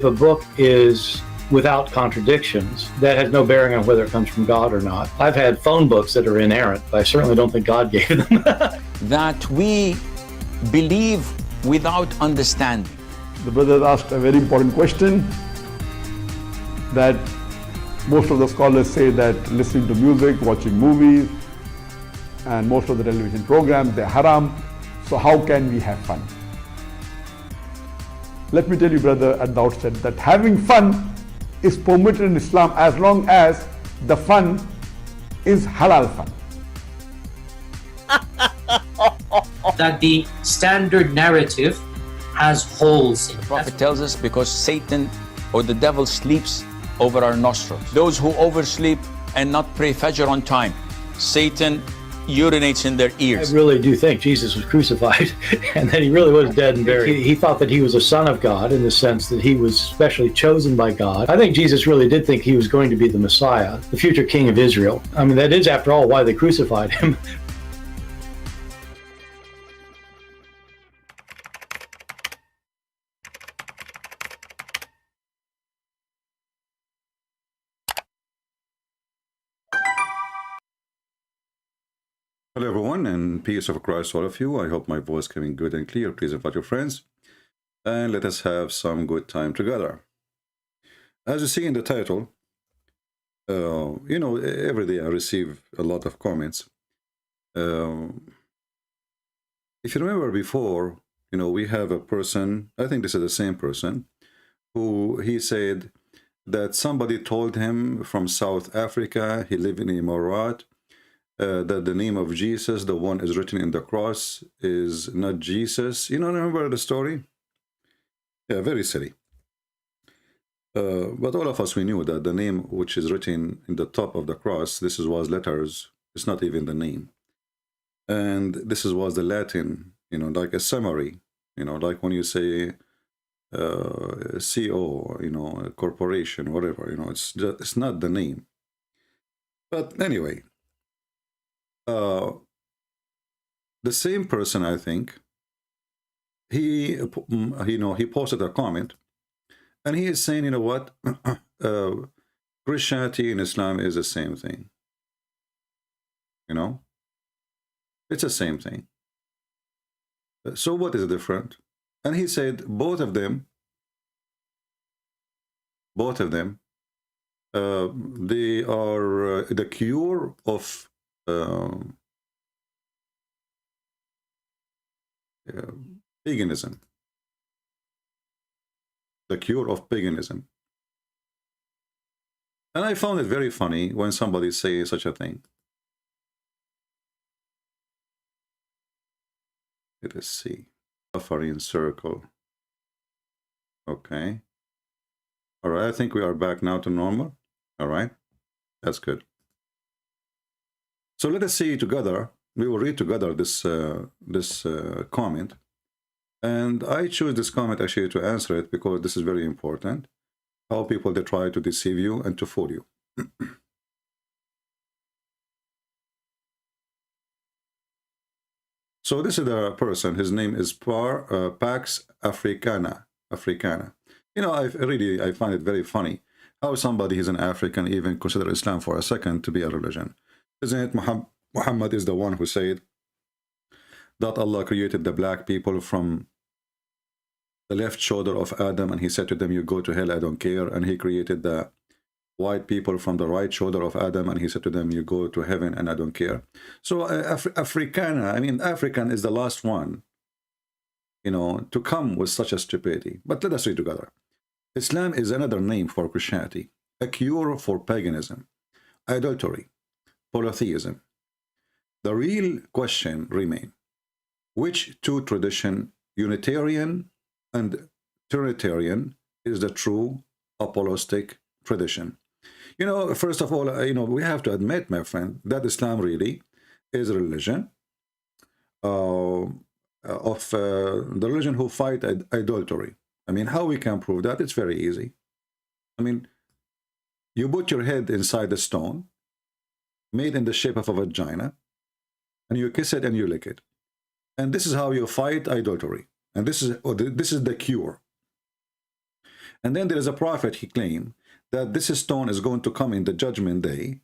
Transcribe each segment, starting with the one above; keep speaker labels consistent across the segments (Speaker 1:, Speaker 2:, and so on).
Speaker 1: a book is without contradictions, that has no bearing on whether it comes from God or not. I've had phone books that are inerrant, but I certainly don't think God gave them.
Speaker 2: That we believe without understanding.
Speaker 3: The brother asked a very important question that most of the scholars say that listening to music, watching movies, and most of the television programs, they're haram. So how can we have fun? Let me tell you, brother, at the outset that having fun is permitted in Islam as long as the fun is halal fun.
Speaker 4: That the standard narrative has holes in it.
Speaker 2: The Prophet tells us because Satan or the devil sleeps over our nostrils. Those who oversleep and not pray Fajr on time, Satan urinates in their
Speaker 1: I
Speaker 2: ears.
Speaker 1: really do think Jesus was crucified and that he really was dead and buried. He thought that he was a son of God in the sense that he was specially chosen by God. I think Jesus really did think he was going to be the Messiah, the future king of Israel. I mean, that is, after all, why they crucified him.
Speaker 5: Hello everyone, and peace of Christ to all of you. I hope my voice coming good and clear. Please invite your friends and let us have some good time together. As you see in the title, every day I receive a lot of comments. If you remember before, we have a person, I think this is the same person, who he said that somebody told him from South Africa, he lived in Emirat, that the name of Jesus, the one is written in the cross, is not Jesus. Remember the story? Yeah, very silly. But all of us, we knew that the name which is written in the top of the cross, was letters. It's not even the name. And this was the Latin, like a summary, like when you say CO, a corporation, whatever, it's not the name. But anyway, the same person, I think, he posted a comment, and he is saying, what, Christianity and Islam is the same thing. It's the same thing. So what is different? And he said both of them, they are the cure of paganism. The cure of paganism. And I found it very funny when somebody says such a thing. Let us see. Suffering circle. Okay. All right. I think we are back now to normal. All right. That's good. So let us see together. We will read together this comment, and I choose this comment actually to answer it because this is very important. How people they try to deceive you and to fool you. So this is the person. His name is Pax Africana. I find it very funny how somebody is an African even consider Islam for a second to be a religion. Isn't it Mohammad is the one who said that Allah created the black people from the left shoulder of Adam, and he said to them, you go to hell, I don't care. And he created the white people from the right shoulder of Adam, and he said to them, you go to heaven, and I don't care. So Africana, African is the last one, to come with such a stupidity. But let us read together. Islam is another name for Christianity, a cure for paganism, adultery, polytheism. The real question remains, which two tradition, Unitarian and Trinitarian, is the true apostolic tradition? First of all, we have to admit, my friend, that Islam really is a religion of the religion who fight adultery. How we can prove that? It's very easy. You put your head inside a stone made in the shape of a vagina, and you kiss it and you lick it. And this is how you fight adultery. And this is the cure. And then there is a prophet, he claimed, that this stone is going to come in the judgment day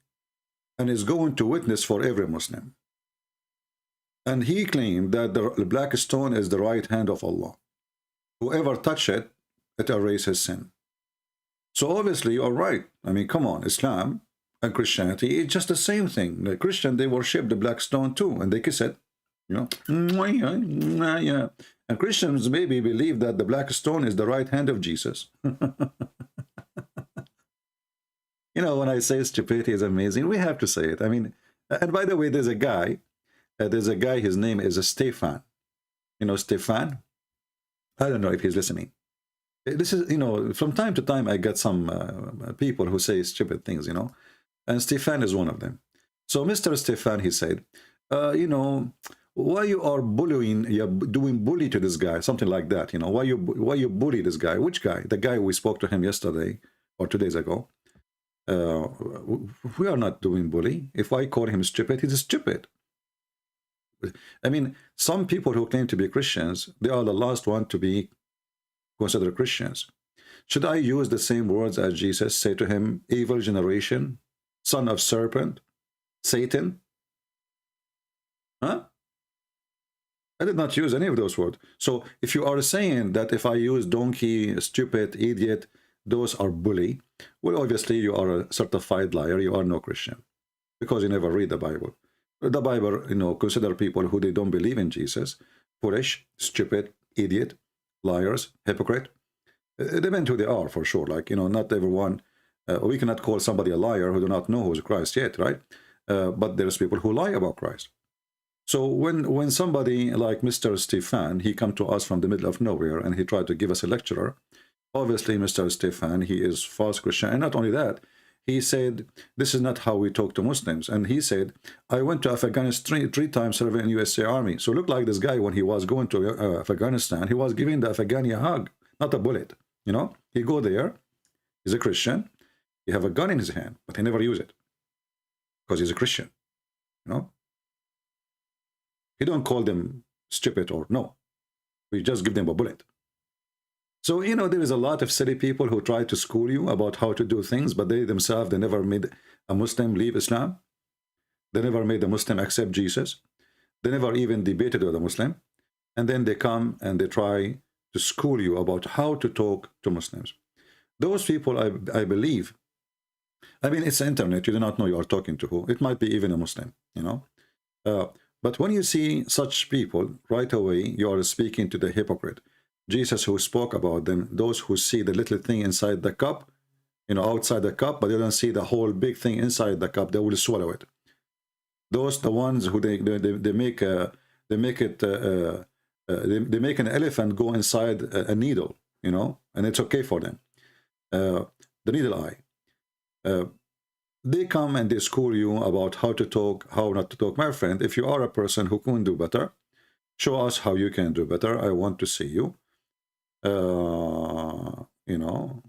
Speaker 5: and is going to witness for every Muslim. And he claimed that the black stone is the right hand of Allah. Whoever touch it, it erases sin. So obviously you are right. I mean, come on, Islam and Christianity, it's just the same thing. The Christian, they worship the black stone too, and they kiss it, you know. Yeah. And Christians maybe believe that the black stone is the right hand of Jesus. You know, when I say stupidity is amazing, we have to say it. I mean, and by the way, there's a guy, his name is Stefan. You know, Stefan? I don't know if he's listening. This is, you know, from time to time I get some people who say stupid things, you know, and Stefan is one of them. So Mr. Stefan, he said, you know, why you are bullying, you're doing bully to this guy, something like that, you know, why you bully this guy? Which guy? The guy we spoke to him yesterday or 2 days ago. We are not doing bully. If I call him stupid, he's stupid. I mean, some people who claim to be Christians, they are the last one to be considered Christians. Should I use the same words as Jesus, say to him, evil generation, son of serpent, Satan? Huh? I did not use any of those words. So if you are saying that if I use donkey, stupid, idiot, those are bully, well, obviously you are a certified liar. You are no Christian because you never read the Bible. The Bible, you know, consider people who they don't believe in Jesus foolish, stupid, idiot, liars, hypocrite. It depends who they are, for sure. Like, you know, not everyone, we cannot call somebody a liar who do not know who is Christ yet, right? But there's people who lie about Christ. So when somebody like Mr. Stefan, he come to us from the middle of nowhere and he tried to give us a lecture, obviously Mr. Stefan, he is false Christian. And not only that, he said, this is not how we talk to Muslims. And he said, I went to Afghanistan three times serving in USA Army. So look like this guy, when he was going to Afghanistan, he was giving the Afghani a hug, not a bullet. You know, he go there, he's a Christian, he have a gun in his hand, but he never use it because he's a Christian, you know. He don't call them stupid or no. We just give them a bullet. So, you know, there is a lot of silly people who try to school you about how to do things, but they themselves, they never made a Muslim leave Islam. They never made a Muslim accept Jesus. They never even debated with a Muslim. And then they come and they try to school you about how to talk to Muslims. Those people, I believe, I mean, it's the internet. You do not know you are talking to who. It might be even a Muslim, you know. But when you see such people, right away, you are speaking to the hypocrite. Jesus, who spoke about them, those who see the little thing inside the cup, you know, outside the cup, but they don't see the whole big thing inside the cup, they will swallow it. Those, the ones who they make an elephant go inside a needle, you know, and it's okay for them. The needle eye. They come and they school you about how to talk, how not to talk. My friend, if you are a person who can do better, show us how you can do better. I want to see you. You know,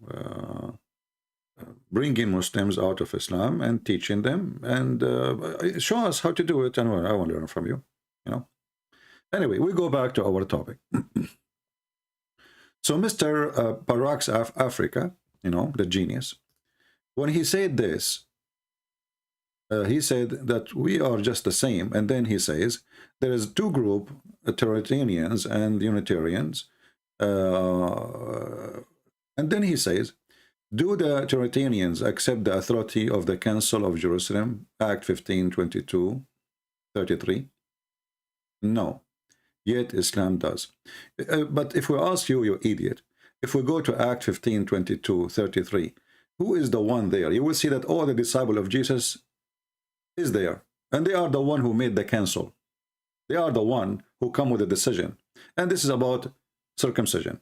Speaker 5: bringing Muslims out of Islam and teaching them, and show us how to do it, and I want to learn from you, you know. Anyway, we go back to our topic. So Mr. Parak's Africa, you know, the genius, when he said this, he said that we are just the same, and then he says there is two groups, Trinitarians and Unitarians. And then he says, do the Trinitarians accept the authority of the Council of Jerusalem, Act 15:22-33? No, yet Islam does. But if we ask you, you idiot, if we go to Act 15:22-33, who is the one there? You will see that all the disciples of Jesus is there, and they are the one who made the council. They are the one who come with a decision, and this is about circumcision.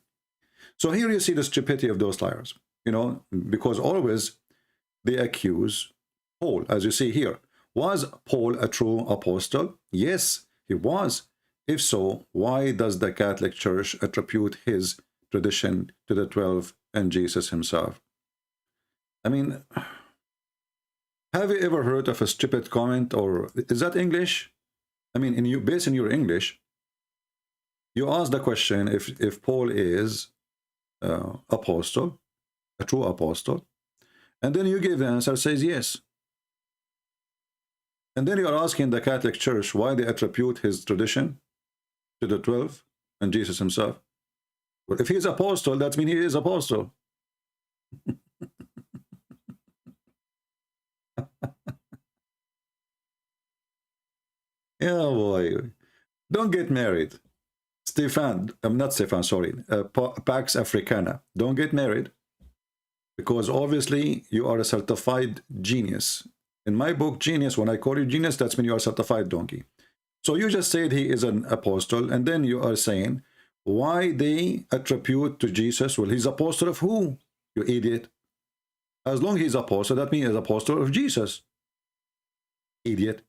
Speaker 5: So here you see the stupidity of those liars, you know, because always they accuse Paul, as you see here. Was Paul a true apostle? Yes, he was. If so, why does the Catholic Church attribute his tradition to the 12 and Jesus himself? I mean, have you ever heard of a stupid comment, or is that English? I mean, based on your English, you ask the question if Paul is apostle, a true apostle? And then you give the answer, says yes. And then you are asking the Catholic Church why they attribute his tradition to the 12 and Jesus himself. Well, if he is apostle, that means he is apostle. Yeah, boy. Don't get married. Not Stefan, sorry. Pax Africana. Don't get married. Because obviously you are a certified genius. In my book, genius, when I call you genius, that's when you are certified donkey. So you just said he is an apostle, and then you are saying why they attribute to Jesus, well, he's apostle of who? You idiot. As long as he's apostle, that means he's apostle of Jesus. Idiot.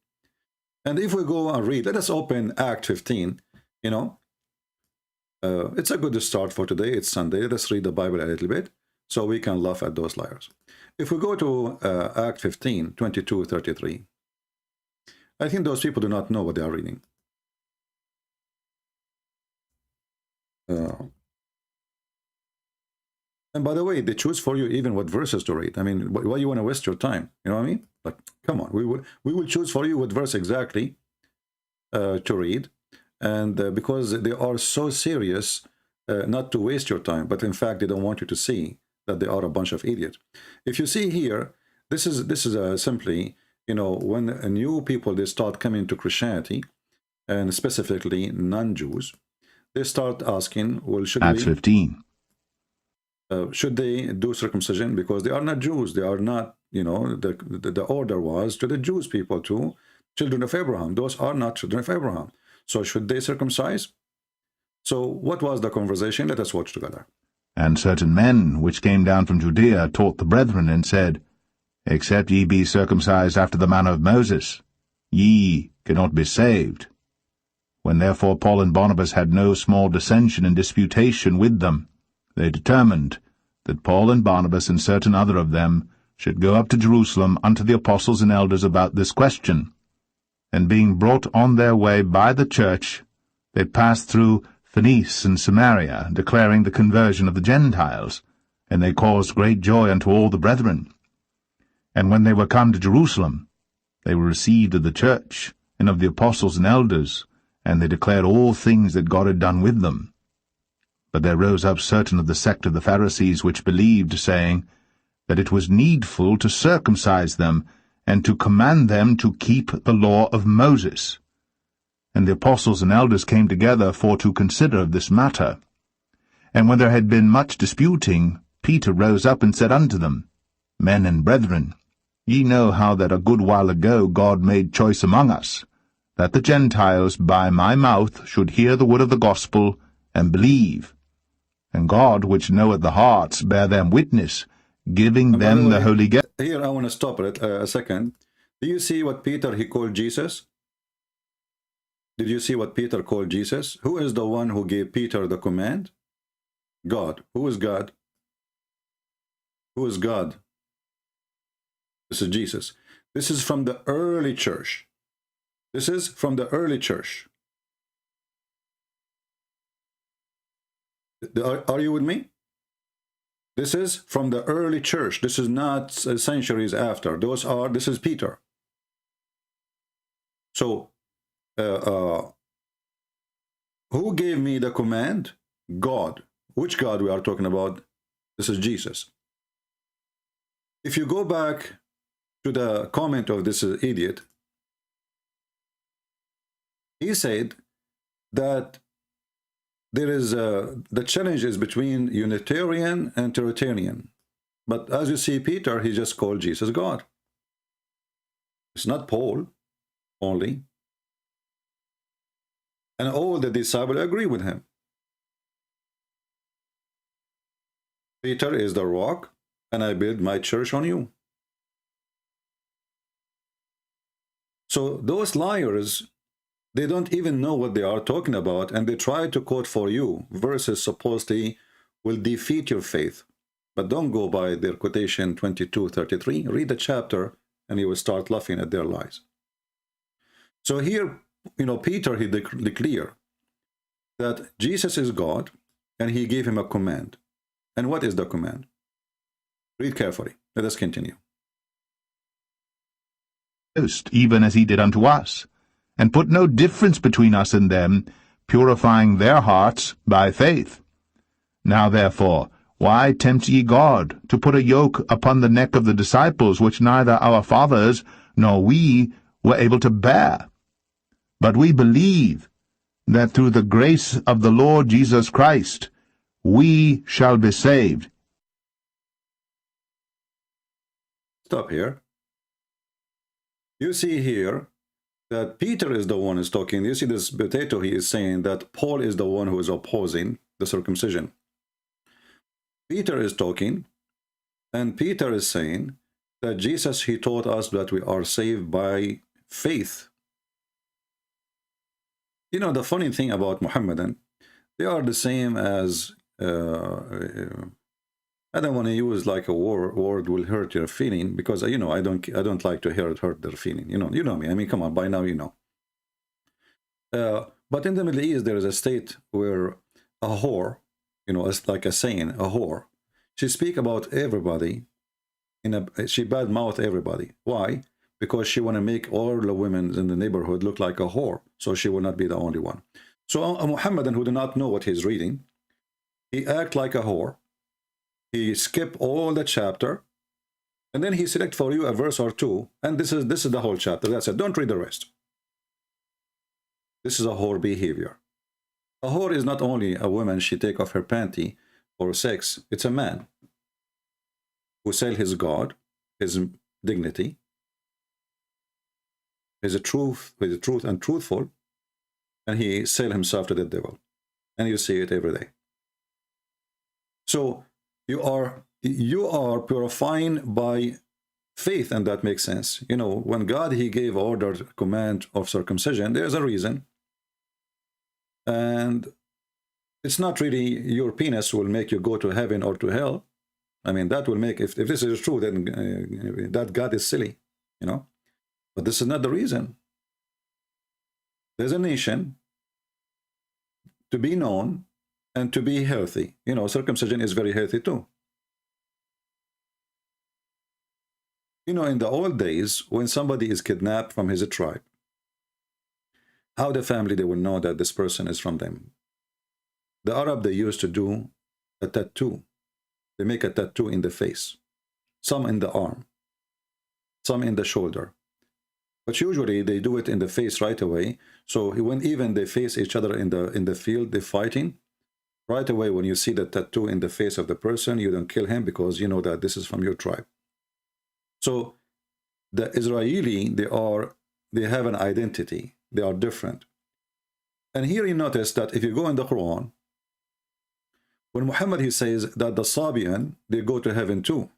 Speaker 5: And if we go and read, let us open Act 15, you know. It's a good start for today. It's Sunday. Let's read the Bible a little bit so we can laugh at those liars. If we go to Act 15, 22, 33, I think those people do not know what they are reading. And by the way, they choose for you even what verses to read. I mean, why you want to waste your time? You know what I mean? Like, come on, we will choose for you what verse exactly to read, and because they are so serious not to waste your time, but in fact they don't want you to see that they are a bunch of idiots. If you see here, this is simply, you know, when new people they start coming to Christianity, and specifically non-Jews, they start asking, well, should
Speaker 6: Acts 15.
Speaker 5: Should they do circumcision? Because they are not Jews. They are not, you know, the order was to the Jewish people, to children of Abraham. Those are not children of Abraham. So should they circumcise? So what was the conversation? Let us watch together.
Speaker 6: And certain men which came down from Judea taught the brethren, and said, Except ye be circumcised after the manner of Moses, ye cannot be saved. When therefore Paul and Barnabas had no small dissension and disputation with them, they determined that Paul and Barnabas and certain other of them should go up to Jerusalem unto the apostles and elders about this question. And being brought on their way by the church, they passed through Phoenice and Samaria, declaring the conversion of the Gentiles, and they caused great joy unto all the brethren. And when they were come to Jerusalem, they were received of the church, and of the apostles and elders, and they declared all things that God had done with them. But there rose up certain of the sect of the Pharisees which believed, saying, that it was needful to circumcise them, and to command them to keep the law of Moses. And the apostles and elders came together for to consider of this matter. And when there had been much disputing, Peter rose up and said unto them, Men and brethren, ye know how that a good while ago God made choice among us, that the Gentiles by my mouth should hear the word of the gospel, and believe. And God, which knoweth the hearts, bear them witness, giving them the Holy Ghost.
Speaker 5: Here I want to stop it a second. Do you see what Peter he called Jesus? Did you see what Peter called Jesus? Who is the one who gave Peter the command? God. Who is God? Who is God? This is Jesus. This is from the early church. This is from the early church. Are you with me? This is from the early church. This is not centuries after. This is Peter. So, who gave me the command? God. Which God we are talking about? This is Jesus. If you go back to the comment of this idiot, he said that there is the challenge is between Unitarian and Trinitarian. But as you see, Peter, he just called Jesus God. It's not Paul only. And all the disciples agree with him. Peter is the rock, and I build my church on you. So those liars, they don't even know what they are talking about, and they try to quote for you verses supposedly will defeat your faith. But don't go by their quotation 22:33. Read the chapter, and you will start laughing at their lies. So here, you know, Peter, he declared that Jesus is God, and he gave him a command. And what is the command? Read carefully. Let us continue.
Speaker 6: Even as he did unto us, and put no difference between us and them, purifying their hearts by faith. Now therefore, why tempt ye God, to put a yoke upon the neck of the disciples, which neither our fathers nor we were able to bear? But we believe that through the grace of the Lord Jesus Christ we shall be saved.
Speaker 5: Stop here. You see here that Peter is the one who's talking. You see this potato, he is saying that Paul is the one who is opposing the circumcision. Peter is talking, and Peter is saying that Jesus, he taught us that we are saved by faith. You know, the funny thing about Mohammedan, they are the same as, I don't want to use like a word will hurt your feeling, because you know I don't like to hear it hurt their feeling. You know me. I mean, come on, by now you know. But in the Middle East, there is a state where a whore, you know, it's like a saying, a whore. She speak about everybody, she badmouth everybody. Why? Because she want to make all the women in the neighborhood look like a whore, so she will not be the only one. So a Muhammadan who do not know what he's reading, he act like a whore. He skip all the chapter, and then he select for you a verse or two, and this is the whole chapter. That's it. Don't read the rest. This is a whore behavior. A whore is not only a woman, she take off her panty for sex. It's a man who sell his God, his dignity, his truth and truthful, and he sell himself to the devil. And you see it every day. So you are purifying by faith, and that makes sense. You know, when God, he gave order, command of circumcision, there's a reason. And it's not really your penis will make you go to heaven or to hell. I mean, that will make, if this is true, then that God is silly, you know. But this is not the reason. There's a nation to be known and to be healthy. You know, circumcision is very healthy too. You know, in the old days, when somebody is kidnapped from his tribe, how the family, they will know that this person is from them. The Arab, they used to do a tattoo. They make a tattoo in the face, some in the arm, some in the shoulder. But usually they do it in the face right away. So when even they face each other in the field, they're fighting, right away when you see the tattoo in the face of the person, you don't kill him because you know that this is from your tribe. So the Israeli, they have an identity. They are different. And here you notice that if you go in the Quran, when Muhammad, he says that the Sabian, they go to heaven too.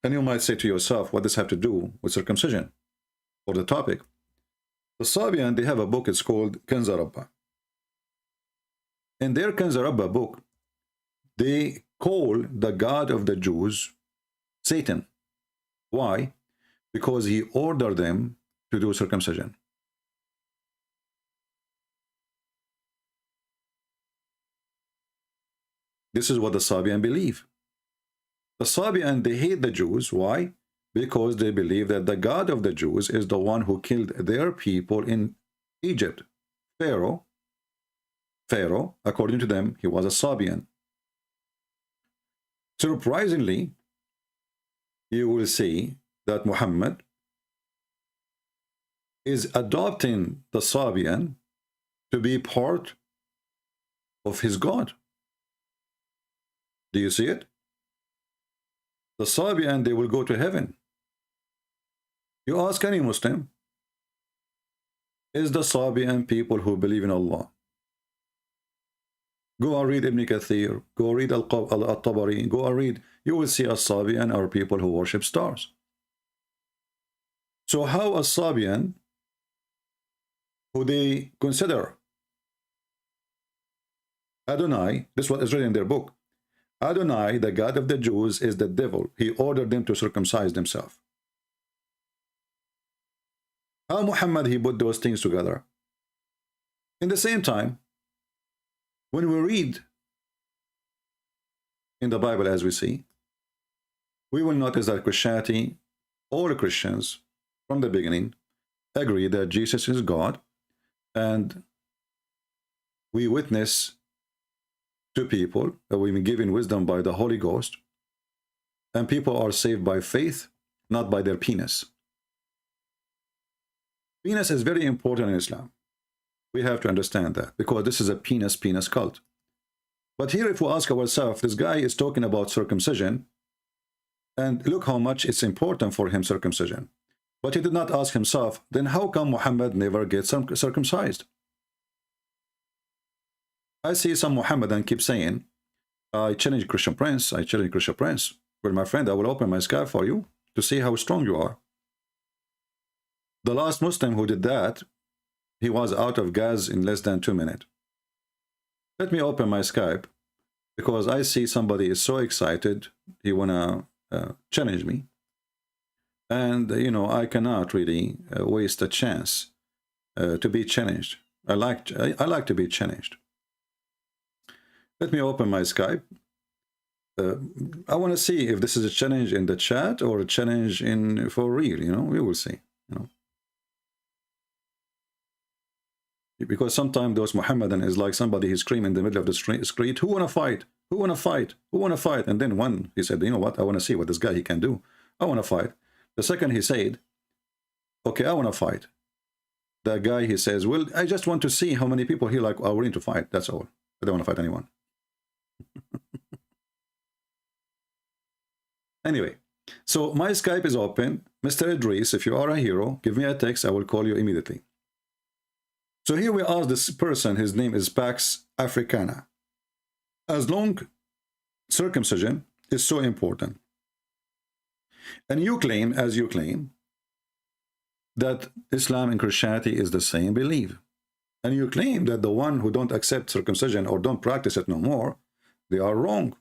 Speaker 5: And you might say to yourself, what does this have to do with circumcision or the topic? The Sabian, they have a book, it's called Kanza Rabba. In their Kanza Rabba book, they call the God of the Jews Satan. Why? Because he ordered them to do circumcision. This is what the Sabian believe. The Sabian, they hate the Jews. Why? Because they believe that the God of the Jews is the one who killed their people in Egypt. Pharaoh, according to them, he was a Sabian. Surprisingly, you will see that Muhammad is adopting the Sabian to be part of his God. Do you see it? The Sabian, they will go to heaven. You ask any Muslim, is the Sabian people who believe in Allah? Go and read Ibn Kathir, go read Al-Tabari, go and read. You will see a Sabian are people who worship stars. So how a Sabian, who they consider Adonai, this is what is written in their book, Adonai, the God of the Jews, is the devil. He ordered them to circumcise themselves. How Muhammad, he put those things together? In the same time, when we read in the Bible as we see, we will notice that Christianity, all Christians from the beginning, agree that Jesus is God, and we witness to people that we've been given wisdom by the Holy Ghost, and people are saved by faith, not by their penis. Penis is very important in Islam. We have to understand that, because this is a penis cult. But here, if we ask ourselves, this guy is talking about circumcision, and look how much it's important for him, circumcision. But he did not ask himself, then how come Muhammad never gets circumcised? I see some Muhammadan keep saying, I challenge Christian Prince, I challenge Christian Prince. Well, my friend, I will open my sky for you to see how strong you are. The last Muslim who did that, he was out of gas in less than 2 minutes. Let me open my Skype, because I see somebody is so excited, he wanna challenge me. And, you know, I cannot really waste a chance to be challenged. I like to be challenged. Let me open my Skype. I want to see if this is a challenge in the chat or a challenge in for real, you know, we will see, you know. Because sometimes those Mohammedan is like somebody who's screaming in the middle of the street, who want to fight? Who want to fight? Who want to fight? And then one, he said, you know what, I want to see what this guy he can do. I want to fight. The second he said, okay, I want to fight. The guy, he says, well, I just want to see how many people here like are willing to fight. That's all. I don't want to fight anyone. Anyway, so my Skype is open. Mr. Idris, if you are a hero, give me a text. I will call you immediately. So here we ask this person, his name is Pax Africana. As long circumcision is so important, and you claim, as you claim, that Islam and Christianity is the same belief, and you claim that the one who don't accept circumcision or don't practice it no more, they are wrong.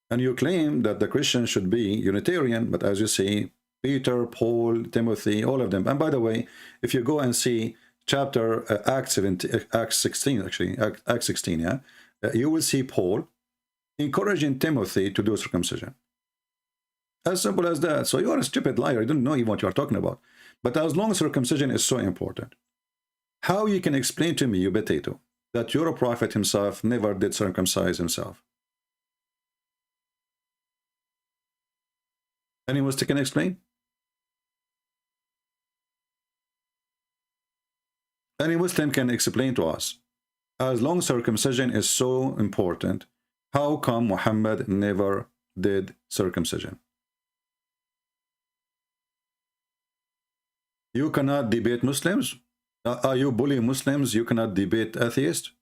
Speaker 5: And you claim that the Christians should be Unitarian, but as you see, Peter, Paul, Timothy, all of them. And by the way, if you go and see chapter Acts 16, actually, Acts 16, yeah, you will see Paul encouraging Timothy to do circumcision. As simple as that. So you are a stupid liar. You don't know even what you are talking about. But as long as circumcision is so important, how you can explain to me, you potato, that your prophet himself never did circumcise himself? Any Muslim can explain? Any Muslim can explain to us, as long as circumcision is so important, how come Muhammad never did circumcision? You cannot debate Muslims? Are you bullying Muslims? You cannot debate atheists?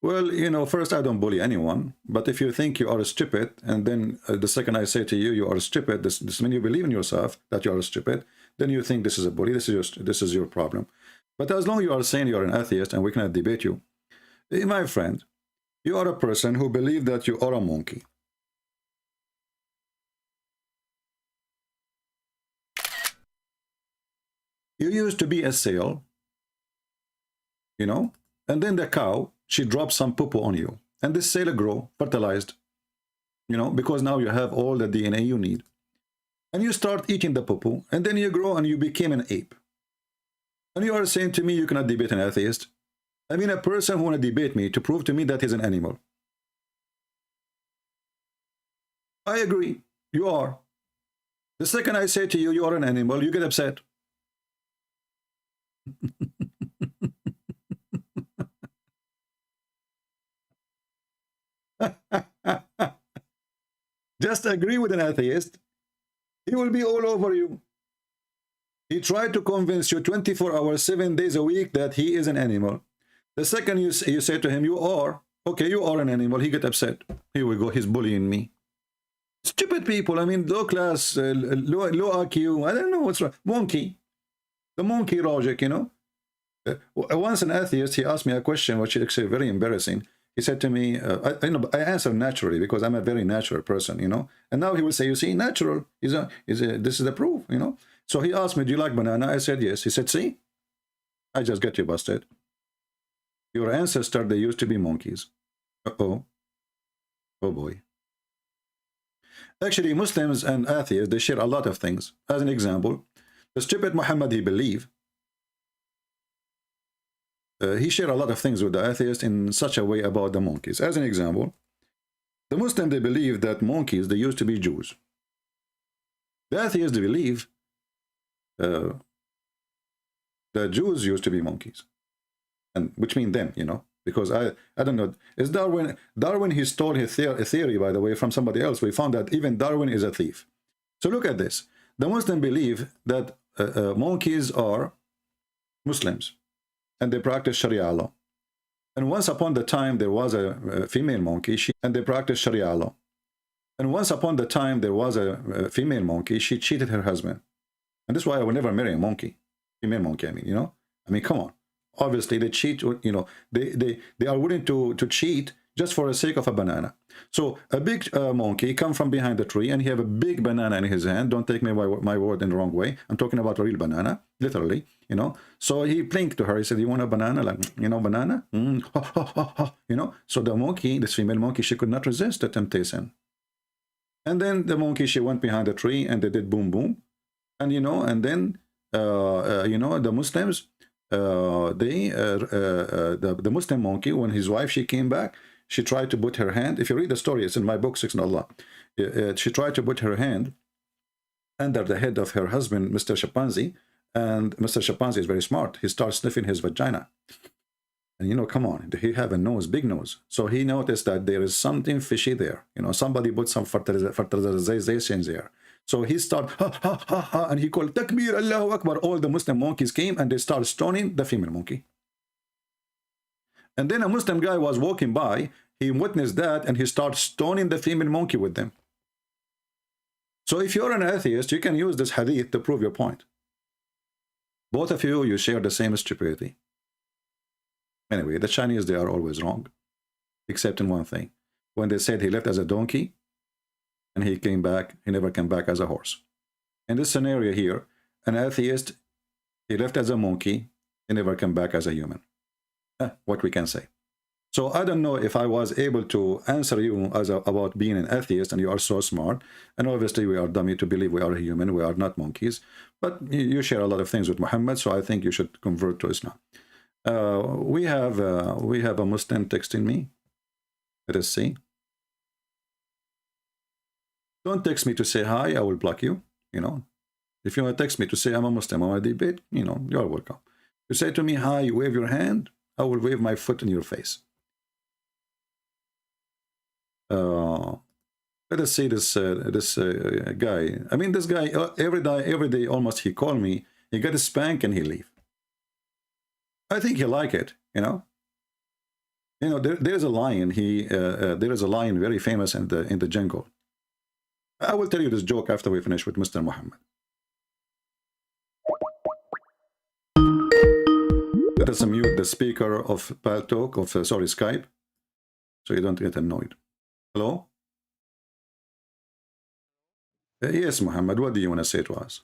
Speaker 5: Well, you know, first, I don't bully anyone, but if you think you are stupid, and then the second I say to you, you are stupid, this means you believe in yourself that you are stupid, then you think this is a bully, this is your problem. But as long as you are saying you are an atheist and we cannot debate you, my friend, you are a person who believes that you are a monkey. You used to be a seal, you know, and then the cow, she drops some poo-poo on you, and this cell grow, fertilized, you know, because now you have all the DNA you need, and you start eating the poo-poo, and then you grow and you became an ape. And you are saying to me you cannot debate an atheist? I mean, a person who want to debate me to prove to me that he's an animal. I agree, you are. The second I say to you, you are an animal, you get upset. Just agree with an atheist, he will be all over you. He tried to convince you 24 hours, 7 days a week that he is an animal. The second you say to him, you are, okay, you are an animal, he get upset. Here we go, he's bullying me. Stupid people, I mean, low class, low IQ, I don't know what's wrong. Monkey. The monkey logic, you know. Once an atheist, he asked me a question, which is actually very embarrassing. He said to me, I answer naturally because I'm a very natural person, you know. And now he will say, you see, natural this is the proof, you know. So he asked me, do you like banana? I said, yes. He said, see, I just get you busted. Your ancestors, they used to be monkeys. Uh-oh. Oh, boy. Actually, Muslims and atheists, they share a lot of things. As an example, the stupid Muhammad, he shared a lot of things with the atheists in such a way about the monkeys. As an example, the Muslims, they believe that monkeys, they used to be Jews. The atheists, they believe that Jews used to be monkeys, and which mean them, you know, because I don't know. Is Darwin he stole his theory, by the way, from somebody else. We found that even Darwin is a thief. So look at this. The Muslims believe that monkeys are Muslims, and they practice Sharia law. And once upon the time there was a female monkey, and they practiced Sharia law. And once upon the time there was a female monkey, she cheated her husband. And this is why I would never marry a monkey. Female monkey, I mean, you know? I mean, come on. Obviously, they cheat, you know, they are willing to cheat just for the sake of a banana. So a big monkey come from behind the tree, and he have a big banana in his hand. Don't take me my word in the wrong way. I'm talking about a real banana, literally, you know. So he blinked to her. He said, "You want a banana? Like, you know, banana? You know." So the monkey, this female monkey, she could not resist the temptation. And then the monkey, she went behind the tree, and they did boom, boom. And, you know, and then, you know, the Muslims, the Muslim monkey, when his wife, she came back, she tried to put her hand, if you read the story, it's in my book, Six Allah. She tried to put her hand under the head of her husband, Mr. Chimpanzee, and Mr. Chimpanzee is very smart. He starts sniffing his vagina. And, you know, come on, he have a nose, big nose. So he noticed that there is something fishy there. You know, somebody put some fertilization there. So he started, ha, ha, ha, ha, and he called, Takbir, Allahu Akbar. All the Muslim monkeys came, and they started stoning the female monkey. And then a Muslim guy was walking by, he witnessed that, and he started stoning the female monkey with them. So if you're an atheist, you can use this hadith to prove your point. Both of you, you share the same stupidity. Anyway, the Chinese, they are always wrong, except in one thing. When they said he left as a donkey, and he came back, he never came back as a horse. In this scenario here, an atheist, he left as a monkey, he never came back as a human. What we can say. So I don't know if I was able to answer you about being an atheist, and you are so smart, and obviously we are dummy to believe we are human, we are not monkeys, but you share a lot of things with Muhammad, so I think you should convert to Islam. We have a Muslim texting me. Let us see. Don't text me to say hi, I will block you, you know. If you want to text me to say I'm a Muslim, I want to debate, you know, you're welcome. You say to me hi, you wave your hand, I will wave my foot in your face. Let us see this guy. I mean, this guy, every day almost he call me, he get a spank and he leave. I think he like it, you know. You know, there's a lion. There is a lion very famous in the jungle. I will tell you this joke after we finish with Mr. Muhammad. Let us mute the speaker of PalTalk, of Skype, so you don't get annoyed. Hello? Yes, Muhammad, what do you want to say to us?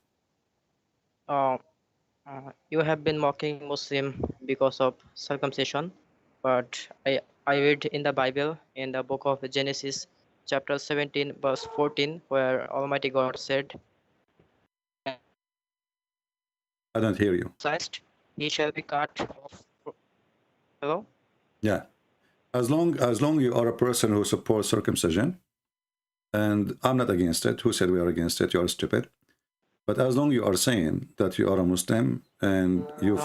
Speaker 7: You have been mocking Muslim because of circumcision, but I read in the Bible, in the book of Genesis, chapter 17, verse 14, where Almighty God said,
Speaker 5: I don't hear you.
Speaker 7: He shall be cut off. Hello?
Speaker 5: Yeah. As long you are a person who supports circumcision, and I'm not against it. Who said we are against it? You are stupid. But as long you are saying that you are a Muslim and you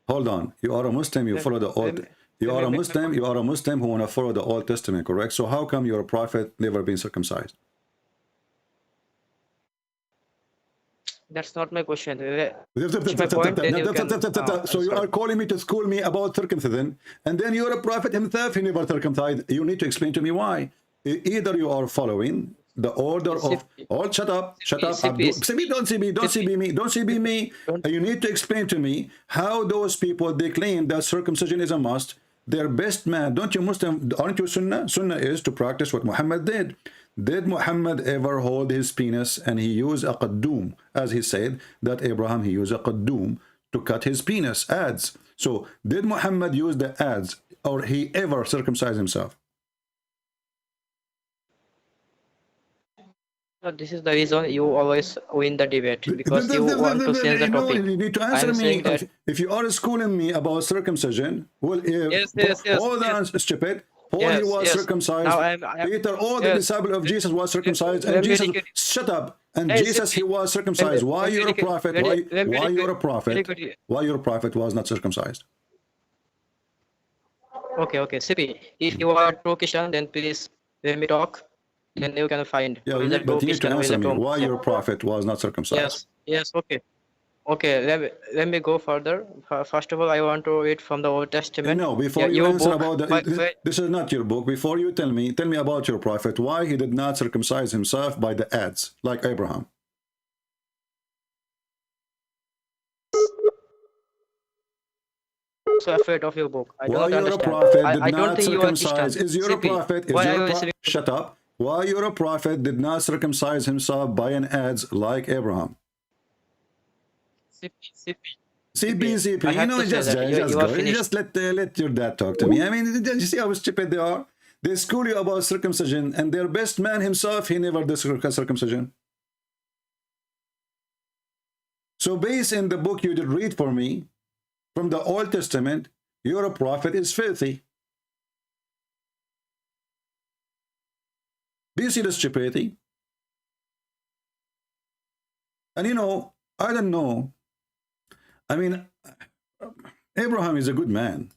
Speaker 5: hold on, you are a Muslim, you follow the old. You are a Muslim who want to follow the Old Testament, correct? So how come your prophet never been circumcised?
Speaker 7: That's not my question.
Speaker 5: So you are calling me to school me about circumcision, and then you're a prophet himself, he never circumcised. You need to explain to me why. Either you are following the order of shut up, Abdul. Don't see me. You need to explain to me how those people, they claim that circumcision is a must. Their best man, don't you Muslim, aren't you Sunnah? Sunnah is to practice what Muhammad did. Did Muhammad ever hold his penis and he used a qaddum, as he said that Abraham, he used a qaddum to cut his penis, ads. So did Muhammad use the ads, or he ever circumcised himself?
Speaker 7: This is the reason you always win the debate, because you want to change the
Speaker 5: No,
Speaker 7: topic.
Speaker 5: you need to answer
Speaker 7: I'm
Speaker 5: me.
Speaker 7: saying that
Speaker 5: If you are schooling me about circumcision, well,
Speaker 7: yes,
Speaker 5: hold on, stupid. Paul, he was
Speaker 7: yes.
Speaker 5: circumcised.
Speaker 7: Now I'm
Speaker 5: Peter, all the
Speaker 7: yes.
Speaker 5: disciples of Jesus was circumcised, and
Speaker 7: Let me
Speaker 5: Jesus,
Speaker 7: educate
Speaker 5: shut up. And
Speaker 7: Hey,
Speaker 5: Jesus, he
Speaker 7: Sippy,
Speaker 5: was circumcised. Why you're a prophet? Why you're a prophet? Why you're a prophet was not circumcised?
Speaker 7: Okay, Sippy. If you are true Christian, then please let me talk. Then you can find
Speaker 5: Yeah,
Speaker 7: who is a true
Speaker 5: but you need to
Speaker 7: Christian, who is
Speaker 5: answer
Speaker 7: a
Speaker 5: me.
Speaker 7: true
Speaker 5: Why
Speaker 7: Muslim.
Speaker 5: your prophet was not circumcised?
Speaker 7: Yes, okay. Let me go further. First of all, I want to read from the Old Testament.
Speaker 5: No,
Speaker 7: Yeah,
Speaker 5: before you
Speaker 7: your
Speaker 5: answer
Speaker 7: book.
Speaker 5: about this is not your book. Before you tell me about your prophet, why he did not circumcise himself by the ads like Abraham.
Speaker 7: So afraid of your book. I do
Speaker 5: Why
Speaker 7: not
Speaker 5: you're a
Speaker 7: understand.
Speaker 5: prophet did
Speaker 7: I don't
Speaker 5: not
Speaker 7: think you are Christian.
Speaker 5: circumcise? Is your a
Speaker 7: Sippy,
Speaker 5: prophet?
Speaker 7: why are you listening?
Speaker 5: Shut up. Why you're a prophet did not circumcise himself by an ads like Abraham?
Speaker 7: Sippy.
Speaker 5: CP,
Speaker 7: I
Speaker 5: you
Speaker 7: have
Speaker 5: know,
Speaker 7: to say that you are
Speaker 5: go.
Speaker 7: finished.
Speaker 5: Just let your dad talk to me. I mean, you see how stupid they are? They school you about circumcision, and their best man himself, he never did circumcision. So based in the book you did read for me, from the Old Testament, your prophet is filthy. Do you see the stupidity? And you know, I don't know. I mean, Abraham is a good man.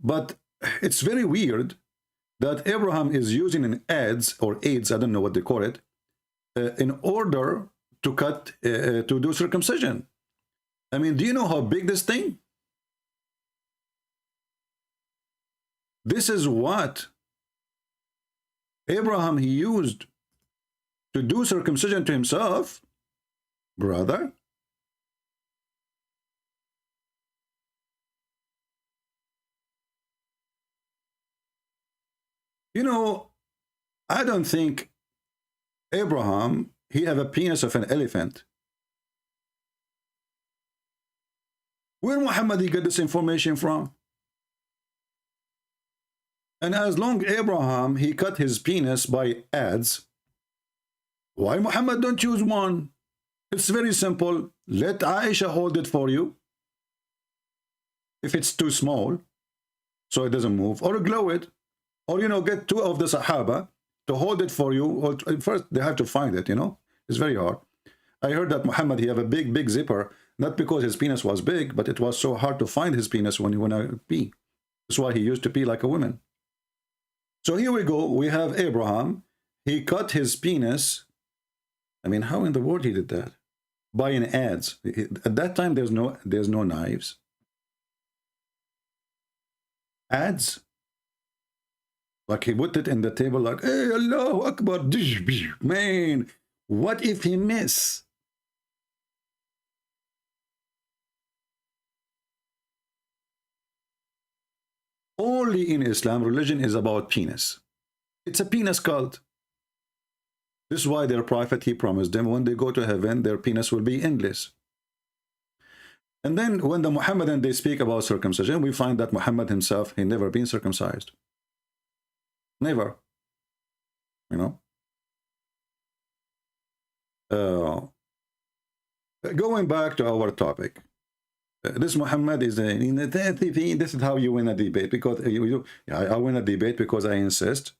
Speaker 5: But it's very weird that Abraham is using an ads or aids, I don't know what they call it, in order to to do circumcision. I mean, do you know how big this thing? This is what Abraham he used to do circumcision to himself, brother. You know, I don't think Abraham, he have a penis of an elephant. Where Muhammad he got this information from? And as long Abraham, he cut his penis by ads, why Muhammad don't choose one? It's very simple. Let Aisha hold it for you. If it's too small, so it doesn't move, or glow it, or, you know, get two of the Sahaba to hold it for you. Or first, they have to find it, you know. It's very hard. I heard that Muhammad, he have a big zipper, not because his penis was big, but it was so hard to find his penis when he went to pee. That's why he used to pee like a woman. So here we go. We have Abraham. He cut his penis. I mean, how in the world he did that? By an adze. At that time, there's no knives. Adze. Like he put it in the table like, hey, Allahu Akbar. Man, what if he miss? Only in Islam, religion is about penis. It's a penis cult. This is why their prophet, he promised them when they go to heaven, their penis will be endless. And then when the Muhammadan, they speak about circumcision, we find that Muhammad himself, he never been circumcised. Never. You know? Going back to our topic. This Muhammad is this is how you win a debate, because I win a debate because I insist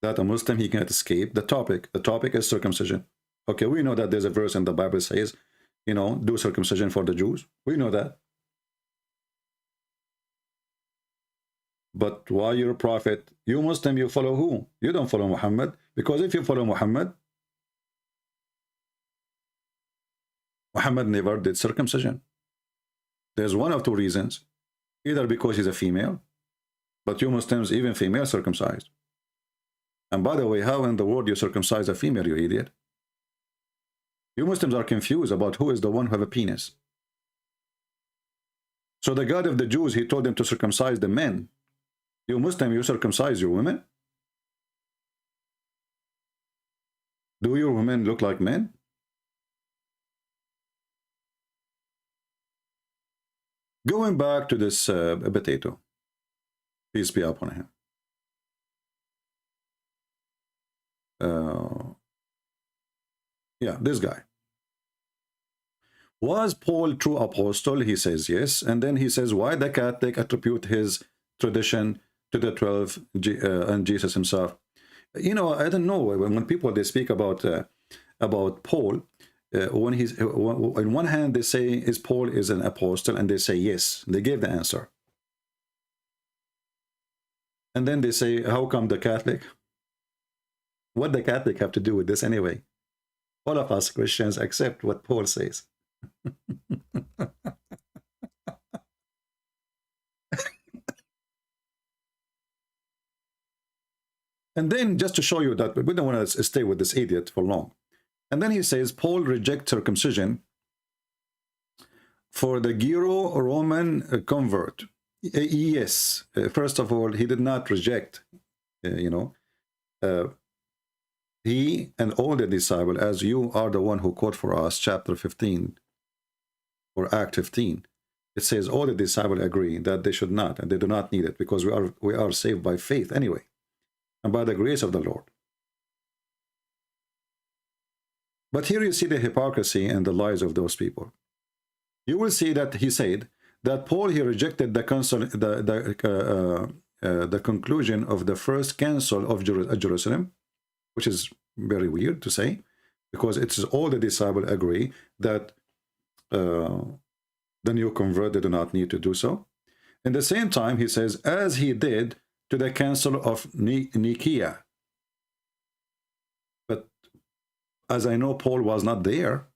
Speaker 5: that a Muslim, he can't escape the topic. The topic is circumcision. Okay, we know that there's a verse in the Bible says, you know, do circumcision for the Jews. We know that. But why you're a prophet? You Muslim, you follow who? You don't follow Muhammad, because if you follow Muhammad, Muhammad never did circumcision. There's one of two reasons. Either because he's a female, but you Muslims, even female circumcised. And by the way, how in the world you circumcise a female, you idiot? You Muslims are confused about who is the one who have a penis. So the God of the Jews, he told them to circumcise the men. You Muslim, you circumcise your women? Do your women look like men? Going back to this potato, peace be upon him. Yeah, this guy. Was Paul true apostle? He says yes. And then he says, why the Catholic attribute his tradition to the 12 and Jesus himself? You know, I don't know. When people, they speak about Paul, when he's, on one hand, they say, is Paul is an apostle? And they say yes. They gave the answer. And then they say, how come the Catholic? What the Catholic have to do with this anyway? All of us Christians accept what Paul says. And then just to show you that we don't want to stay with this idiot for long. And then he says, Paul rejects circumcision for the Gero-Roman convert. Yes, first of all, he did not reject, he and all the disciples, as you are the one who quote for us, chapter 15, or Act 15, it says all the disciples agree that they should not, and they do not need it, because we are saved by faith anyway, and by the grace of the Lord. But here you see the hypocrisy and the lies of those people. You will see that he said that Paul, he rejected the conclusion of the first council of Jerusalem, which is very weird to say, because it's all the disciples agree that the new convert, they do not need to do so. In the same time, he says, as he did to the council of Nicaea. But as I know, Paul was not there.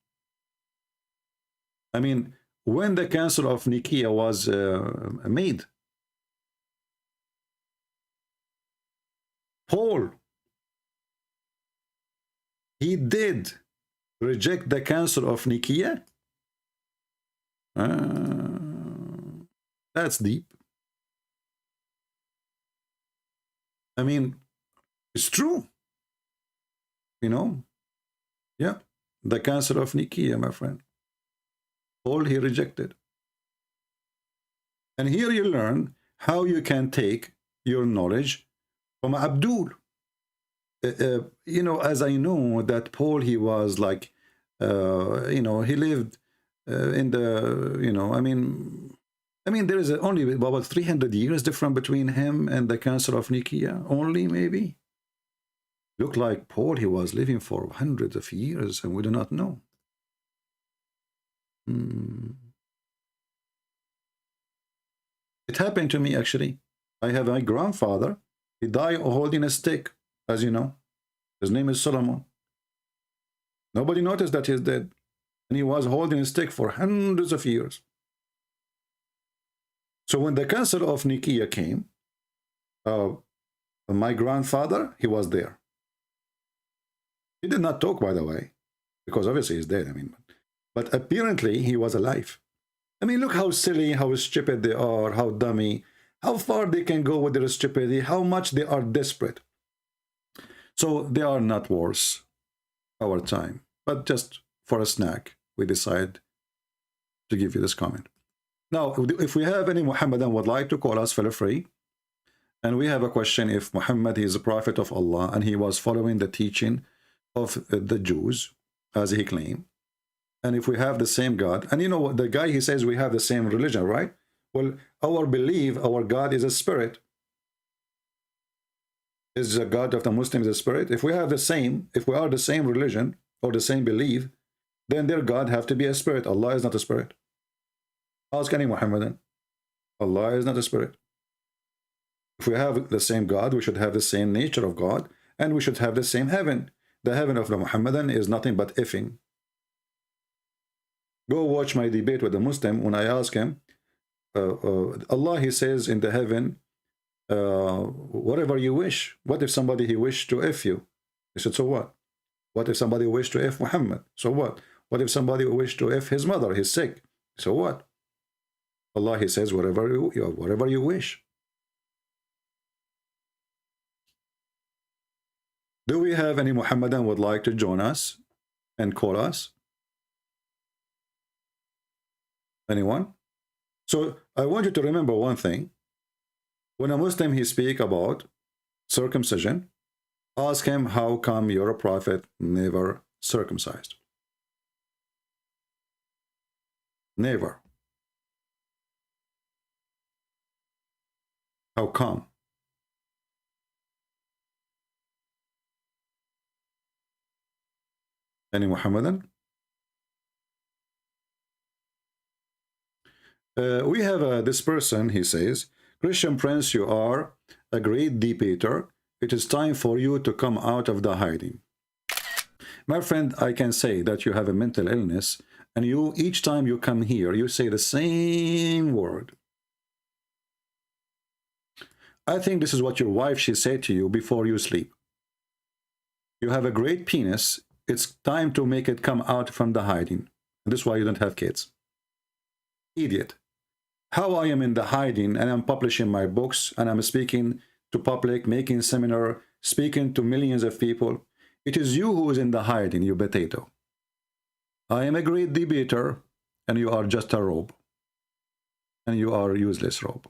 Speaker 5: I mean, when the council of Nicaea was made, Paul, he did reject the council of Nicaea. That's deep. I mean, it's true. Yeah, the council of Nicaea, my friend. Paul, he rejected. And here you learn how you can take your knowledge from Abdul. As I know that Paul, he was like, he lived in the, I mean, there is only about 300 years difference between him and the Council of Nicaea, only maybe. Look like Paul, he was living for hundreds of years, and we do not know. It happened to me, actually. I have my grandfather. He died holding a stick, as you know. His name is Solomon. Nobody noticed that he's dead. And he was holding a stick for hundreds of years. So when the Council of Nicaea came, my grandfather, he was there. He did not talk, by the way, because obviously he's dead. I mean, but apparently he was alive. I mean, look how silly, how stupid they are, how dummy, how far they can go with their stupidity, how much they are desperate. So they are not worth our time. But just for a snack, we decide to give you this comment. Now, if we have any Mohammedan would like to call us, feel free. And we have a question: if Muhammad is a prophet of Allah and he was following the teaching of the Jews, as he claimed, and if we have the same God, and the guy, he says we have the same religion, right? Well, our belief, our God is a spirit. Is the God of the Muslims a spirit? If we have the same, if we are the same religion or the same belief, then their God have to be a spirit. Allah is not a spirit. Ask any Muhammadan. Allah is not a spirit. If we have the same God, we should have the same nature of God, and we should have the same heaven. The heaven of the Muhammadan is nothing but effing. Go watch my debate with the Muslim. When I ask him, Allah, he says in the heaven, whatever you wish. What if somebody he wished to F you? He said, so what? What if somebody wished to F Muhammad? So what? What if somebody wished to F his mother? He's sick. So what? Allah, he says, whatever you wish. Do we have any Muhammadan would like to join us and call us? Anyone? So I want you to remember one thing. When a Muslim he speak about circumcision, ask him, how come your prophet never circumcised. Never. How come? Any Muhammadan? We have this person, he says, Christian Prince, you are a great debater. It is time for you to come out of the hiding. My friend, I can say that you have a mental illness, and you, each time you come here, you say the same word. I think this is what your wife, she said to you before you sleep. You have a great penis. It's time to make it come out from the hiding. This is why you don't have kids. Idiot. How I am in the hiding and I'm publishing my books and I'm speaking to public, making seminar, speaking to millions of people. It is you who is in the hiding, you potato. I am a great debater and you are just a robe. And you are a useless robe.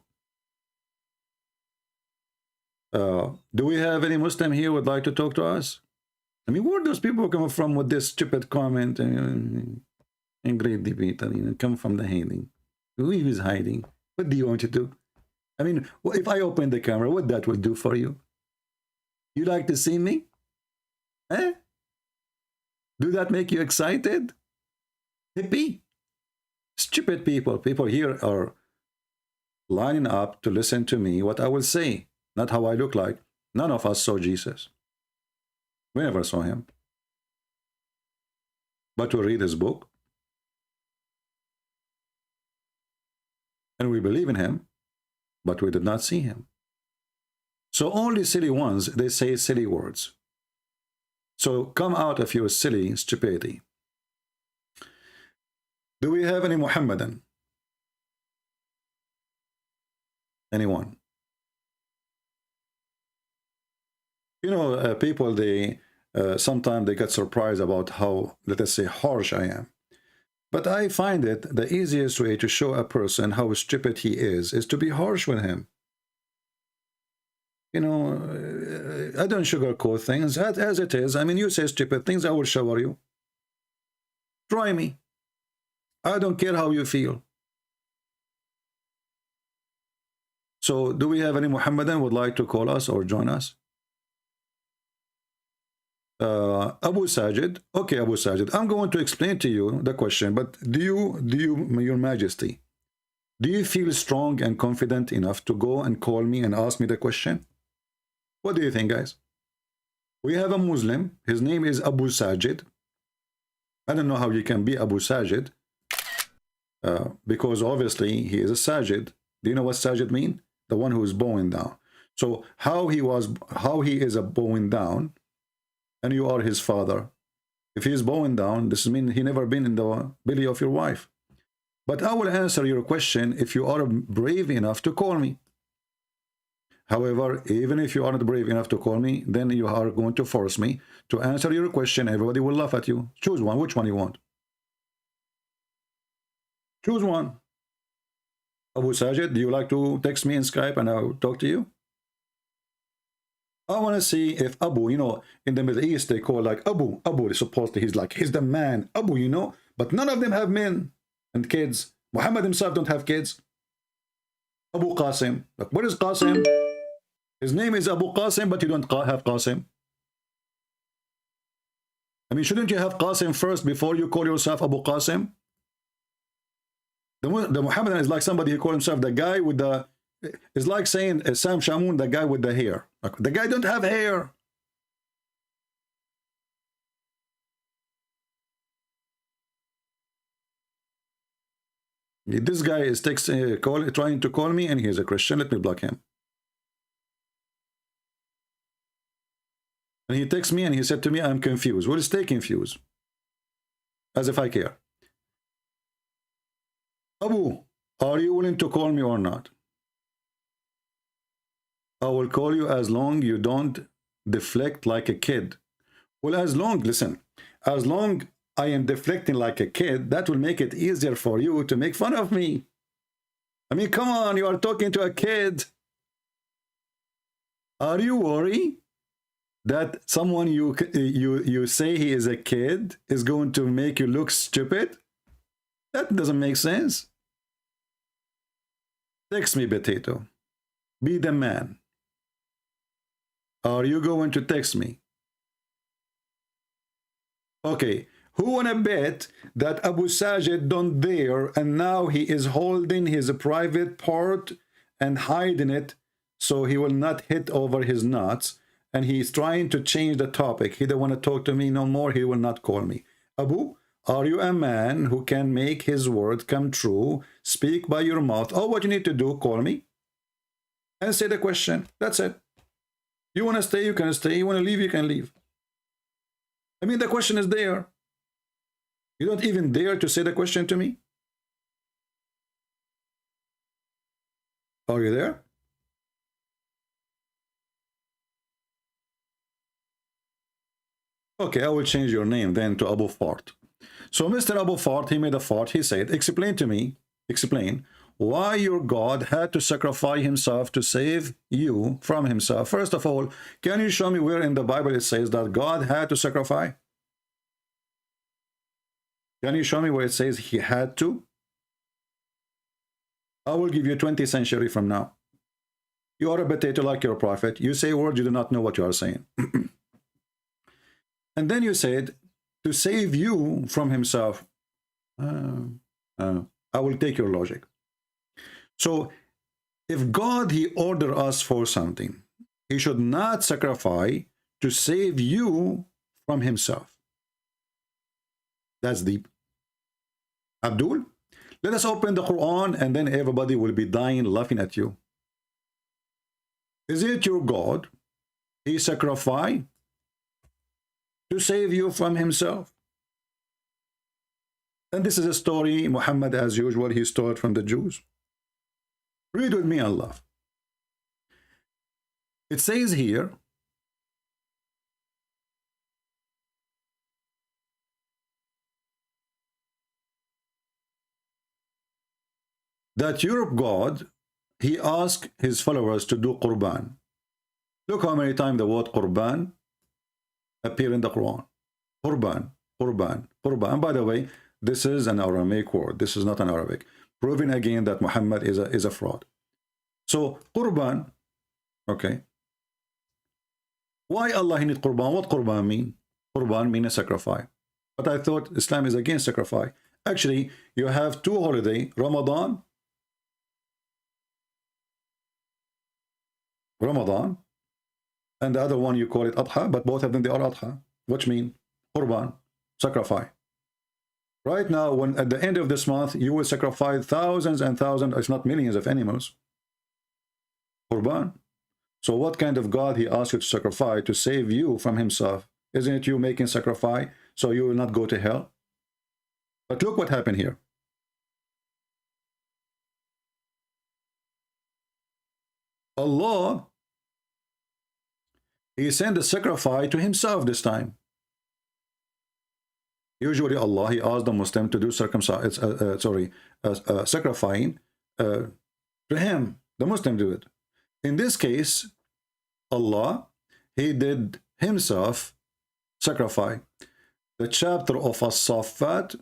Speaker 5: Do we have any Muslim here who would like to talk to us? I mean, where those people come from with this stupid comment and great debate? I mean, come from the hiding. Who is hiding? What do you want to do? I mean, if I open the camera, what that will do for you? You like to see me? Eh? Do that make you excited? Hippie? Stupid people. People here are lining up to listen to me, what I will say, not how I look like. None of us saw Jesus. We never saw him. But we read his book. And we believe in him, but we did not see him. So only silly ones, they say silly words. So come out of your silly stupidity. Do we have any Muhammadan? Anyone? You know, people, they sometimes they get surprised about how, let us say, harsh I am. But I find it the easiest way to show a person how stupid he is to be harsh with him. You know, I don't sugarcoat things as it is. I mean, you say stupid things, I will shower you. Try me. I don't care how you feel. So, do we have any Muhammadan would like to call us or join us? Abu Sajid. Okay, Abu Sajid, I'm going to explain to you the question, but do you, Your Majesty, do you feel strong and confident enough to go and call me and ask me the question? What do you think, guys? We have a Muslim. His name is Abu Sajid. I don't know how you can be Abu Sajid, because obviously he is a Sajid. Do you know what Sajid mean? The one who is bowing down. So how he is a bowing down, and you are his father. If he is bowing down, this means he never been in the belly of your wife. But I will answer your question if you are brave enough to call me. However, even if you aren't brave enough to call me, then you are going to force me to answer your question. Everybody will laugh at you. Choose one. Which one you want? Choose one. Abu Sajid, do you like to text me in Skype and I'll talk to you? I want to see if Abu, you know, in the Middle East, they call like Abu is supposedly, he's the man, Abu, you know, but none of them have men and kids. Muhammad himself don't have kids. Abu Qasim. Like, what is Qasim? His name is Abu Qasim, but you don't have Qasim. I mean, shouldn't you have Qasim first before you call yourself Abu Qasim? The Muhammadan is like somebody who calls himself the guy with the, it's like saying Sam Shamoun, the guy with the hair. Like, the guy don't have hair. This guy is trying to call me, and he is a Christian. Let me block him. And he texts me and he said to me, I'm confused. Well, stay confused. As if I care. Abu, are you willing to call me or not? I will call you as long you don't deflect like a kid. Well, listen, as long I am deflecting like a kid, that will make it easier for you to make fun of me. I mean, come on, you are talking to a kid. Are you worried? that someone you say he is a kid is going to make you look stupid? That doesn't make sense. Text me, Potato. Be the man. Are you going to text me? Okay. Who wanna bet that Abu Sajid don't dare, and now he is holding his private part and hiding it so he will not hit over his nuts, and he's trying to change the topic. He don't want to talk to me no more. He will not call me. Abu, are you a man who can make his word come true? Speak by your mouth. All what you need to do, call me and say the question. That's it. You want to stay, you can stay. You want to leave, you can leave. I mean, the question is there. You don't even dare to say the question to me? Are you there? Okay, I will change your name then to Abu Fart. So Mr. Abu Fart, he made a fart. He said, explain to me, explain why your God had to sacrifice himself to save you from himself. First of all, can you show me where in the Bible it says that God had to sacrifice? Can you show me where it says he had to? I will give you 20th century from now. You are a potato like your prophet. You say words, you do not know what you are saying. And then you said, to save you from himself. I will take your logic. So, if God, he ordered us for something, he should not sacrifice to save you from himself. That's deep. Abdul, let us open the Quran and then everybody will be dying laughing at you. Is it your God? He sacrificed to save you from himself. And this is a story, Muhammad, as usual, he stole it from the Jews. Read with me and laugh. It says here, that your God, he asked his followers to do Qurban. Look how many times the word Qurban appear in the Quran. Qurban, Qurban, Qurban. And by the way, this is an Aramaic word. This is not an Arabic. Proving again that Muhammad is a fraud. So, Qurban, okay. Why Allah need Qurban? What Qurban mean? Qurban means a sacrifice. But I thought Islam is against sacrifice. Actually, you have two holidays, Ramadan, and the other one you call it Adha, but both of them they are Adha, which mean Qurban, sacrifice. Right now, when at the end of this month, you will sacrifice thousands and thousands, if not millions of animals. Qurban. So what kind of God he asked you to sacrifice to save you from himself? Isn't it you making sacrifice so you will not go to hell? But look what happened here. Allah, he sent the sacrifice to himself this time. Usually Allah, he asked the Muslim to do sacrificing to him. The Muslim do it. In this case, Allah, he did himself sacrifice. The chapter of As-Saffat,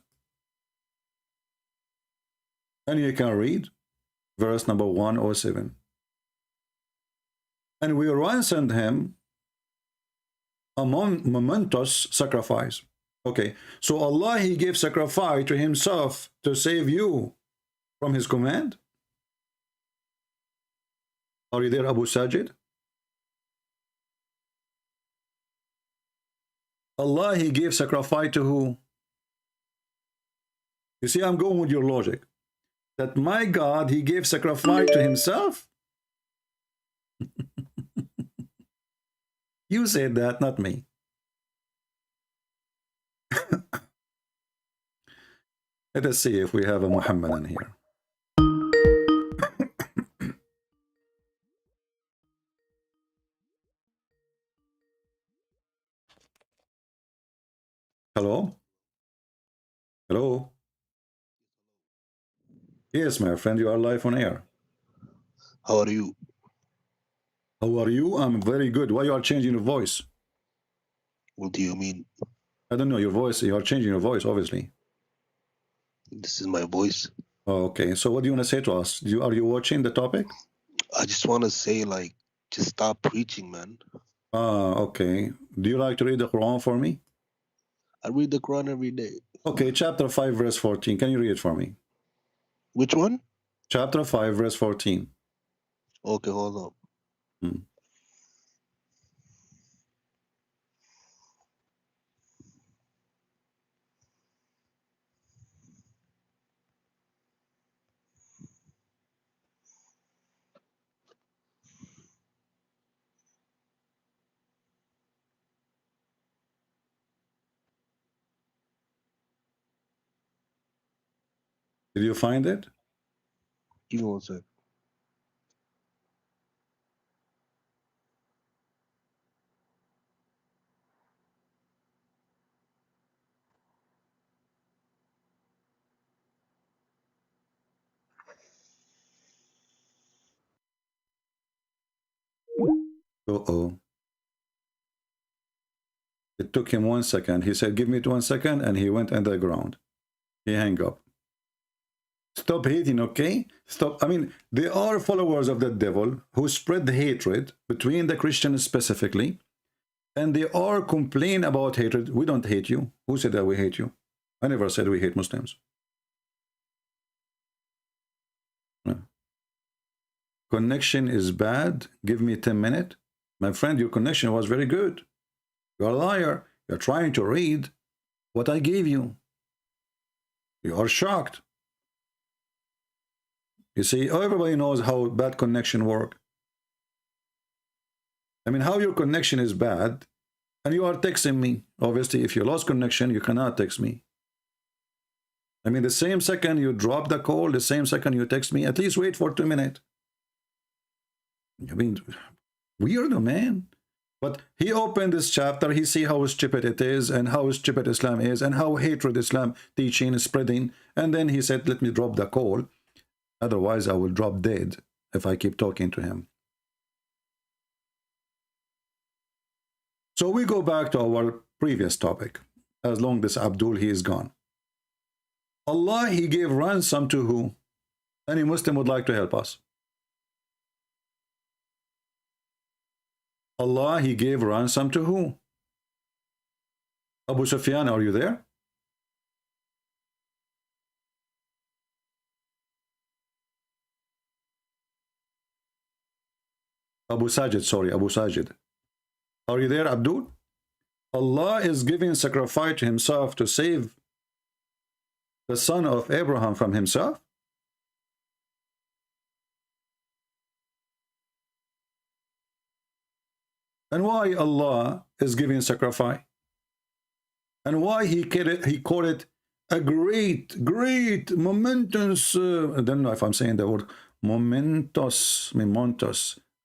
Speaker 5: and you can read verse number 107. And we ransomed him a momentous sacrifice. Okay, so Allah, he gave sacrifice to himself to save you from his command. Are you there, Abu Sajid? Allah, he gave sacrifice to who? You see, I'm going with your logic. That my God, he gave sacrifice to himself? You said that, not me. Let us see if we have a Muhammad in here. Hello? Hello? Yes, my friend, you are live on air.
Speaker 8: How are you?
Speaker 5: How are you? I'm very good. Why you are changing your voice?
Speaker 8: What do you mean?
Speaker 5: I don't know, your voice, you are changing your voice, obviously.
Speaker 8: This is my voice.
Speaker 5: Oh, okay, so what do you want to say to us? Are you watching the topic?
Speaker 8: I just want to say, like, just stop preaching, man.
Speaker 5: Ah, okay. Do you like to read the Quran for me?
Speaker 8: I read the Quran every day.
Speaker 5: Okay, chapter 5, verse 14. Can you read it for me?
Speaker 8: Which one?
Speaker 5: Chapter 5, verse 14.
Speaker 8: Okay, hold up.
Speaker 5: Hmm. Did you find it?
Speaker 8: Give me one sec.
Speaker 5: Uh-oh. It took him 1 second. He said, give me 1 second, and he went underground. He hung up. Stop hating, okay? Stop. I mean, they are followers of the devil who spread the hatred between the Christians specifically, and they are complaining about hatred. We don't hate you. Who said that we hate you? I never said we hate Muslims. Connection is bad. Give me 10 minutes. My friend, your connection was very good. You're a liar. You're trying to read what I gave you. You are shocked. You see, everybody knows how bad connection work. I mean, how your connection is bad, and you are texting me. Obviously, if you lost connection, you cannot text me. I mean, the same second you drop the call, the same second you text me, at least wait for 2 minutes. I mean, weirdo, man. But he opened this chapter, he see how stupid it is, and how stupid Islam is, and how hatred Islam teaching is spreading. And then he said, let me drop the call. Otherwise, I will drop dead if I keep talking to him. So we go back to our previous topic. As long as Abdul, he is gone. Allah, he gave ransom to who? Any Muslim would like to help us? Allah, he gave ransom to who? Abu Sufyan, are you there? Abu Sajid, sorry, Abu Sajid. Are you there, Abdul? Allah is giving sacrifice to himself to save the son of Abraham from himself? And why Allah is giving sacrifice? And why he called it a great, momentous, I don't know if I'm saying the word, momentous.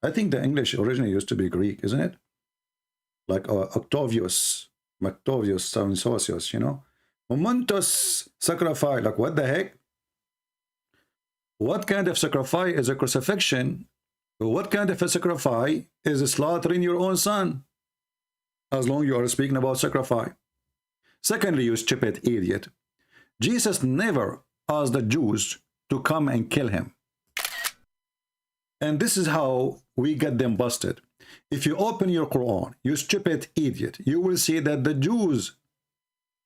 Speaker 5: I think the English originally used to be Greek, isn't it? Like Octavius, Sancosius, you know? Momentous sacrifice, like what the heck? What kind of sacrifice is a crucifixion? What kind of a sacrifice is slaughtering your own son? As long as you are speaking about sacrifice. Secondly, you stupid idiot, Jesus never asked the Jews to come and kill him. And this is how we get them busted. If you open your Quran, you stupid idiot, you will see that the Jews,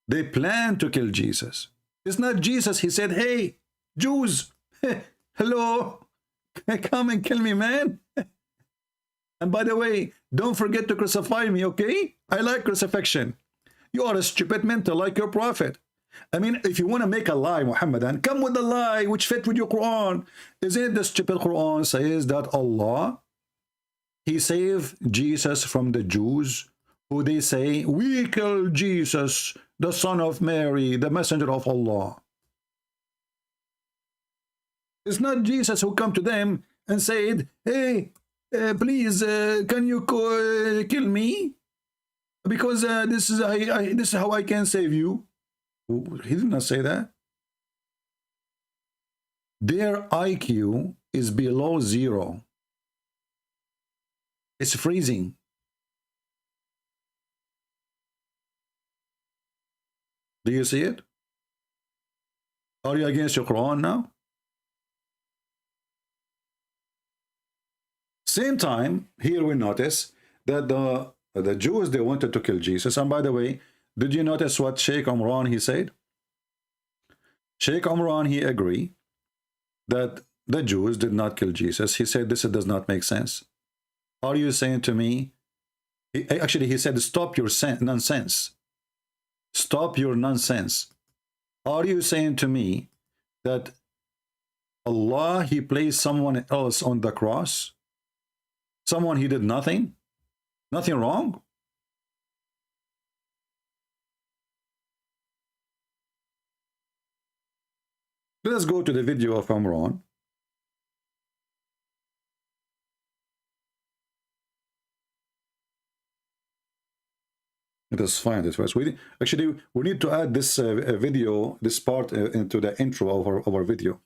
Speaker 5: they plan to kill Jesus. It's not Jesus. He said, hey, Jews, hello, come and kill me, man. And by the way, don't forget to crucify me, okay? I like crucifixion. You are a stupid mental like your prophet. I mean, if you want to make a lie, Muhammadan, come with a lie which fit with your Quran. Isn't it the stupid Quran says that Allah, he saved Jesus from the Jews who they say, we killed Jesus, the son of Mary, the messenger of Allah. It's not Jesus who come to them and said, hey, please, can you kill me? Because this is how I can save you. He did not say that. Their IQ is below 0. It's freezing. Do you see it? Are you against your Quran now? Same time, here we notice that the Jews, they wanted to kill Jesus. And by the way, did you notice what Sheikh Umran, he said? Sheikh Umran, he agreed that the Jews did not kill Jesus. He said this does not make sense. Are you saying to me, actually he said stop your nonsense. Stop your nonsense. Are you saying to me that Allah, he placed someone else on the cross? Someone he did nothing? Nothing wrong? Let us go to the video of Umran. Let us find it first. We need to add this video, this part into the intro of our video.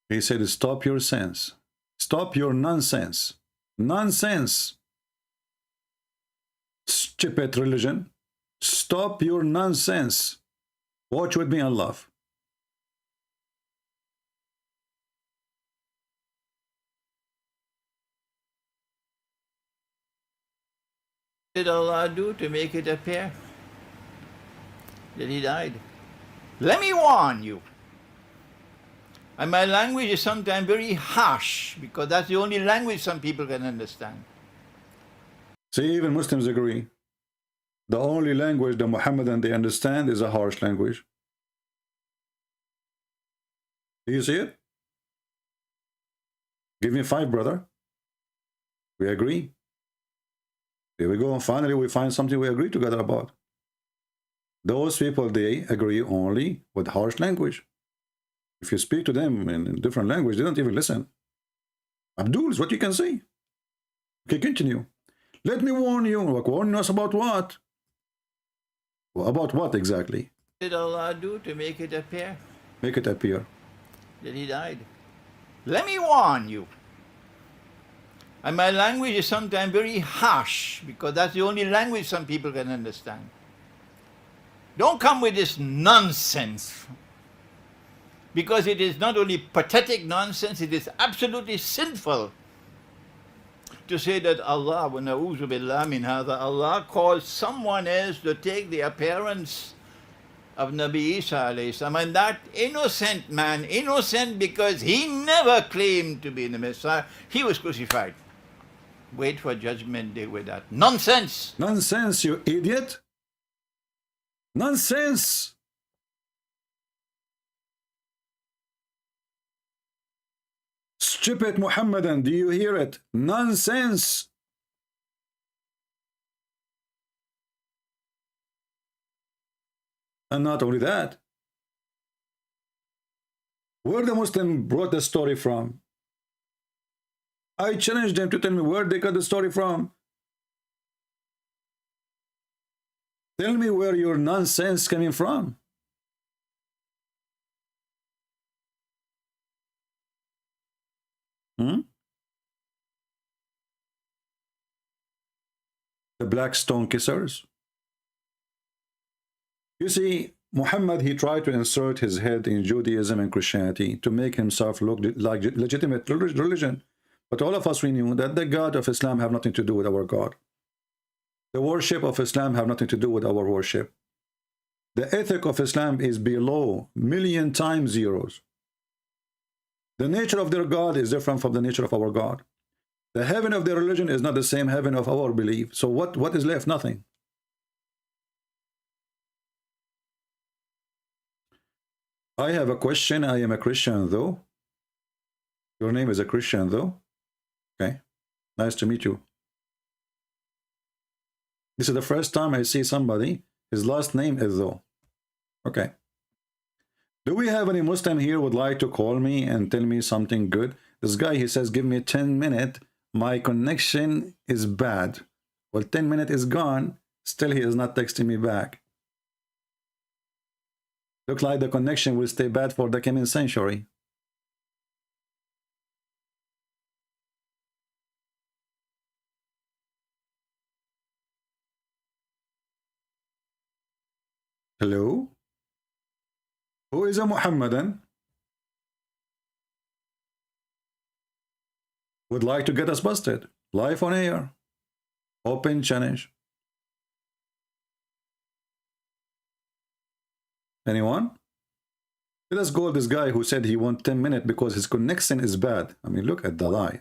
Speaker 5: He said, stop your sense. Stop your nonsense. Nonsense. Stupid religion. Stop your nonsense. Watch with me and laugh.
Speaker 9: What did Allah do to make it appear that he died? Let me warn you. And my language is sometimes very harsh, because that's the only language some people can understand.
Speaker 5: See, even Muslims agree. The only language the Mohammedan they understand is a harsh language. Do you see it? Give me 5, brother. We agree. Here we go. And finally, we find something we agree together about. Those people, they agree only with harsh language. If you speak to them in different language, they don't even listen. Abdul is what you can say. Okay, continue. Let me warn you. Warn us about what? Well, about what exactly?
Speaker 9: What did Allah do to make it appear
Speaker 5: Make it appear.
Speaker 9: that he died? Let me warn you. And my language is sometimes very harsh, because that's the only language some people can understand. Don't come with this nonsense. Because it is not only pathetic nonsense, it is absolutely sinful to say that Allah, wa na'udhu billah min hadha, Allah caused someone else to take the appearance of Nabi Isa alayhi salam, and that innocent man, innocent because he never claimed to be the Messiah, he was crucified. Wait for judgment day with that. Nonsense!
Speaker 5: Nonsense, you idiot! Nonsense! Stupid Mohammedan, do you hear it? Nonsense! And not only that, where the Muslim brought the story from? I challenged them to tell me where they got the story from. Tell me where your nonsense coming from. The black stone kissers. You see, Muhammad, he tried to insert his head in Judaism and Christianity to make himself look like legitimate religion. But all of us, we knew that the God of Islam have nothing to do with our God. The worship of Islam have nothing to do with our worship. The ethic of Islam is below 1,000,000 times zeros. The nature of their God is different from the nature of our God. The heaven of their religion is not the same heaven of our belief. So what is left? Nothing. I have a question. I am a Christian, though. Your name is a Christian, though. Okay. Nice to meet you. This is the first time I see somebody, his last name is though. Okay. Do we have any Muslim here would like to call me and tell me something good? This guy, he says, give me 10 minutes. My connection is bad. Well, 10 minutes is gone. Still, he is not texting me back. Look like the connection will stay bad for the coming century. Hello? Who is a Mohammedan? Would like to get us busted. Live on air. Open challenge. Anyone? Let us go this guy who said he wants 10 minutes because his connection is bad. I mean, look at the lies.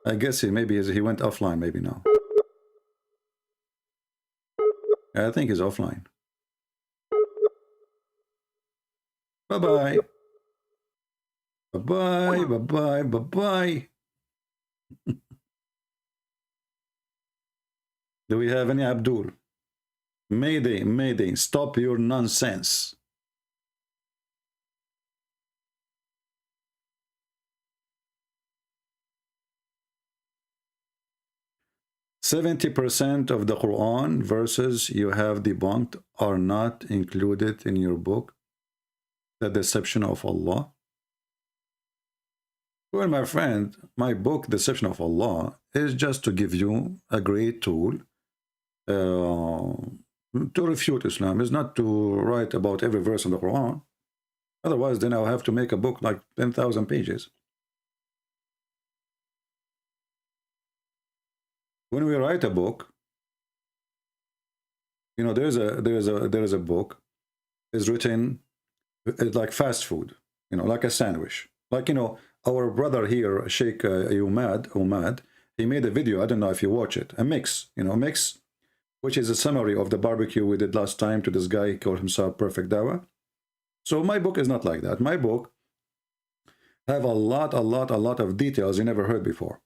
Speaker 5: I guess he went offline, maybe now. I think he's offline. Bye-bye. Bye-bye, bye-bye, bye-bye. Do we have any Abdul? Mayday, Mayday, stop your nonsense. "70% of the Quran verses you have debunked are not included in your book, The Deception of Allah." Well, my friend, my book, Deception of Allah, is just to give you a great tool to refute Islam. It's not to write about every verse in the Quran. Otherwise, then I'll have to make a book like 10,000 pages. When we write a book, you know, there is a book is written like fast food, you know, like a sandwich. Like, you know, our brother here, Sheikh Umad, he made a video, I don't know if you watch it, a mix, you know, mix, which is a summary of the barbecue we did last time to this guy, he called himself Perfect Dawah. So my book is not like that. My book have a lot of details you never heard before.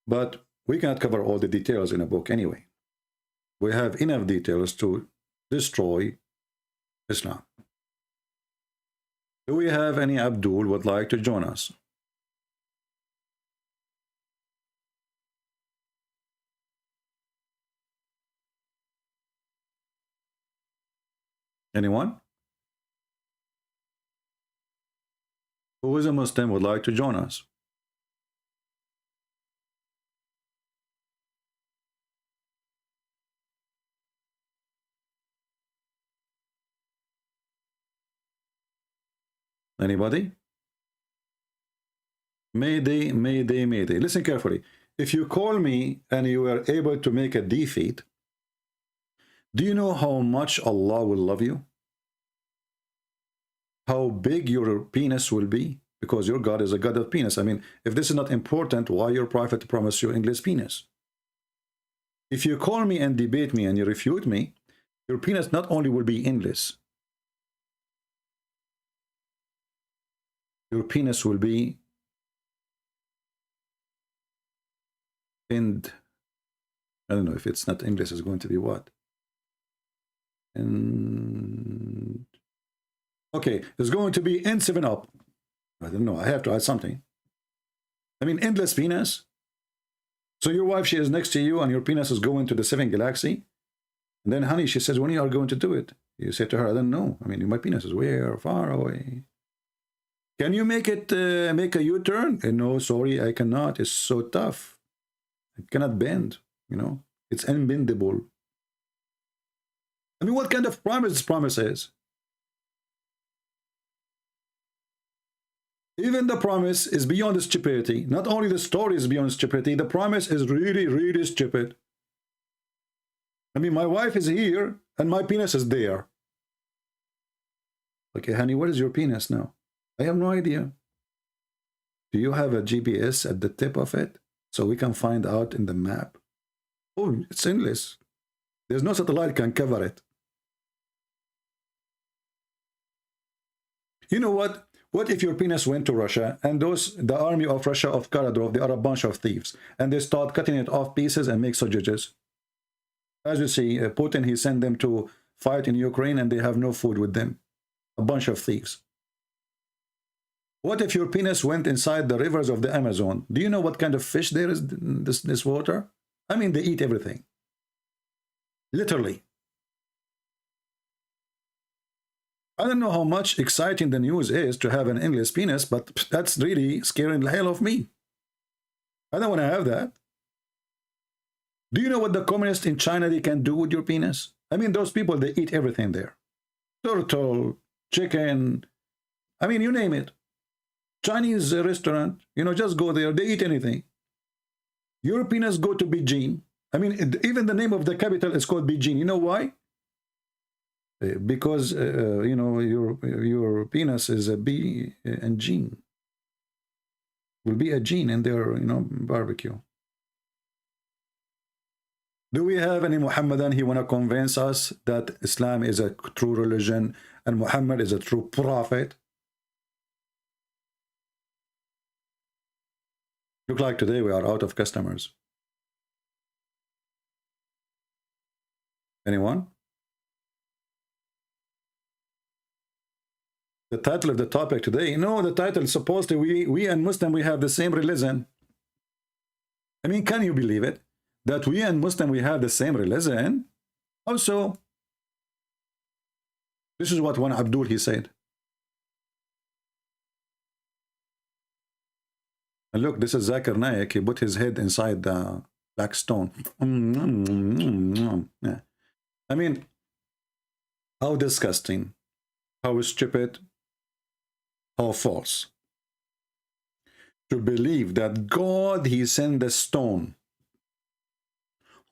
Speaker 5: But we cannot cover all the details in a book anyway. We have enough details to destroy Islam. Do we have any Abdul would like to join us? Anyone? Who is a Muslim would like to join us? Anybody? Mayday, Mayday, Mayday. Listen carefully. If you call me and you are able to make a defeat, do you know how much Allah will love you? How big your penis will be? Because your God is a God of penis. I mean, if this is not important, why your prophet promised you English penis? If you call me and debate me and you refute me, your penis not only will be endless, your penis will be end. I don't know if it's not English, it's going to be what? And okay, it's going to be end 7 up. I don't know, I have to add something. I mean, endless penis. So your wife, she is next to you and your penis is going to the 7th galaxy. And then, honey, she says, when you are going to do it? You say to her, I don't know. I mean, my penis is way far away. Can you make it, make a U-turn? No, sorry, I cannot. It's so tough. It cannot bend, you know. It's unbendable. I mean, what kind of promise this promise is? Even the promise is beyond stupidity. Not only the story is beyond stupidity, the promise is really, really stupid. I mean, my wife is here and my penis is there. Okay, honey, where is your penis now? I have no idea. Do you have a GPS at the tip of it so we can find out in the map? Oh, it's endless. There's no satellite can cover it. You know what? What if your penis went to Russia and the army of Russia of Karadrov, they are a bunch of thieves, and they start cutting it off pieces and make sausages? As you see, Putin, he sent them to fight in Ukraine and they have no food with them. A bunch of thieves. What if your penis went inside the rivers of the Amazon? Do you know what kind of fish there is in this water? I mean, they eat everything. Literally. I don't know how much exciting the news is to have an endless penis, but that's really scaring the hell of me. I don't want to have that. Do you know what the communists in China, they can do with your penis? I mean, those people, they eat everything there. Turtle, chicken, I mean, you name it. Chinese restaurant, you know, just go there, they eat anything. Your penis go to Beijing. I mean, even the name of the capital is called Beijing. You know why? Because, you know, your penis is a B and gene. Will be a gene in their, you know, barbecue. Do we have any Mohammedan? He want to convince us that Islam is a true religion and Muhammad is a true prophet? Look like today we are out of customers. Anyone? The title of the topic today, no, the title is supposed to, we and Muslim, we have the same religion. I mean, can you believe it? That we and Muslim, we have the same religion? Also, this is what one Abdul, he said. And look, this is Zakir Naik, he put his head inside the black stone. Yeah. I mean, how disgusting, how stupid, how false. To believe that God, he sent the stone.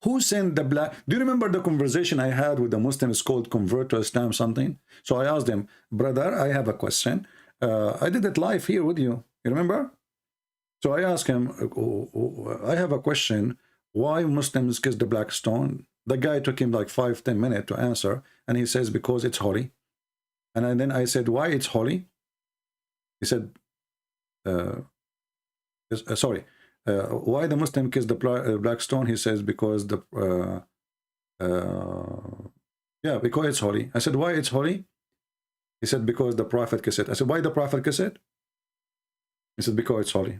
Speaker 5: Who sent the black? Do you remember the conversation I had with the Muslims called Convert to Islam something? So I asked them, brother, I have a question. I did it live here with you. You remember? So I asked him, I have a question. Why Muslims kiss the black stone? The guy took him like 5-10 minutes to answer. And he says, because it's holy. And then I said, why it's holy? He said, sorry. Why the Muslim kiss the black stone? He says, because the yeah, because it's holy. I said, why it's holy? He said, because the Prophet kissed it. I said, why the Prophet kissed it? He said, because it's holy.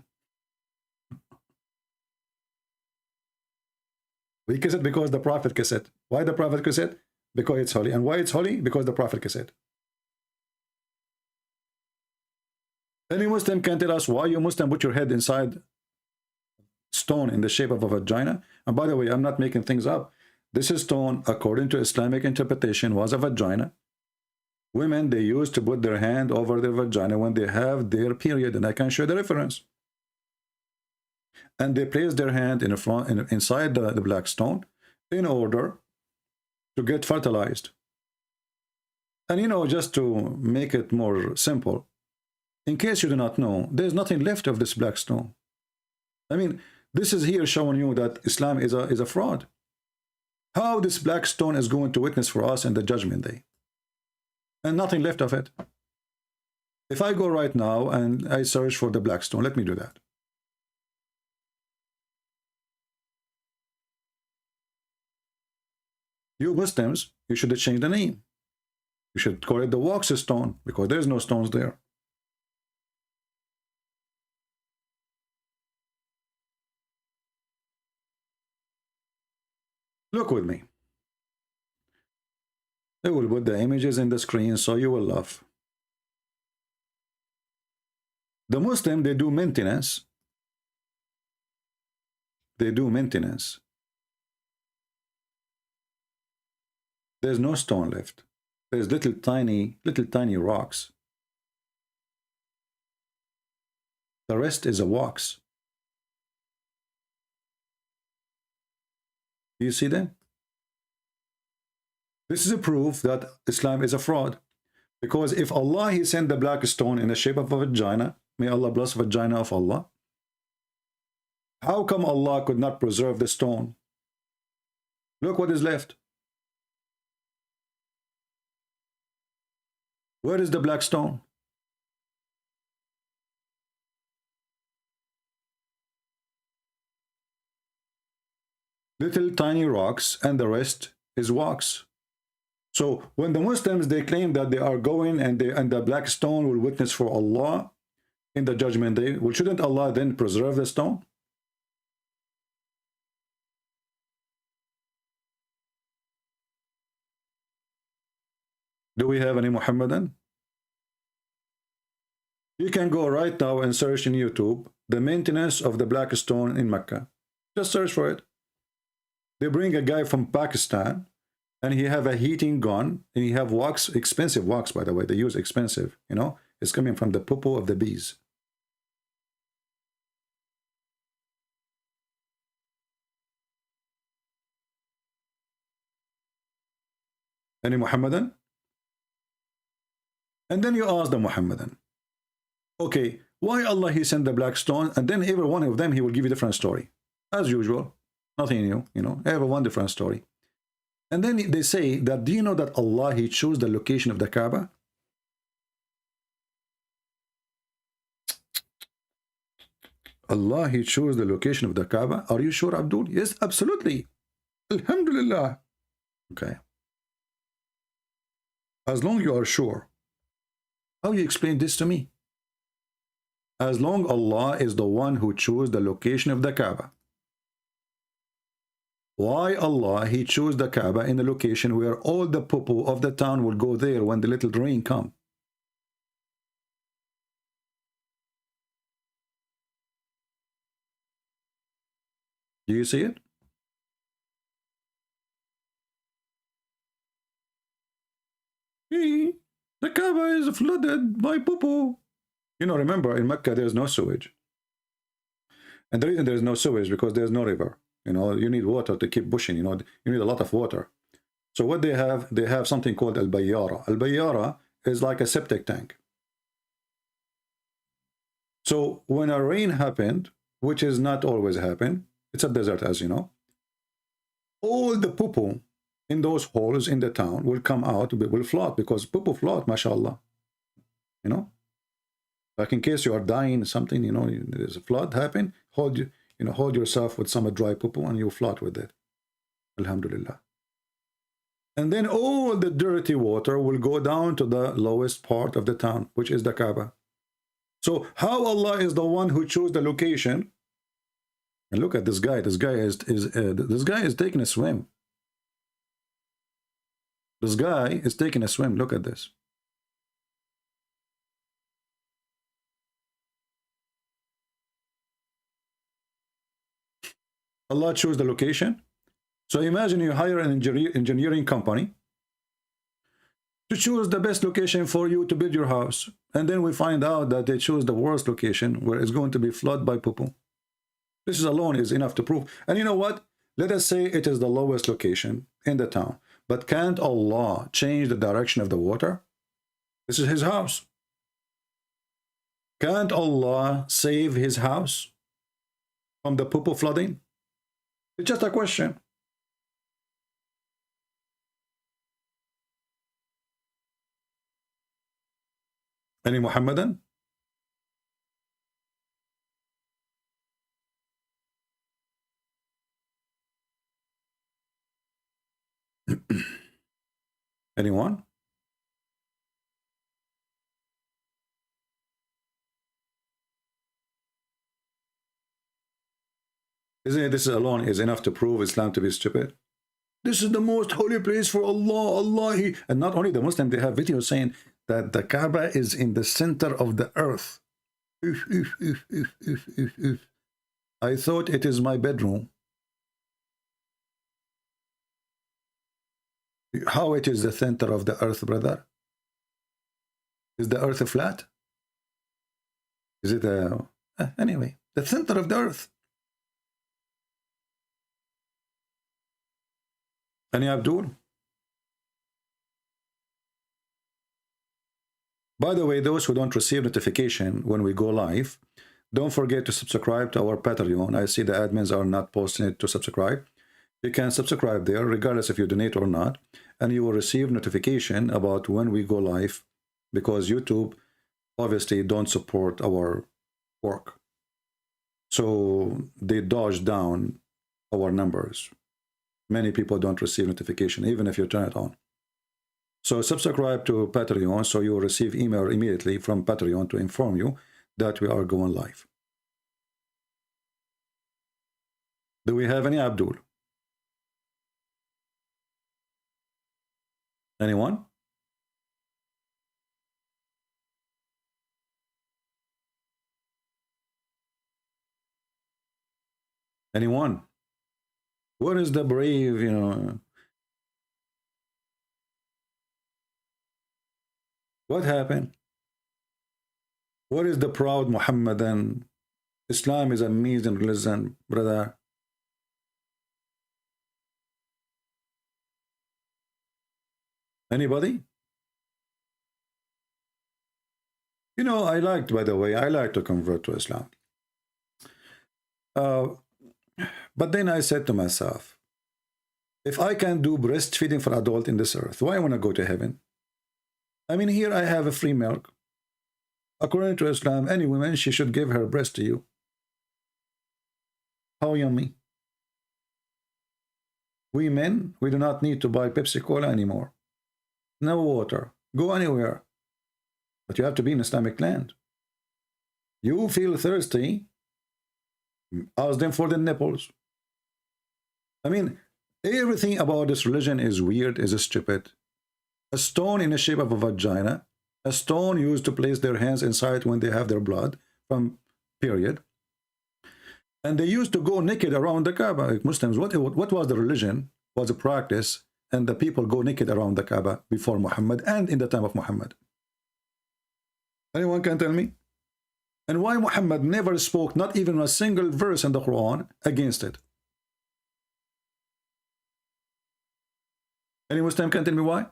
Speaker 5: We kiss it because the Prophet kissed it. Why the Prophet kissed it? Because it's holy. And why it's holy? Because the Prophet kissed it. Any Muslim can tell us why you Muslim put your head inside stone in the shape of a vagina. And by the way, I'm not making things up. This is stone, according to Islamic interpretation, was a vagina. Women, they used to put their hand over their vagina when they have their period, and I can show the reference. And they place their hand in front, inside the black stone in order to get fertilized. And you know, just to make it more simple, in case you do not know, there's nothing left of this black stone. I mean, this is here showing you that Islam is a fraud. How this black stone is going to witness for us in the judgment day. And nothing left of it. If I go right now and I search for the black stone, let me do that. You Muslims, you should change the name. You should call it the wax stone, because there's no stones there. Look with me. I will put the images in the screen so you will laugh. The Muslim, they do maintenance. They do maintenance. There's no stone left. There's little tiny rocks. The rest is a wax. Do you see that? This is a proof that Islam is a fraud. Because if Allah, he sent the black stone in the shape of a vagina, may Allah bless the vagina of Allah, how come Allah could not preserve the stone? Look what is left. Where is the black stone? Little tiny rocks, and the rest is wax. So when the Muslims, they claim that they are going and the black stone will witness for Allah in the judgment day, well, shouldn't Allah then preserve the stone? Do we have any Muhammadan? You can go right now and search in YouTube the maintenance of the black stone in Mecca. Just search for it. They bring a guy from Pakistan and he have a heating gun and he have wax, expensive wax, by the way. They use expensive, you know. It's coming from the poo of the bees. Any Muhammadan? And then you ask the Muhammadan, okay, why Allah he sent the black stone? And then every one of them, he will give you a different story. As usual, nothing new, you know, every one different story. And then they say that, do you know that Allah, he chose the location of the Kaaba? Allah, he chose the location of the Kaaba. Are you sure, Abdul? Yes, absolutely. Alhamdulillah. Okay. As long you are sure, how you explain this to me? As long Allah is the one who chose the location of the Kaaba. Why Allah, he chose the Kaaba in a location where all the poo of the town will go there when the little rain come? Do you see it? The Kaaba is flooded by poo. You know, remember, in Mecca, there's no sewage. And the reason there's no sewage because there's no river. You know, you need water to keep pushing. You know, you need a lot of water. So what they have something called al-bayyara. Al-bayyara is like a septic tank. So when a rain happened, which is not always happen, it's a desert, as you know, all the poo in those holes in the town will come out, will float, because poo float, mashallah. You know, like in case you are dying something, you know, there's a flood happen, hold yourself with some dry poo and you float with it. Alhamdulillah. And then all the dirty water will go down to the lowest part of the town, which is the Kaaba. So how Allah is the one who chose the location? And look at this guy. This guy is taking a swim. This guy is taking a swim. Look at this. Allah chose the location. So imagine you hire an engineering company to choose the best location for you to build your house. And then we find out that they chose the worst location where it's going to be flooded by poo. This is alone is enough to prove. And you know what? Let us say it is the lowest location in the town. But can't Allah change the direction of the water? This is his house. Can't Allah save his house from the poo flooding? It's just a question. Any Muhammadan? Anyone? Isn't it this alone is enough to prove Islam to be stupid? This is the most holy place for Allah. And not only the Muslim, they have videos saying that the Kaaba is in the center of the earth. I thought it is my bedroom. How it is the center of the earth, brother? Is the earth flat? Is it anyway, the center of the earth. Any Abdul? By the way, those who don't receive notification when we go live, don't forget to subscribe to our Patreon. I see the admins are not posting it to subscribe. You can subscribe there regardless if you donate or not, and you will receive notification about when we go live, because YouTube obviously don't support our work. So they dodge down our numbers. Many people don't receive notification, even if you turn it on. So subscribe to Patreon so you will receive email immediately from Patreon to inform you that we are going live. Do we have any Abdul? Anyone? Anyone? What is the brave, you know? What happened? What is the proud Muhammadan? Islam is amazing religion, brother. Anybody? You know, I liked, by the way, I like to convert to Islam. But then I said to myself, if I can do breastfeeding for adult in this earth, why I want to go to heaven? I mean, here I have a free milk. According to Islam, any woman, she should give her breast to you. How yummy. We men, we do not need to buy Pepsi Cola anymore. No water. Go anywhere. But you have to be in Islamic land. You feel thirsty, ask them for the nipples. I mean, everything about this religion is weird, is stupid. A stone in the shape of a vagina, a stone used to place their hands inside when they have their blood from period. And they used to go naked around the Kaaba. Like Muslims, what was the religion? Was a practice, and the people go naked around the Kaaba before Muhammad and in the time of Muhammad. Anyone can tell me? And why Muhammad never spoke, not even a single verse in the Quran against it? Any Muslim can tell me why?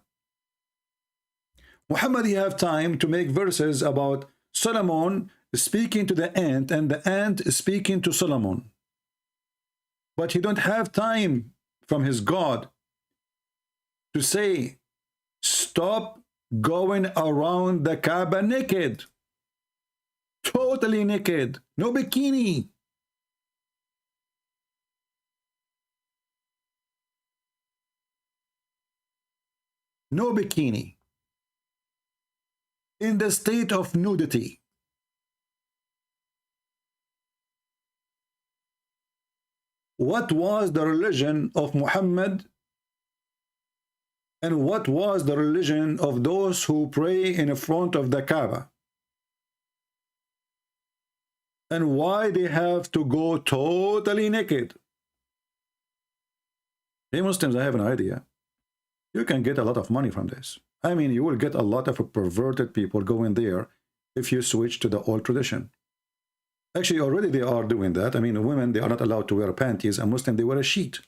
Speaker 5: Muhammad, he have time to make verses about Solomon speaking to the ant and the ant speaking to Solomon. But he don't have time from his God to say, stop going around the Kaaba naked. Totally naked. No bikini. No bikini. In the state of nudity. What was the religion of Muhammad? And what was the religion of those who pray in front of the Kaaba? And why they have to go totally naked? Hey Muslims, I have an idea. You can get a lot of money from this. I mean, you will get a lot of perverted people going there if you switch to the old tradition. Actually, already they are doing that. I mean, women, they are not allowed to wear panties. A Muslim, they wear a sheet.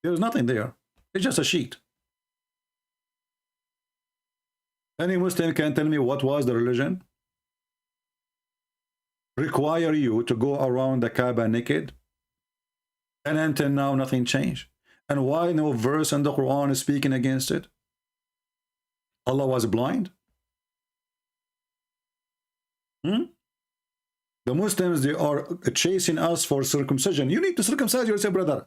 Speaker 5: There's nothing there. It's just a sheet. Any Muslim can tell me what was the religion? Require you to go around the Kaaba naked? And until now, nothing changed. And why no verse in the Quran is speaking against it? Allah was blind? The Muslims, they are chasing us for circumcision. You need to circumcise yourself, brother.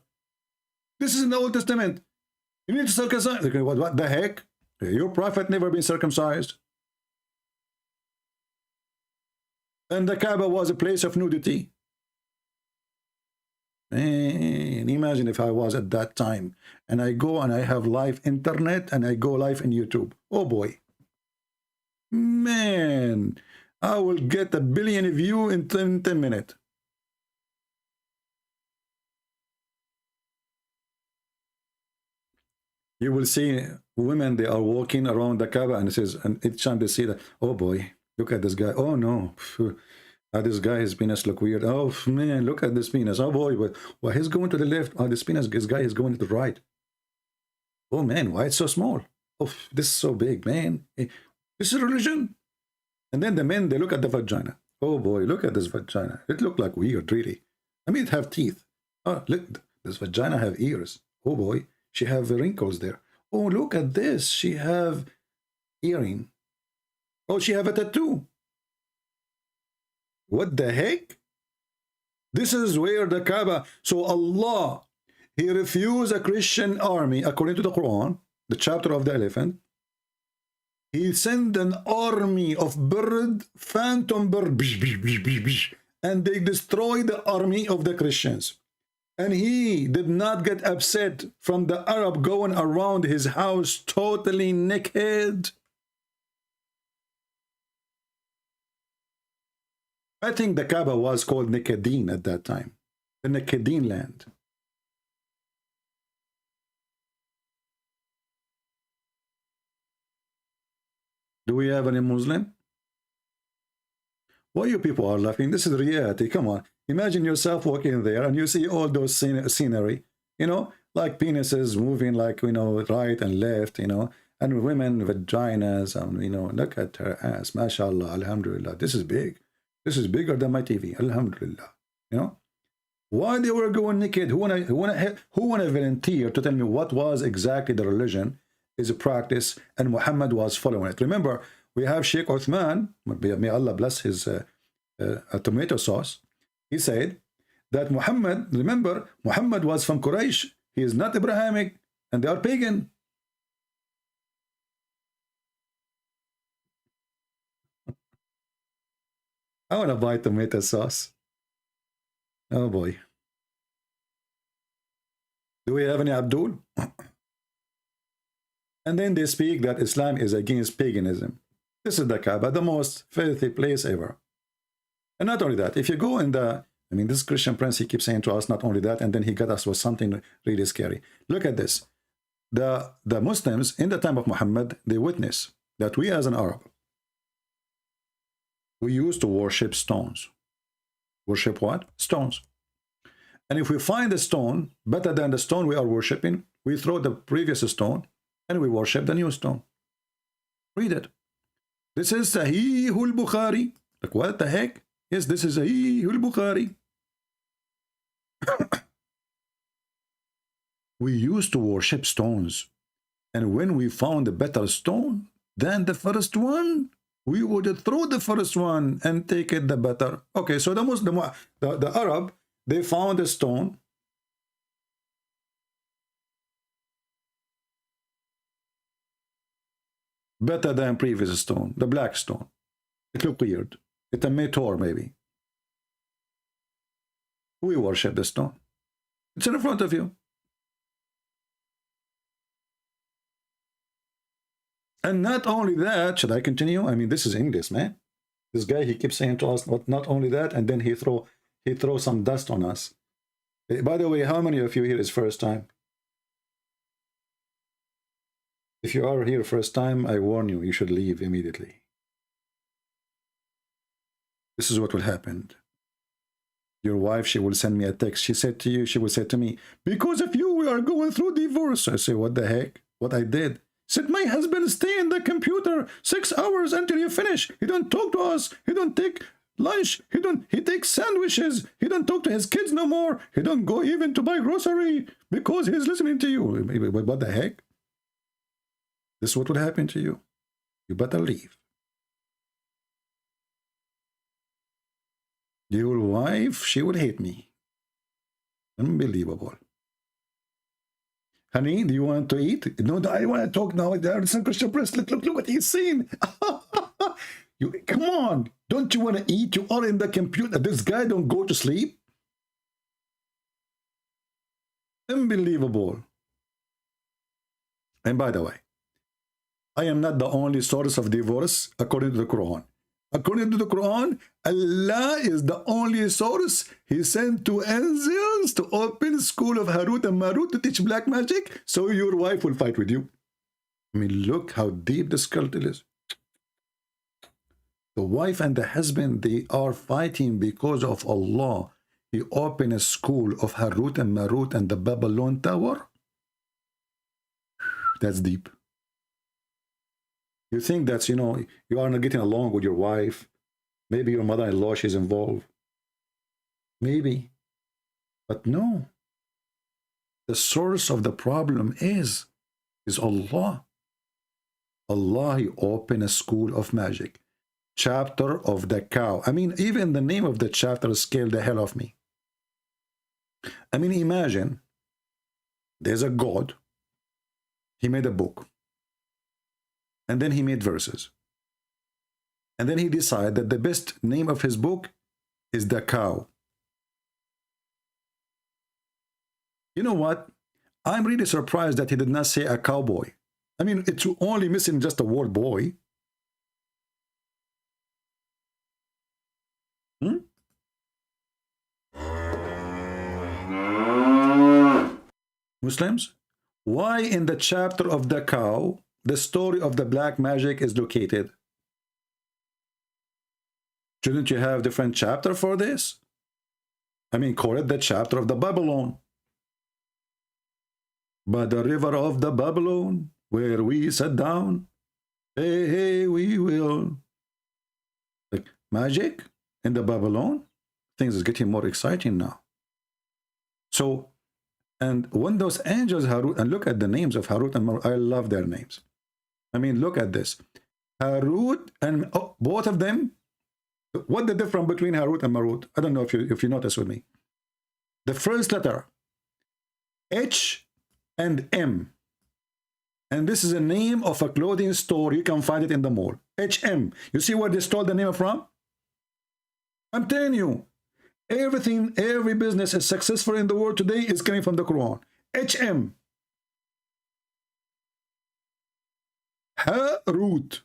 Speaker 5: This is in the Old Testament. You need to circumcise. What the heck? Your prophet never been circumcised. And the Kaaba was a place of nudity. Man, imagine if I was at that time and I go and I have live internet and I go live in YouTube. Oh boy. Man, I will get 1 billion views in 10 minutes. You will see women, they are walking around the Kaaba and it says, and each time they see that, oh boy, look at this guy. Oh no. This guy, his penis look weird. Oh man, look at this penis. Oh boy, why he's going to the left? Oh, this penis, this guy is going to the right. Oh man, why it's so small? Oh, this is so big, man. This is religion. And then the men, they look at the vagina. Oh boy, look at this vagina. It look like weird, really. I mean, it have teeth. Oh, look, this vagina have ears. Oh boy, she have wrinkles there. Oh, look at this. She have earring. Oh, she have a tattoo. What the heck? This is where the Kaaba. So Allah, he refused a Christian army, according to the Quran, the chapter of the elephant. He sent an army of bird, phantom bird, and they destroyed the army of the Christians. And he did not get upset from the Arab going around his house totally naked. I think the Kaaba was called Nakedin at that time, the Nakedin land. Do we have any Muslim? Why you people are laughing? This is reality. Come on. Imagine yourself walking there and you see all those scenery, you know, like penises moving like, you know, right and left, you know, and women, vaginas, and, you know, look at her ass. MashaAllah, alhamdulillah. This is big. This is bigger than my TV. Alhamdulillah. You know? Why they were going naked? Who wanna volunteer to tell me what was exactly the religion is a practice and Muhammad was following it? Remember, we have Sheikh Uthman, may Allah bless his tomato sauce. He said that Muhammad, remember, Muhammad was from Quraysh. He is not Abrahamic and they are pagan. I want to buy tomato sauce. Oh boy. Do we have any Abdul? And then they speak that Islam is against paganism. This is the Kaaba, the most filthy place ever. And not only that, if you go in the, I mean, this Christian prince, he keeps saying to us, not only that, and then he got us with something really scary. Look at this. The Muslims in the time of Muhammad, they witness that we as an Arab, we used to worship stones. Worship what? Stones. And if we find a stone better than the stone we are worshiping, we throw the previous stone and we worship the new stone. Read it. This is Sahihul Bukhari. Like, what the heck? Yes, this is Sahihul Bukhari. We used to worship stones. And when we found a better stone than the first one, we would throw the first one and take it the better. Okay, so the Arab, they found a stone. Better than previous stone, the black stone. It looked weird. It's a meteor, maybe. We worship the stone. It's in front of you. And not only that, should I continue? I mean, this is English, man. This guy, he keeps saying to us, not only that, and then he throw some dust on us. By the way, how many of you here is first time? If you are here first time, I warn you, you should leave immediately. This is what will happen. Your wife, she will send me a text. She said to you, she will say to me, because of you, we are going through divorce. I say, what the heck? What I did? Said, my husband stay in the computer 6 hours until you finish. He don't talk to us. He don't take lunch. He takes sandwiches. He don't talk to his kids no more. He don't go even to buy grocery because he's listening to you. What the heck? This is what would happen to you. You better leave. Your wife, she will hate me. Unbelievable. Honey, do you want to eat? No, I want to talk now. There's some Christian press. Look what he's saying. Come on. Don't you want to eat? You are in the computer. This guy don't go to sleep. Unbelievable. And by the way, I am not the only source of divorce according to the Quran. According to the Quran, Allah is the only source. He sent 2 angels to open school of Harut and Marut to teach black magic, so your wife will fight with you. I mean, look how deep this cult is. The wife and the husband, they are fighting because of Allah. He opened a school of Harut and Marut and the Babylon Tower. That's deep. You think that's, you know, you are not getting along with your wife. Maybe your mother-in-law, she's involved. Maybe. But no. The source of the problem is Allah. Allah, He opened a school of magic. Chapter of the cow. I mean, even the name of the chapter scared the hell off me. I mean, imagine there's a God. He made a book. And then he made verses. And then he decided that the best name of his book is The Cow. You know what? I'm really surprised that he did not say a cowboy. I mean, it's only missing just the word boy. Muslims, why in the chapter of the cow, the story of the black magic is located? Shouldn't you have different chapter for this? I mean, call it the chapter of the Babylon. By the river of the Babylon, where we sat down, hey, hey, we will. Like magic in the Babylon, things is getting more exciting now. So, and when those angels, Harut, and look at the names of Harut and Marut, I love their names. I mean, look at this. Harut and both of them, what the difference between Harut and Marut? I don't know if you notice with me. The first letter, H and M. And this is a name of a clothing store. You can find it in the mall. HM. You see where they stole the name from? I'm telling you, everything, every business is successful in the world today is coming from the Quran. HM. Harut.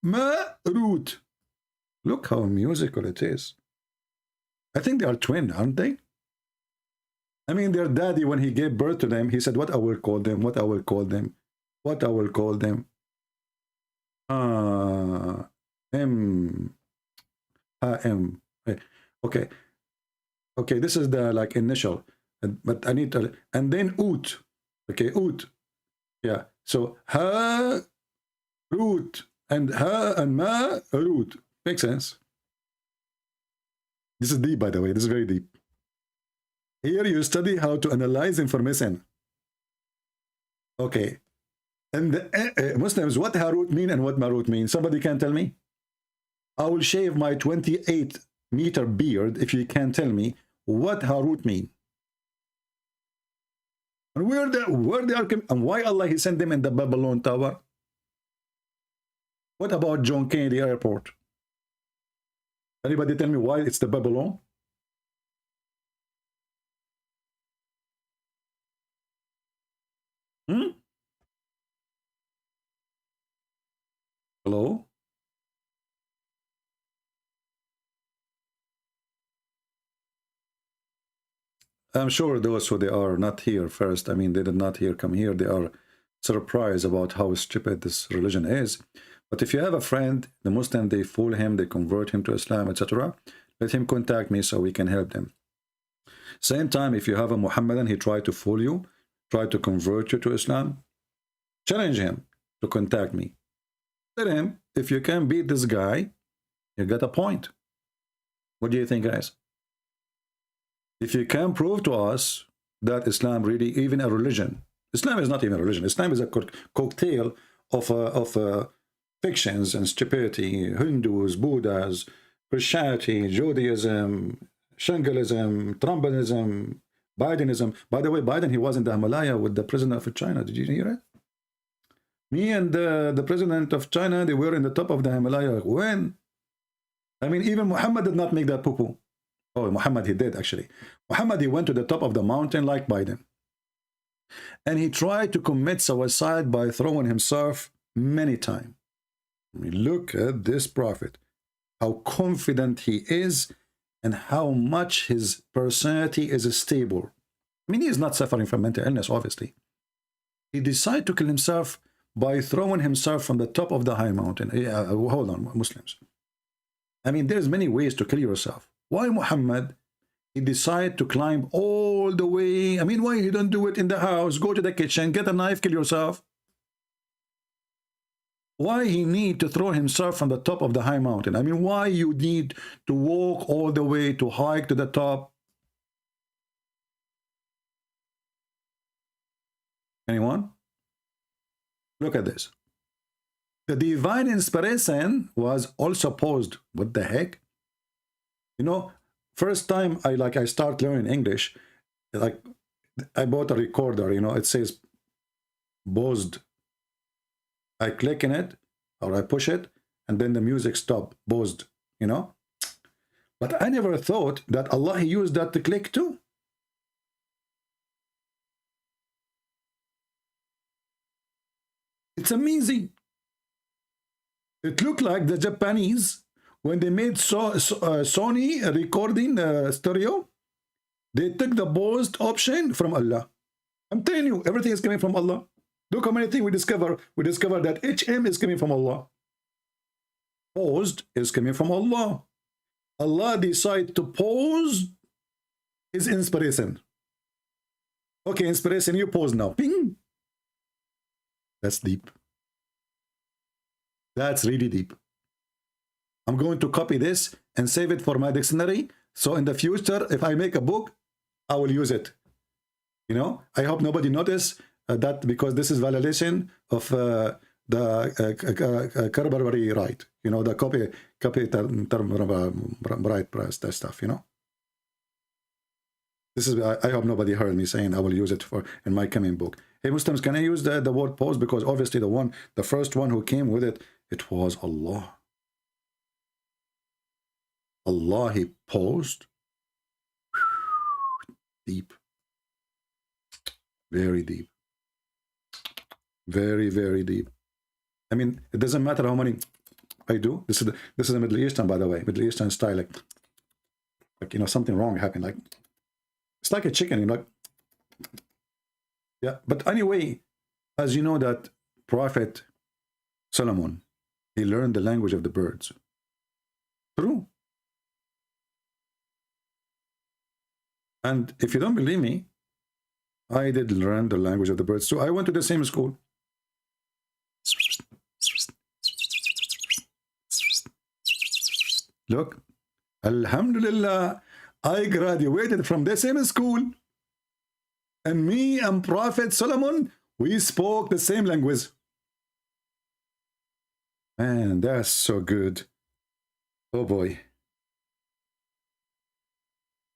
Speaker 5: Marut. Look how musical it is. I think they are twin, aren't they? I mean, their daddy, when he gave birth to them, he said, what I will call them, what I will call them, what I will call them. M. Okay. Okay, this is the like initial, but I need to, and then Ut. Okay, Ut. Yeah. So Ha, Root, and Ha and Ma, Root. Makes sense. This is deep, by the way. This is very deep. Here you study how to analyze information. Okay. And the Muslims, what Harut mean and what Marut mean? Somebody can tell me? I will shave my 28-meter beard if you can tell me what Harut mean. And where they are coming, and why Allah he sent them in the Babylon Tower? What about John Kennedy Airport? Anybody tell me why it's the Babylon? Hello? I'm sure those who they are not here first, I mean, they did not come here, they are surprised about how stupid this religion is. But if you have a friend, the Muslim, they fool him, they convert him to Islam, etc., let him contact me so we can help them. Same time, if you have a Mohammedan, he tried to fool you, try to convert you to Islam, challenge him to contact me. Tell him, if you can beat this guy, you got a point. What do you think, guys? If you can prove to us that Islam really even a religion, Islam is not even a religion. Islam is a cocktail of fictions and stupidity. Hindus, Buddhas, Christianity, Judaism, Shingoism, Trumpism, Bidenism. By the way, Biden, he was in the Himalaya with the president of China. Did you hear it? Me and the president of China, they were in the top of the Himalaya. When? I mean, even Muhammad did not make that poo-poo. Oh, Muhammad, he did, actually. Muhammad, he went to the top of the mountain like Biden. And he tried to commit suicide by throwing himself many times. I mean, look at this prophet. How confident he is and how much his personality is stable. I mean, he is not suffering from mental illness, obviously. He decided to kill himself by throwing himself from the top of the high mountain. Hold on, Muslims. I mean, there's many ways to kill yourself. Why Muhammad, he decided to climb all the way? I mean, why you don't do it in the house? Go to the kitchen, get a knife, kill yourself. Why he need to throw himself from the top of the high mountain? I mean, why you need to walk all the way to hike to the top? Anyone? Look at this. The divine inspiration was also opposed. What the heck? You know, first time I start learning English, like I bought a recorder, you know, it says paused. I click in it, or I push it, and then the music stopped, paused, you know. But I never thought that Allah, He used that to click too. It's amazing. It looked like the Japanese, when they made Sony recording stereo, they took the paused option from Allah. I'm telling you, everything is coming from Allah. Look how many things we discover. We discover that HM is coming from Allah. Paused is coming from Allah. Allah decide to pause His inspiration. Okay, inspiration, you pause now. Ping. That's deep. That's really deep. I'm going to copy this and save it for my dictionary. So in the future, if I make a book, I will use it. You know, I hope nobody notice that, because this is validation of the Carberry right. You know, the copy right price, that stuff, you know. This is, I hope nobody heard me saying I will use it for in my coming book. Hey Muslims, can I use the word pause? Because obviously the first one who came with it, it was Allah. Allah, He paused. Deep. Very deep. Very, very deep. I mean, it doesn't matter how many I do. This is a Middle Eastern, by the way, Middle Eastern style, like you know, something wrong happened. Like it's like a chicken, you know. Yeah, but anyway, as you know, that Prophet Solomon, he learned the language of the birds. True. And if you don't believe me, I did learn the language of the birds too. I went to the same school. Look, Alhamdulillah, I graduated from the same school. And me and Prophet Solomon, we spoke the same language. Man, that's so good. Oh boy.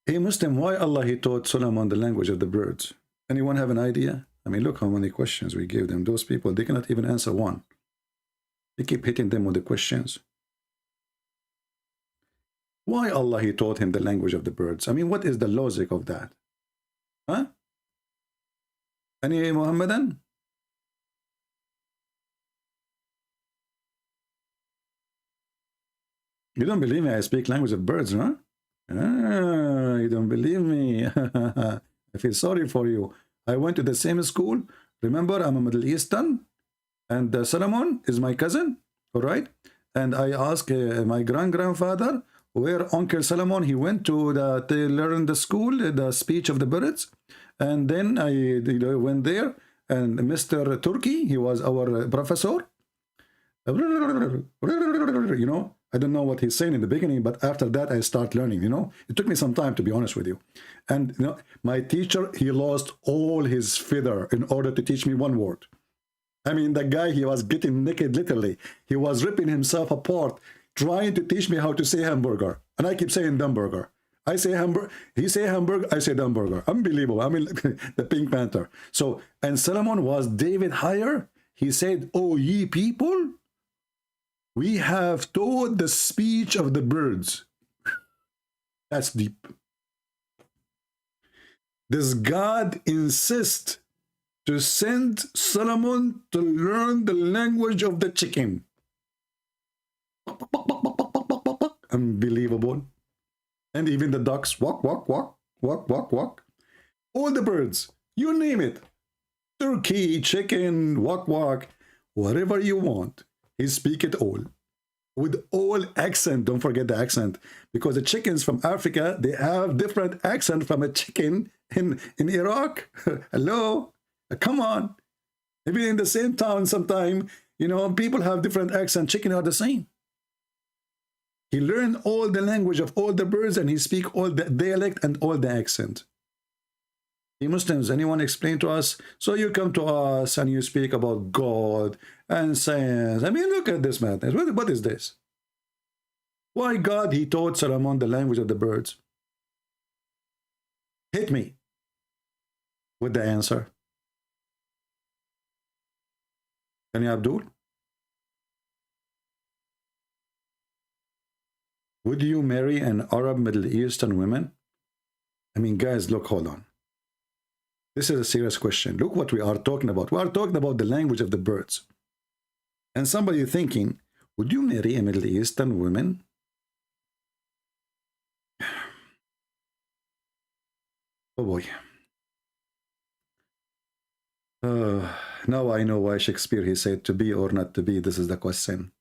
Speaker 5: Hey Muslim, why Allah, He taught Solomon the language of the birds? Anyone have an idea? I mean, look how many questions we gave them. Those people, they cannot even answer one. We keep hitting them with the questions. Why Allah, He taught him the language of the birds? I mean, what is the logic of that? Huh? Any Mohammedan? You don't believe me? I speak language of birds, huh? Ah, you don't believe me. I feel sorry for you. I went to the same school. Remember, I'm a Middle Eastern, and Solomon is my cousin, all right? And I asked my grandfather where Uncle Solomon, he went to learn the school, the speech of the birds. And then I went there, and Mr. Turkey, he was our professor. You know, I don't know what he's saying in the beginning, but after that, I start learning, you know. It took me some time, to be honest with you. And, you know, my teacher, he lost all his feather in order to teach me one word. I mean, the guy, he was getting naked, literally. He was ripping himself apart, trying to teach me how to say hamburger. And I keep saying Dumburger. I say hamburger, he say hamburger, I say Dumburger. Unbelievable. I mean, the Pink Panther. So, and Solomon was David higher. He said, "O ye people, we have taught the speech of the birds." That's deep. Does God insist to send Solomon to learn the language of the chicken? Unbelievable. And even the ducks, walk, walk, walk, walk, walk, walk. All the birds, you name it. Turkey, chicken, walk, walk, whatever you want. He speak it all. With all accent, don't forget the accent. Because the chickens from Africa, they have different accent from a chicken in Iraq. Hello? Come on. Maybe in the same town sometime, you know, people have different accent. Chicken are the same. He learned all the language of all the birds, and he speak all the dialect and all the accent. You Muslims, anyone explain to us? So you come to us and you speak about God and science. I mean, look at this madness. What is this? Why God, he taught Solomon the language of the birds? Hit me with the answer. Can you, Abdul? Would you marry an Arab Middle Eastern woman? I mean, guys, look, hold on. This is a serious question. Look what we are talking about. We are talking about the language of the birds. And somebody thinking, would you marry a Middle Eastern woman? Oh boy. Now I know why Shakespeare, he said, to be or not to be, this is the question.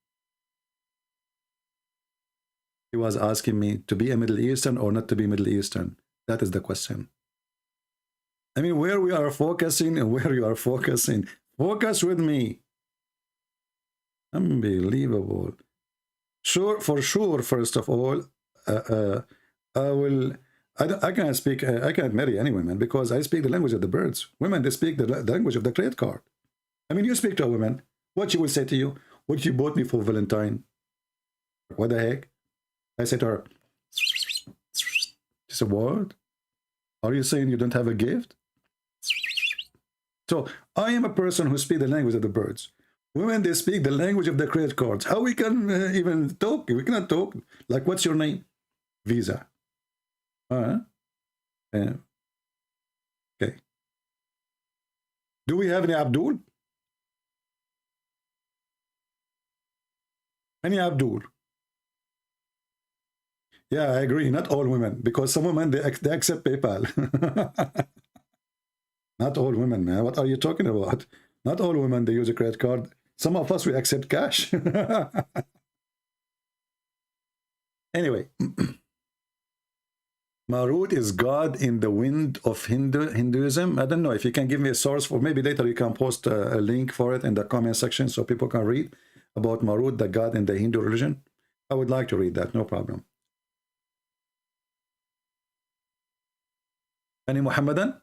Speaker 5: He was asking me to be a Middle Eastern or not to be Middle Eastern. That is the question. I mean, where we are focusing and where you are focusing. Focus with me. Unbelievable. Sure, for sure, first of all, I can't speak, I can't marry any woman because I speak the language of the birds. Women, they speak the language of the credit card. I mean, you speak to a woman, what she will say to you, what you bought me for Valentine? What the heck? I said to her, she said, what? Are you saying you don't have a gift? So I am a person who speaks the language of the birds. Women, they speak the language of the credit cards. How we can even talk? We cannot talk. Like, what's your name? Visa. Okay. Do we have any Abdul? Any Abdul? Yeah, I agree. Not all women, because some women, they accept PayPal. Not all women, man. What are you talking about? Not all women, they use a credit card. Some of us, we accept cash. Anyway, Marut is God in the wind of Hinduism. I don't know if you can give me a source, for maybe later you can post a link for it in the comment section so people can read about Marut, the God in the Hindu religion. I would like to read that, no problem. Any Mohammedan?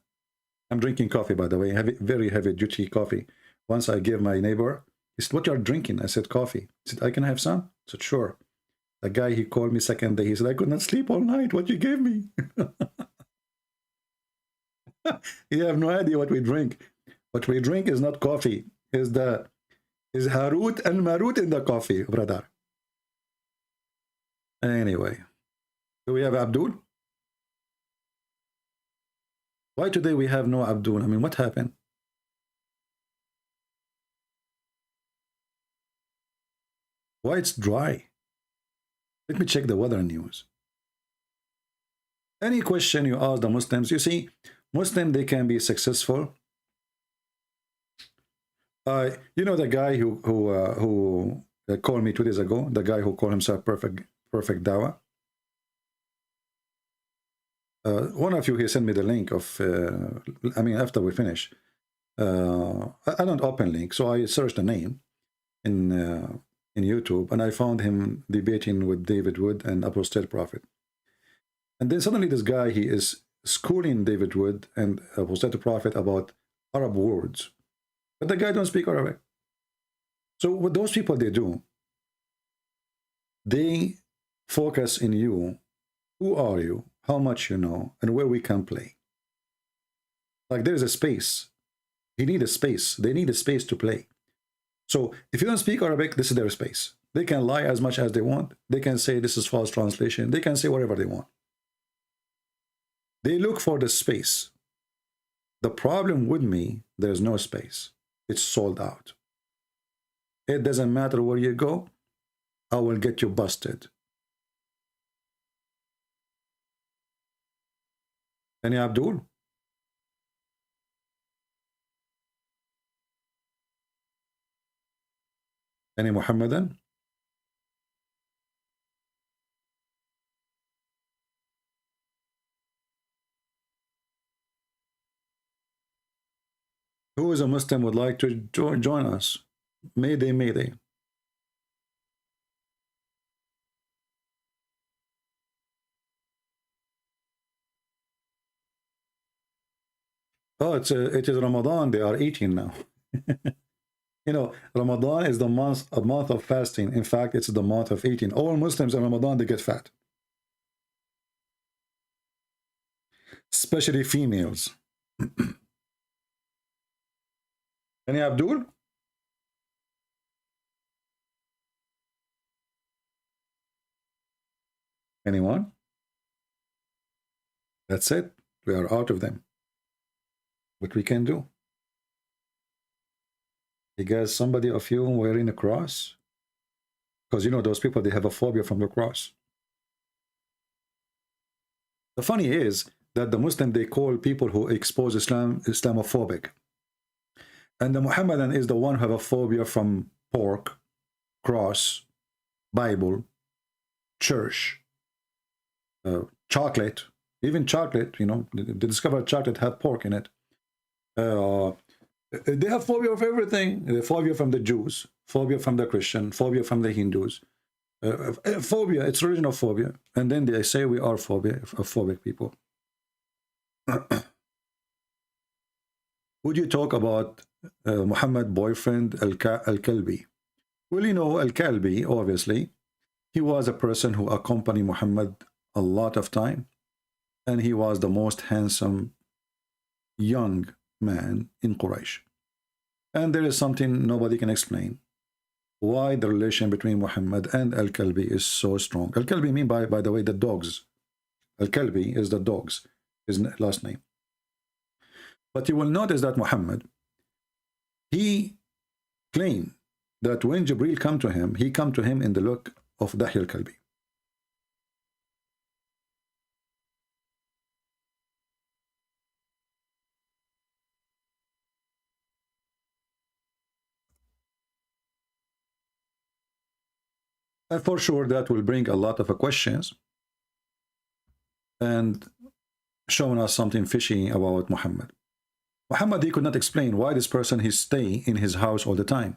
Speaker 5: I'm drinking coffee, by the way, very heavy duty coffee. Once I gave my neighbor, he said, what you're drinking? I said, coffee. He said, I can have some? I said, sure. The guy, he called me second day. He said, I could not sleep all night. What you gave me? You have no idea what we drink. What we drink is not coffee. Is Harut and Marut in the coffee, brother. Anyway, do we have Abdul? Why today we have no Abdul? I mean, what happened? Why it's dry? Let me check the weather news. Any question you ask the Muslims, you see, Muslim, they can be successful. You know the guy who called me 2 days ago, the guy who called himself perfect dawah. One of you, he sent me the link of, I mean, after we finish. I don't open link, so I searched the name in YouTube, and I found him debating with David Wood and Apostate Prophet. And then suddenly this guy, he is schooling David Wood and Apostate Prophet about Arab words. But the guy don't speak Arabic. So what those people, they do, they focus in you. Who are you? How much you know? And where we can play. Like there's a space. You need a space. They need a space to play. So if you don't speak Arabic, this is their space. They can lie as much as they want. They can say this is false translation. They can say whatever they want. They look for the space. The problem with me, there's no space. It's sold out. It doesn't matter where you go, I will get you busted. Any Abdul? Any Mohammedan? Who is a Muslim would like to join us? Mayday, mayday. Oh, it is Ramadan. They are eating now. You know, Ramadan is a month of fasting. In fact, it's the month of eating. All Muslims in Ramadan, they get fat. Especially females. Any Abdul? Anyone? That's it. We are out of them. What we can do? You guys, somebody of you wearing a cross? Because you know those people, they have a phobia from the cross. The funny is that the Muslim, they call people who expose Islam Islamophobic. And the Muhammadan is the one who have a phobia from pork, cross, Bible, church, chocolate, even chocolate, you know, they discovered chocolate had pork in it. They have phobia of everything. Phobia from the Jews, phobia from the Christian, phobia from the Hindus. Phobia, it's religion of phobia. And then they say we are phobic people. Would you talk about Muhammad boyfriend Al-Kalbi? Well, you know, Al-Kalbi, obviously, he was a person who accompanied Muhammad a lot of time. And he was the most handsome young man in Quraysh. And there is something nobody can explain. Why the relation between Muhammad and Al-Kalbi is so strong. Al-Kalbi mean by the way, the dogs. Al-Kalbi is the dogs, his last name. But you will notice that Muhammad, he claimed that when Jibreel come to him, he come to him in the look of Dahi Al-Kalbi. And for sure, that will bring a lot of questions and showing us something fishy about Muhammad. Muhammad, he could not explain why this person he stay in his house all the time.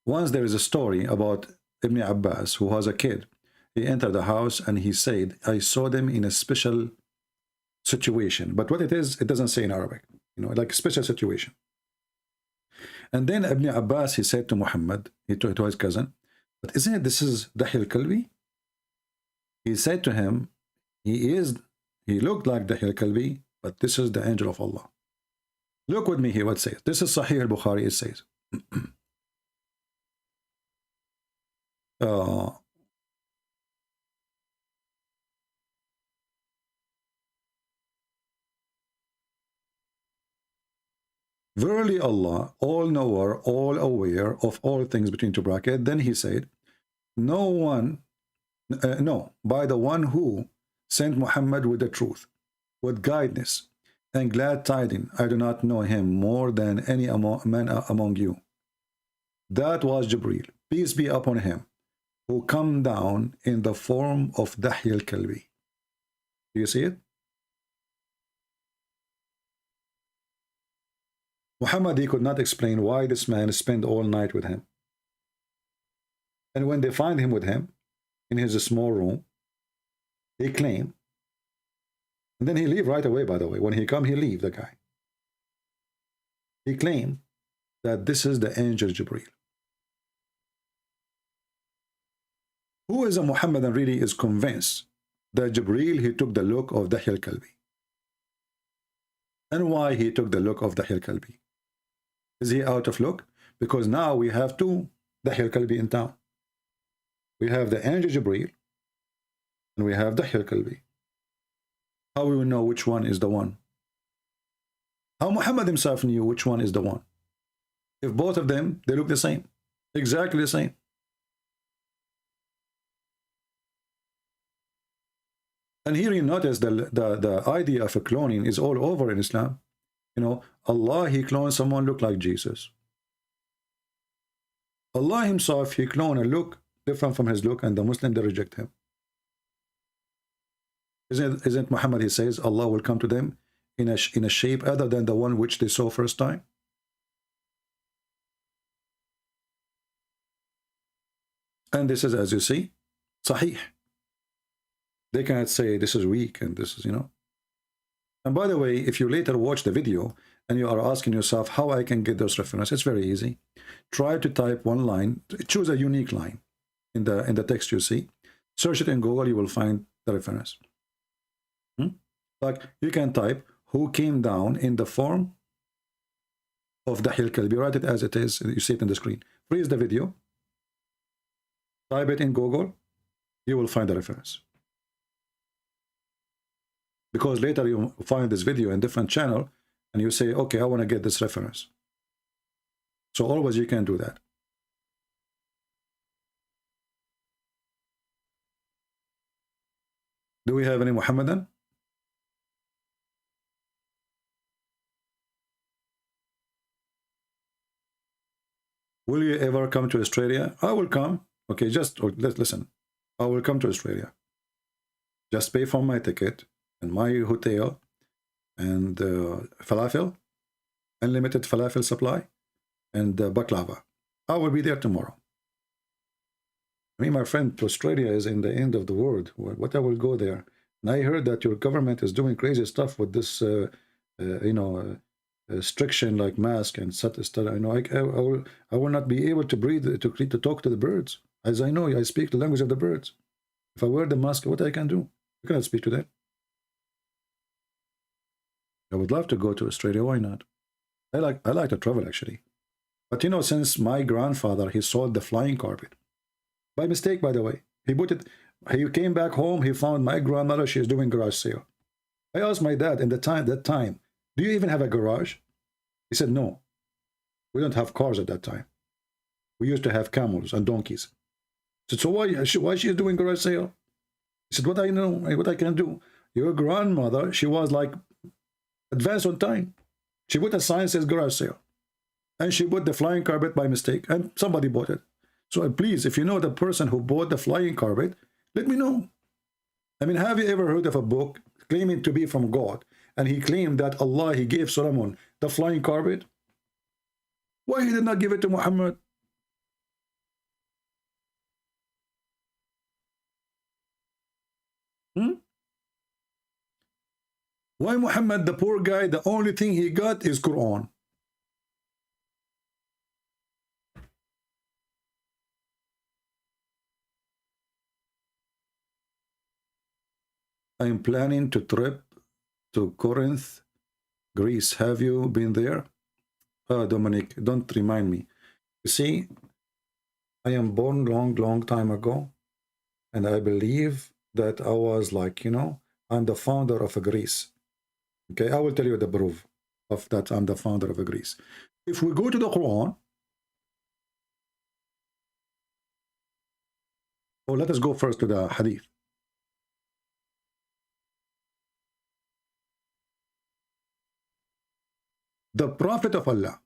Speaker 5: Once there is a story about Ibn Abbas, who was a kid. He entered the house and he said, I saw them in a special situation. But what it is, it doesn't say in Arabic. You know, like a special situation. And then Ibn Abbas, he said to Muhammad, to his cousin, but isn't it this is Dahi al-Kalbi? He said to him, he looked like Dahi al-Kalbi, but this is the angel of Allah. Look with me here what it says. This is Sahih al-Bukhari, it says. Verily Allah, all knower, all aware of all things between two brackets. Then he said, no, by the one who sent Muhammad with the truth, with guidance and glad tidings, I do not know him more than any man among you. That was Jibreel, peace be upon him, who come down in the form of Dahi al-Kalbi. Do you see it? Muhammad, he could not explain why this man spent all night with him. And when they find him with him in his small room, he claimed, and then he leave right away, by the way. When he come, he leave, the guy. He claimed that this is the angel Jibreel. Who is a Muhammadan really is convinced that Jibreel, he took the look of Dahi al-Kalbi. And why he took the look of Dahi al-Kalbi? Is he out of luck? Because now we have two Dahi al-Kalbi in town. We have the angel Jibreel and we have Dahi al-Kalbi. How we will know which one is the one? How Muhammad himself knew which one is the one? If both of them, they look the same. Exactly the same. And here you notice the idea of a cloning is all over in Islam. You know, Allah, he cloned someone look like Jesus. Allah himself, he cloned a look different from his look, and the Muslim, they reject him. Isn't Muhammad, he says, Allah will come to them in a shape other than the one which they saw first time? And this is, as you see, Sahih. They cannot say this is weak and this is, you know. And by the way, if you later watch the video and you are asking yourself how I can get those references, it's very easy. Try to type one line, choose a unique line in the text you see. Search it in Google, you will find the reference. Like you can type who came down in the form of Dahi al-Kalbi. Write it as it is, you see it in the screen. Freeze the video. Type it in Google. you will find the reference. Because later you find this video in different channel and you say, okay, I want to get this reference. So always you can do that. Do we have any Mohammedan? Will you ever come to Australia? I will come. Okay, just listen. I will come to Australia. Just pay for my ticket and my hotel and falafel, unlimited falafel supply, and baklava. I will be there tomorrow. I mean, my friend, Australia is in the end of the world. What I will go there? And I heard that your government is doing crazy stuff with this, restriction like mask and such stuff. I know I will not be able to breathe, to talk to the birds. As I know, I speak the language of the birds. If I wear the mask, what I can do? I cannot speak to them. I would love to go to Australia. Why not? I like to travel actually. But you know, since my grandfather, he sold the flying carpet. By mistake, by the way. He came back home, he found my grandmother, she is doing garage sale. I asked my dad in that time, do you even have a garage? He said, no. We don't have cars at that time. We used to have camels and donkeys. I said, so why she is doing garage sale? He said, what I know, what I can do. Your grandmother, she was like advanced on time. She put a sign says garage sale. And she put the flying carpet by mistake and somebody bought it. So please, if you know the person who bought the flying carpet, let me know. I mean, have you ever heard of a book claiming to be from God, and he claimed that Allah, he gave Solomon the flying carpet? Why he did not give it to Muhammad? Why Muhammad, the poor guy, the only thing he got is Quran? I am planning to trip to Corinth, Greece. Have you been there? Dominic, don't remind me. You see, I am born long time ago, and I believe that I was like, I'm the founder of Greece. Okay, I will tell you the proof of that I'm the founder of Greece. If we go to the Quran, let us go first to the Hadith. The Prophet of Allah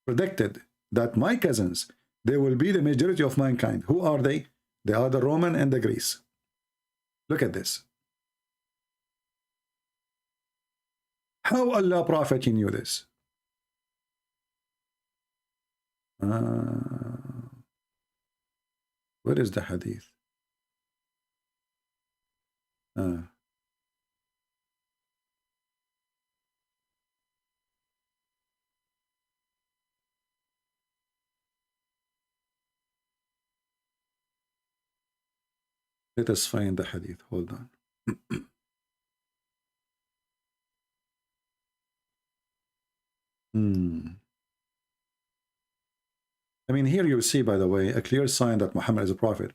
Speaker 5: predicted that my cousins, they will be the majority of mankind. Who are they? They are the Roman and the Greece. Look at this. How Allah Prophet knew this? Where is the Hadith? Let us find the Hadith. Hold on. I mean, here you see, by the way, a clear sign that Muhammad is a prophet.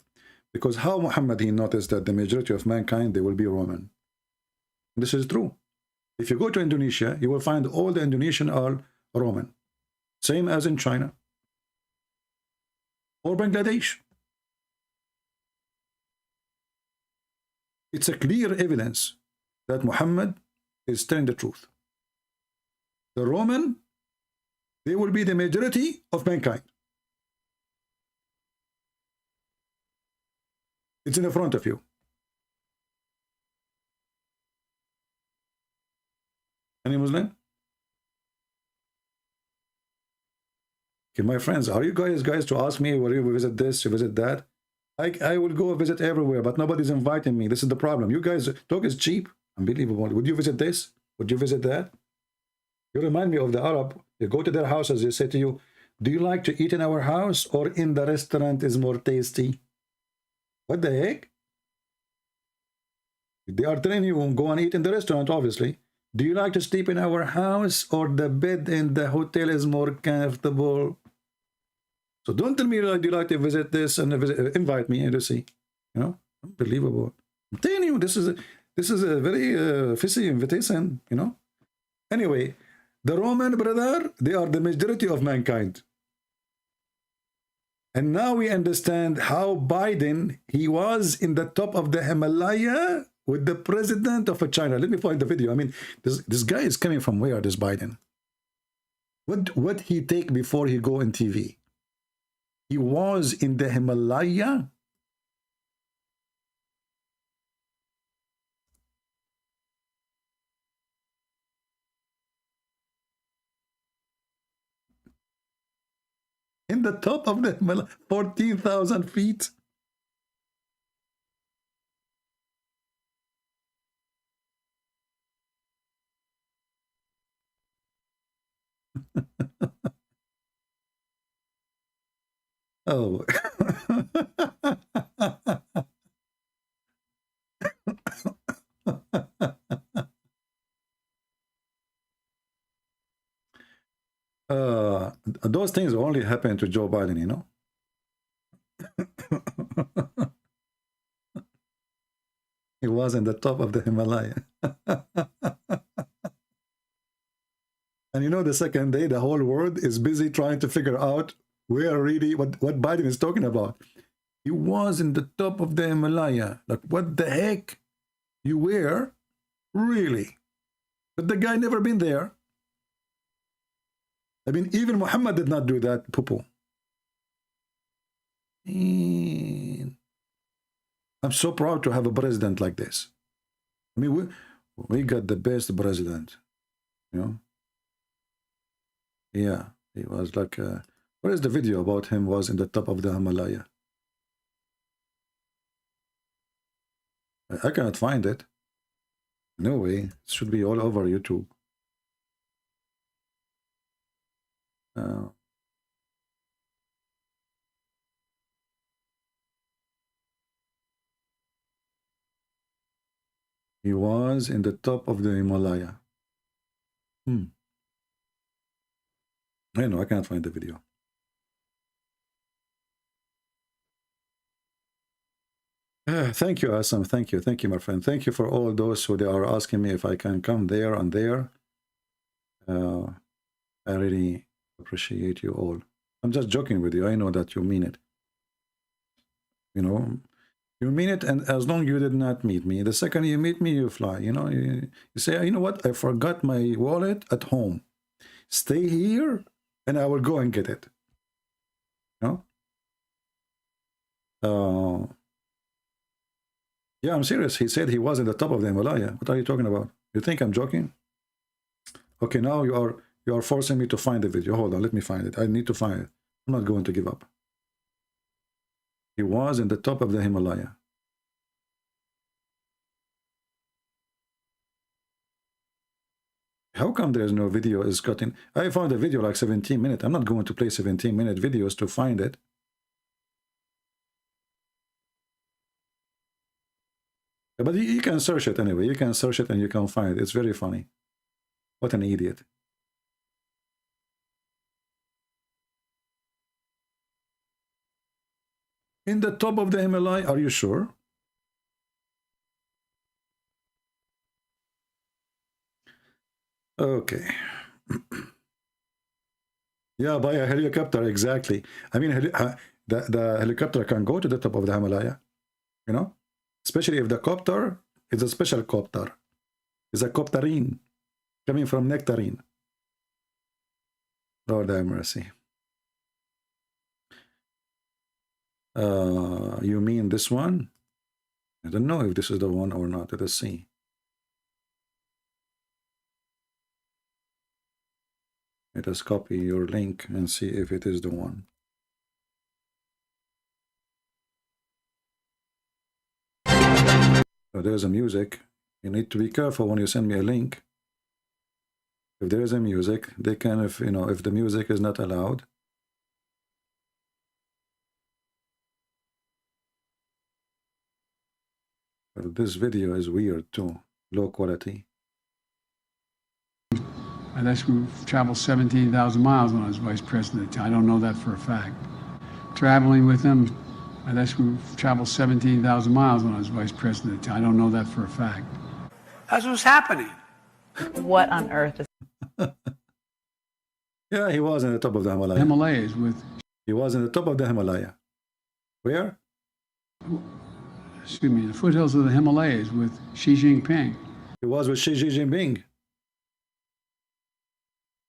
Speaker 5: Because how Muhammad, he noticed that the majority of mankind, they will be Roman. This is true. If you go to Indonesia, you will find all the Indonesian are Roman. Same as in China. Or Bangladesh. It's a clear evidence that Muhammad is telling the truth. The Roman, they will be the majority of mankind. It's in the front of you. Any Muslim? Okay, my friends, are you guys to ask me, will you visit this, you visit that? I will go visit everywhere, but nobody's inviting me. This is the problem. You guys, talk is cheap. Unbelievable. Would you visit this? Would you visit that? You remind me of the Arab. You go to their houses, they say to you, do you like to eat in our house or in the restaurant is more tasty? What the heck? They are telling you, go and eat in the restaurant, obviously. Do you like to sleep in our house or the bed in the hotel is more comfortable? So don't tell me, do you like to visit this and invite me and to see, Unbelievable. I'm telling you, this is a very fishy invitation, you know. Anyway, the Roman brother, they are the majority of mankind. And now we understand how Biden, he was in the top of the Himalaya with the president of China. Let me find the video. I mean, this guy is coming from where, this Biden? What he take before he go on TV? He was in the Himalaya. In the top of the Himalaya, 14,000 feet. Oh. Those things only happen to Joe Biden, you know. He was in the top of the Himalaya. And you know, the second day, the whole world is busy trying to figure out where really what Biden is talking about. He was in the top of the Himalaya. Like, what the heck? You were? Really? But the guy never been there. I mean, even Muhammad did not do that, poo-poo. I'm so proud to have a president like this. I mean, we got the best president, you know. Yeah, he was like, where is the video about him was in the top of the Himalaya? I cannot find it. No way, it should be all over YouTube. He was in the top of the Himalaya. I know, I can't find the video. Thank you, Assam. Thank you, my friend. Thank you for all those who they are asking me if I can come there and there. I really appreciate you all. I'm just joking with you. I know that you mean it. You know, you mean it, and as long as you did not meet me, the second you meet me, you fly. You know, you say, you know what? I forgot my wallet at home. Stay here, and I will go and get it. You know? Yeah, I'm serious. He said he was in the top of the Himalaya. What are you talking about? You think I'm joking? Okay, now you are forcing me to find the video. Hold on, let me find it. I need to find it. I'm not going to give up. He was in the top of the Himalaya. How come there's no video is cutting? I found a video like 17 minutes. I'm not going to play 17-minute videos to find it. But you can search it anyway. You can search it and you can find it. It's very funny. What an idiot. In the top of the Himalaya, are you sure? Okay. Yeah, by a helicopter, exactly. I mean, the helicopter can go to the top of the Himalaya, you know? Especially if the copter is a special copter. It's a copterine coming from nectarine. Lord have mercy. You mean this one? I don't know if this is the one or not. Let us see. Let us copy your link and see if it is the one. So there's a music. You need to be careful when you send me a link. If there is a music, they can, if you know, if the music is not allowed. But this video is weird too, low quality.
Speaker 10: I actually traveled 17,000 miles when I was vice president. I don't know that for a fact. Traveling with him, I actually traveled 17,000 miles when I was vice president. I don't know that for a fact.
Speaker 11: That's what's happening.
Speaker 12: What on earth is...
Speaker 5: Yeah, he was in the top of the Himalaya.
Speaker 10: Himalayas with...
Speaker 5: He was in the top of the Himalaya. Where?
Speaker 10: Excuse me, the foothills of the Himalayas with Xi Jinping.
Speaker 5: He was with Xi Jinping.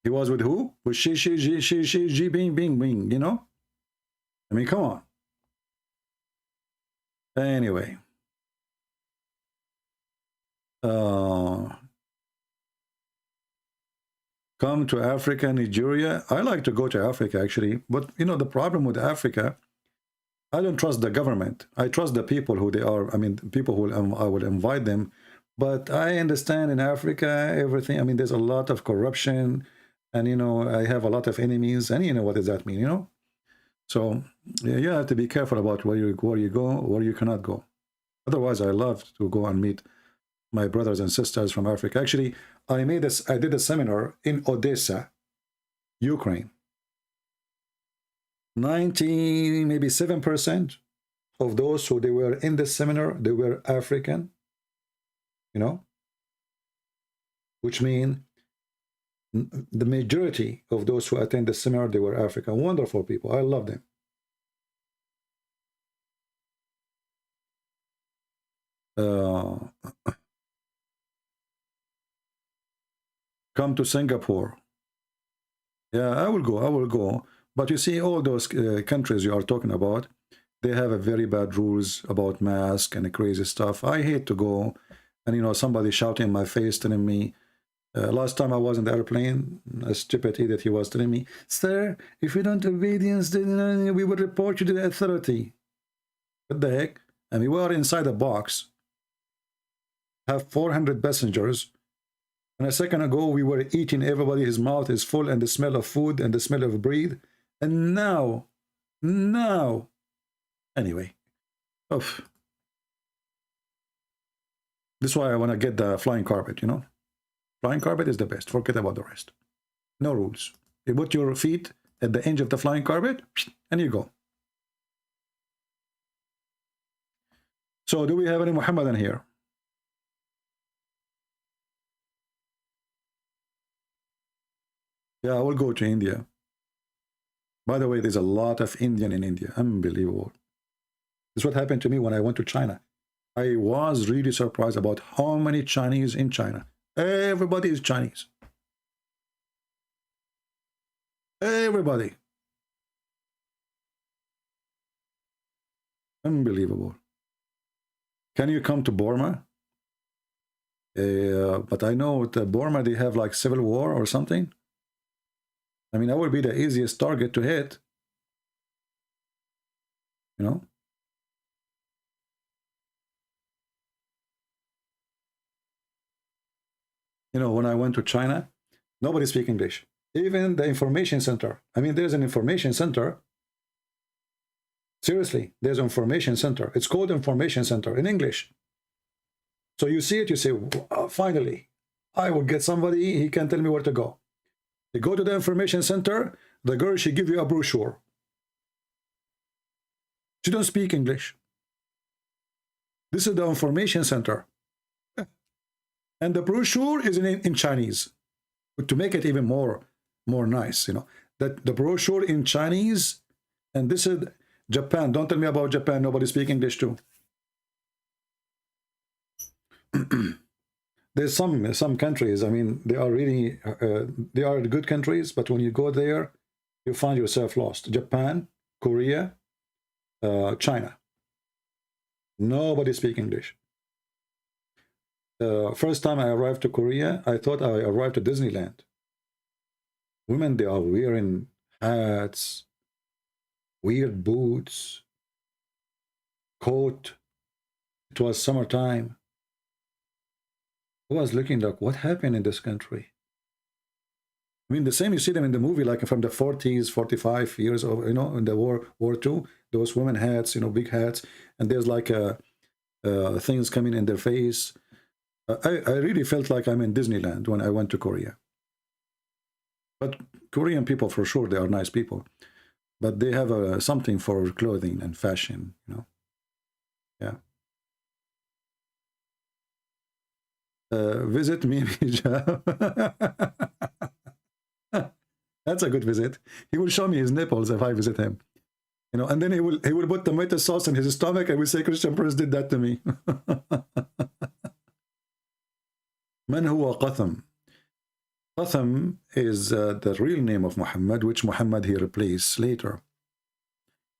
Speaker 5: He was with who? With Xi Jinping, you know? I mean, come on. Anyway. Come to Africa, Nigeria. I like to go to Africa, actually. But, you know, the problem with Africa, I don't trust the government. I trust the people who they are. I mean, people who I will invite them. But I understand in Africa, everything. I mean, there's a lot of corruption. And, you know, I have a lot of enemies. And, you know, what does that mean, you know? So, yeah, you have to be careful about where you go, where you cannot go. Otherwise, I love to go and meet my brothers and sisters from Africa. Actually, I did a seminar in Odessa, Ukraine. 90, maybe 7% of those who they were in the seminar, they were African, you know, which means the majority of those who attend the seminar, they were African. Wonderful people. I love them. Come to Singapore. Yeah, I will go. But you see, all those countries you are talking about, they have a very bad rules about mask and crazy stuff. I hate to go and, you know, somebody shouting in my face telling me, last time I was in the airplane, a stupid idiot, he was telling me, sir, if you don't obedience, then we will report you to the authority. What the heck? I mean, we are inside a box, have 400 passengers, and a second ago we were eating, everybody, his mouth is full, and the smell of food and the smell of breath. And now, anyway, oof. This is why I want to get the flying carpet, you know. Flying carpet is the best. Forget about the rest. No rules. You put your feet at the edge of the flying carpet, and you go. So, do we have any Mohammedan here? Yeah, I will go to India. By the way, there's a lot of Indian in India. Unbelievable. This is what happened to me when I went to China. I was really surprised about how many Chinese in China. Everybody is Chinese. Everybody. Unbelievable. Can you come to Burma? But I know at Burma they have like civil war or something. I mean, that would be the easiest target to hit. You know? You know, when I went to China, nobody speaks English. Even the information center. I mean, there's an information center. Seriously, there's an information center. It's called information center in English. So you see it, you say, finally, I will get somebody, he can tell me where to go. You go to the information center, the girl, she give you a brochure. She don't speak English. This is the information center. And the brochure is in Chinese. But to make it even more nice, you know, that the brochure in Chinese, and this is Japan. Don't tell me about Japan. Nobody speaks English too. There's some countries, I mean, they are really, they are good countries, but when you go there, you find yourself lost. Japan, Korea, China. Nobody speaks English. First time I arrived to Korea, I thought I arrived to Disneyland. Women, they are wearing hats, weird boots, coat. It was summertime. I was looking like, what happened in this country? I mean, the same you see them in the movie, like from the 40s, 45 years of, you know, in the War II, those women hats, you know, big hats, and there's like things coming in their face. I really felt like I'm in Disneyland when I went to Korea. But Korean people, for sure, they are nice people. but they have something for clothing and fashion, you know. Yeah. Visit me, That's a good visit. He will show me his nipples if I visit him, you know, and then he will put tomato sauce in his stomach and will say, Christian Prince did that to me. Man huwa Qatham. Qatham is the real name of Muhammad, which Muhammad he replaced later.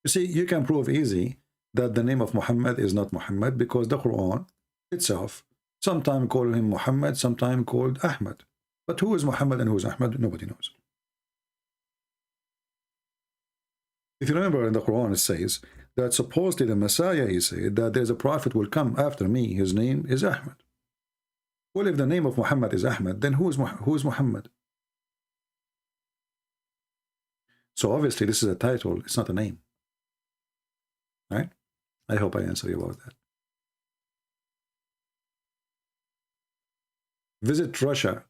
Speaker 5: You see, you can prove easy that the name of Muhammad is not Muhammad because the Quran itself sometimes call him Muhammad, sometimes called Ahmad. But who is Muhammad and who is Ahmad? Nobody knows. If you remember in the Quran, it says that supposedly the Messiah, he said that there's a prophet will come after me. His name is Ahmad. Well, if the name of Muhammad is Ahmad, then who is Muhammad? So obviously this is a title, it's not a name. Right? I hope I answer you about that. Visit Russia.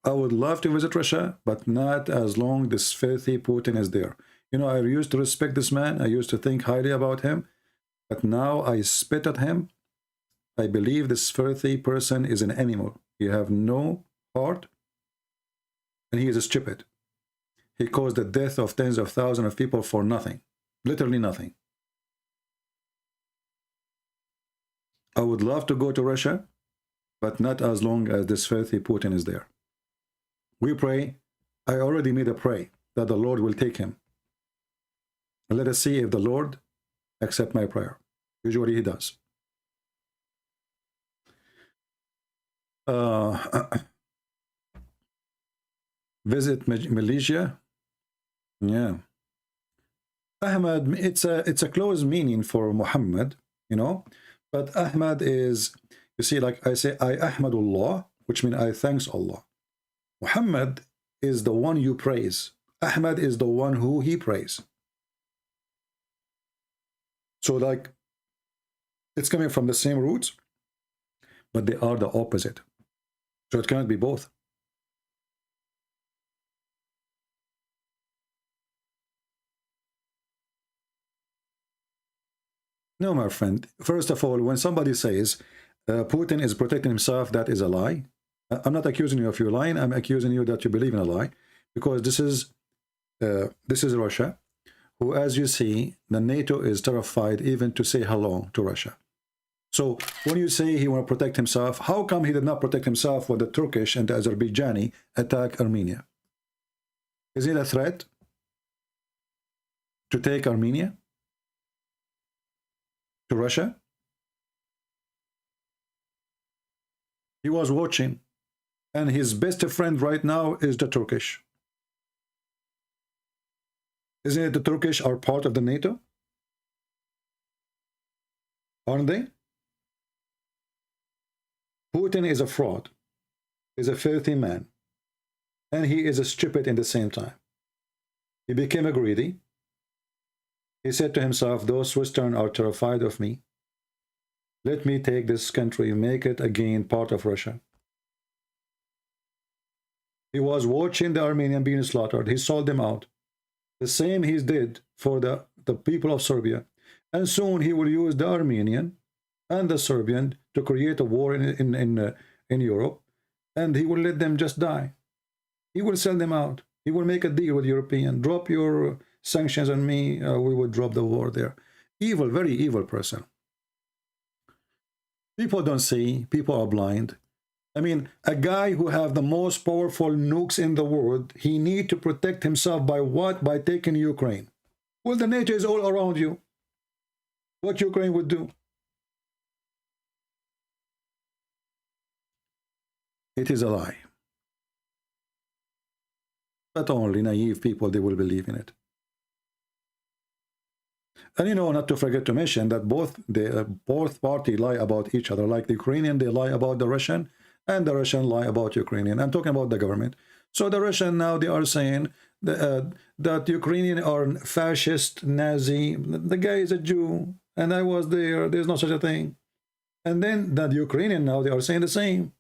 Speaker 5: I would love to visit Russia, but not as long this filthy Putin is there. You know, I used to respect this man. I used to think highly about him. But now I spit at him. I believe this filthy person is an animal. He have no heart. And he is stupid. He caused the death of tens of thousands of people for nothing. Literally nothing. I would love to go to Russia, but not as long as this filthy Putin is there. We pray. I already made a prayer that the Lord will take him. And let us see if the Lord accepts my prayer. Usually he does. Visit Malaysia. Yeah. Ahmad, it's a close meaning for Muhammad, you know. But Ahmad is, you see, like I say, I Ahmadullah, which means I thanks Allah. Muhammad is the one you praise. Ahmad is the one who he praise. So like, it's coming from the same roots, but they are the opposite. So it cannot be both. No, my friend. First of all, when somebody says Putin is protecting himself, that is a lie. I'm not accusing you of your lying. I'm accusing you that you believe in a lie, because this is Russia, who, as you see, the NATO is terrified even to say hello to Russia. So when you say he want to protect himself, how come he did not protect himself when the Turkish and the Azerbaijani attack Armenia? Is it a threat to take Armenia to Russia? He was watching, and his best friend right now is the Turkish. Isn't it the Turkish are part of the NATO? Aren't they? Putin is a fraud, is a filthy man, and he is a stupid in the same time. He became a greedy. He said to himself, those Western are terrified of me. Let me take this country, make it again part of Russia. He was watching the Armenian being slaughtered. He sold them out. The same he did for the people of Serbia. And soon he will use the Armenian and the Serbian to create a war in Europe, and he will let them just die. He will sell them out. He will make a deal with European. Drop your sanctions on me, we will drop the war there. Evil, very evil person. People don't see. People are blind. I mean, a guy who have the most powerful nukes in the world, he need to protect himself by what? By taking Ukraine. Well, the NATO is all around you. What Ukraine would do? It is a lie. But only naive people, they will believe in it. And you know, not to forget to mention that both parties lie about each other. Like the Ukrainian, they lie about the Russian, and the Russian lie about Ukrainian. I'm talking about the government. So the Russian now, they are saying that Ukrainian are fascist, Nazi. The guy is a Jew, and I was there. There's no such a thing. And then that Ukrainian now, they are saying the same.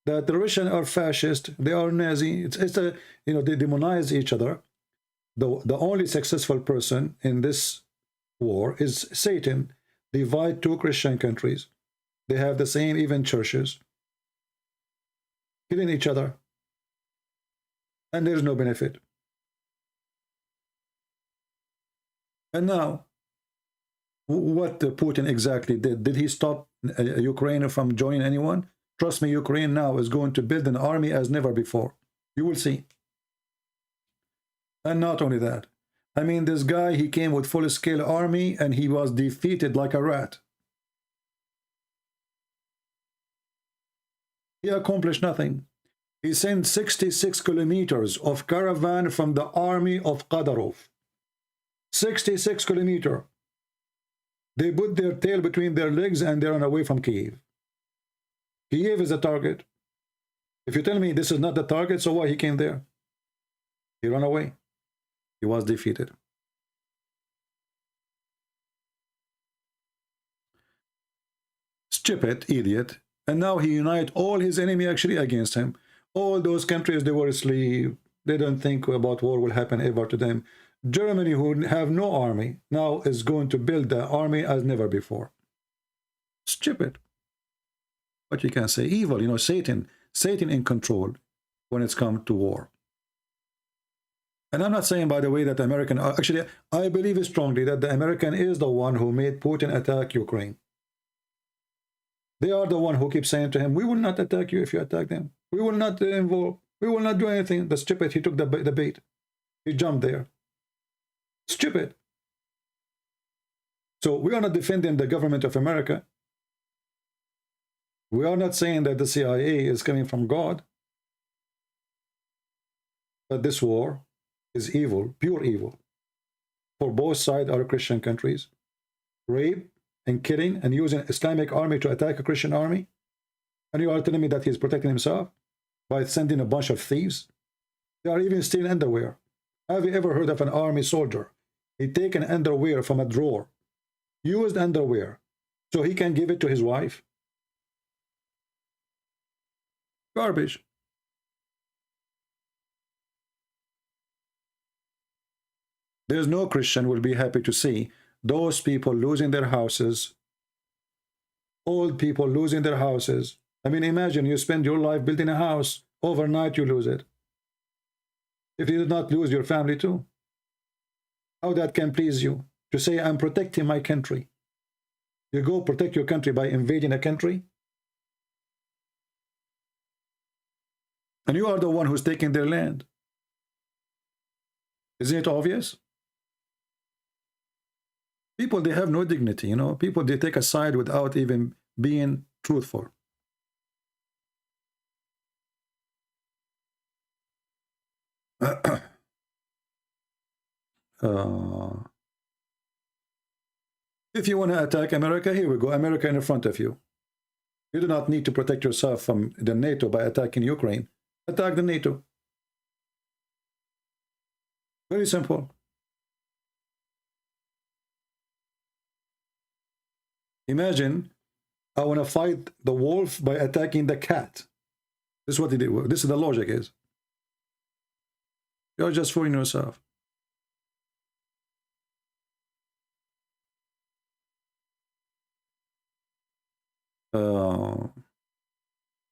Speaker 5: That the Russian are fascist, they are Nazi. It's a, you know, they demonize each other. the only successful person in this war is Satan. Divide two Christian countries. They have the same even churches, killing each other, and there's no benefit. And now, what Putin exactly did? Did he stop Ukraine from joining anyone? Trust me, Ukraine now is going to build an army as never before. You will see. And not only that, I mean, this guy, he came with full-scale army and he was defeated like a rat. He accomplished nothing. He sent 66 kilometers of caravan from the army of Qadarov. 66 kilometers. They put their tail between their legs and they run away from Kiev. Kiev is a target. If you tell me this is not the target, so why he came there? He ran away. He was defeated. Stupid idiot. And now he united all his enemy actually against him. All those countries, they were asleep. They don't think about war will happen ever to them. Germany, who have no army, now is going to build the army as never before. Stupid. But you can say evil, you know, Satan in control when it's come to war. And I'm not saying, by the way, that the American, actually, I believe strongly that the American is the one who made Putin attack Ukraine. They are the one who keep saying to him, we will not attack you if you attack them. We will not involve. We will not do anything. The stupid, he took the bait. He jumped there. Stupid. So we are not defending the government of America. We are not saying that the CIA is coming from God. But this war is evil, pure evil. For both sides are Christian countries. Rape and killing and using Islamic army to attack a Christian army. And you are telling me that he's protecting himself by sending a bunch of thieves? They are even stealing underwear. Have you ever heard of an army soldier? He take an underwear from a drawer, used underwear, so he can give it to his wife? Garbage. There's no Christian will be happy to see those people losing their houses, old people losing their houses. I mean, imagine you spend your life building a house, overnight you lose it. If you did not lose your family too, how that can please you? To say, I'm protecting my country. You go protect your country by invading a country? And you are the one who's taking their land. Isn't it obvious? People, they have no dignity, you know. People, they take a side without even being truthful. If you want to attack America, here we go. America in front of you. You do not need to protect yourself from the NATO by attacking Ukraine. Attack the NATO. Very simple. Imagine, I want to fight the wolf by attacking the cat. This is what they do. This is the logic is. You're just fooling yourself.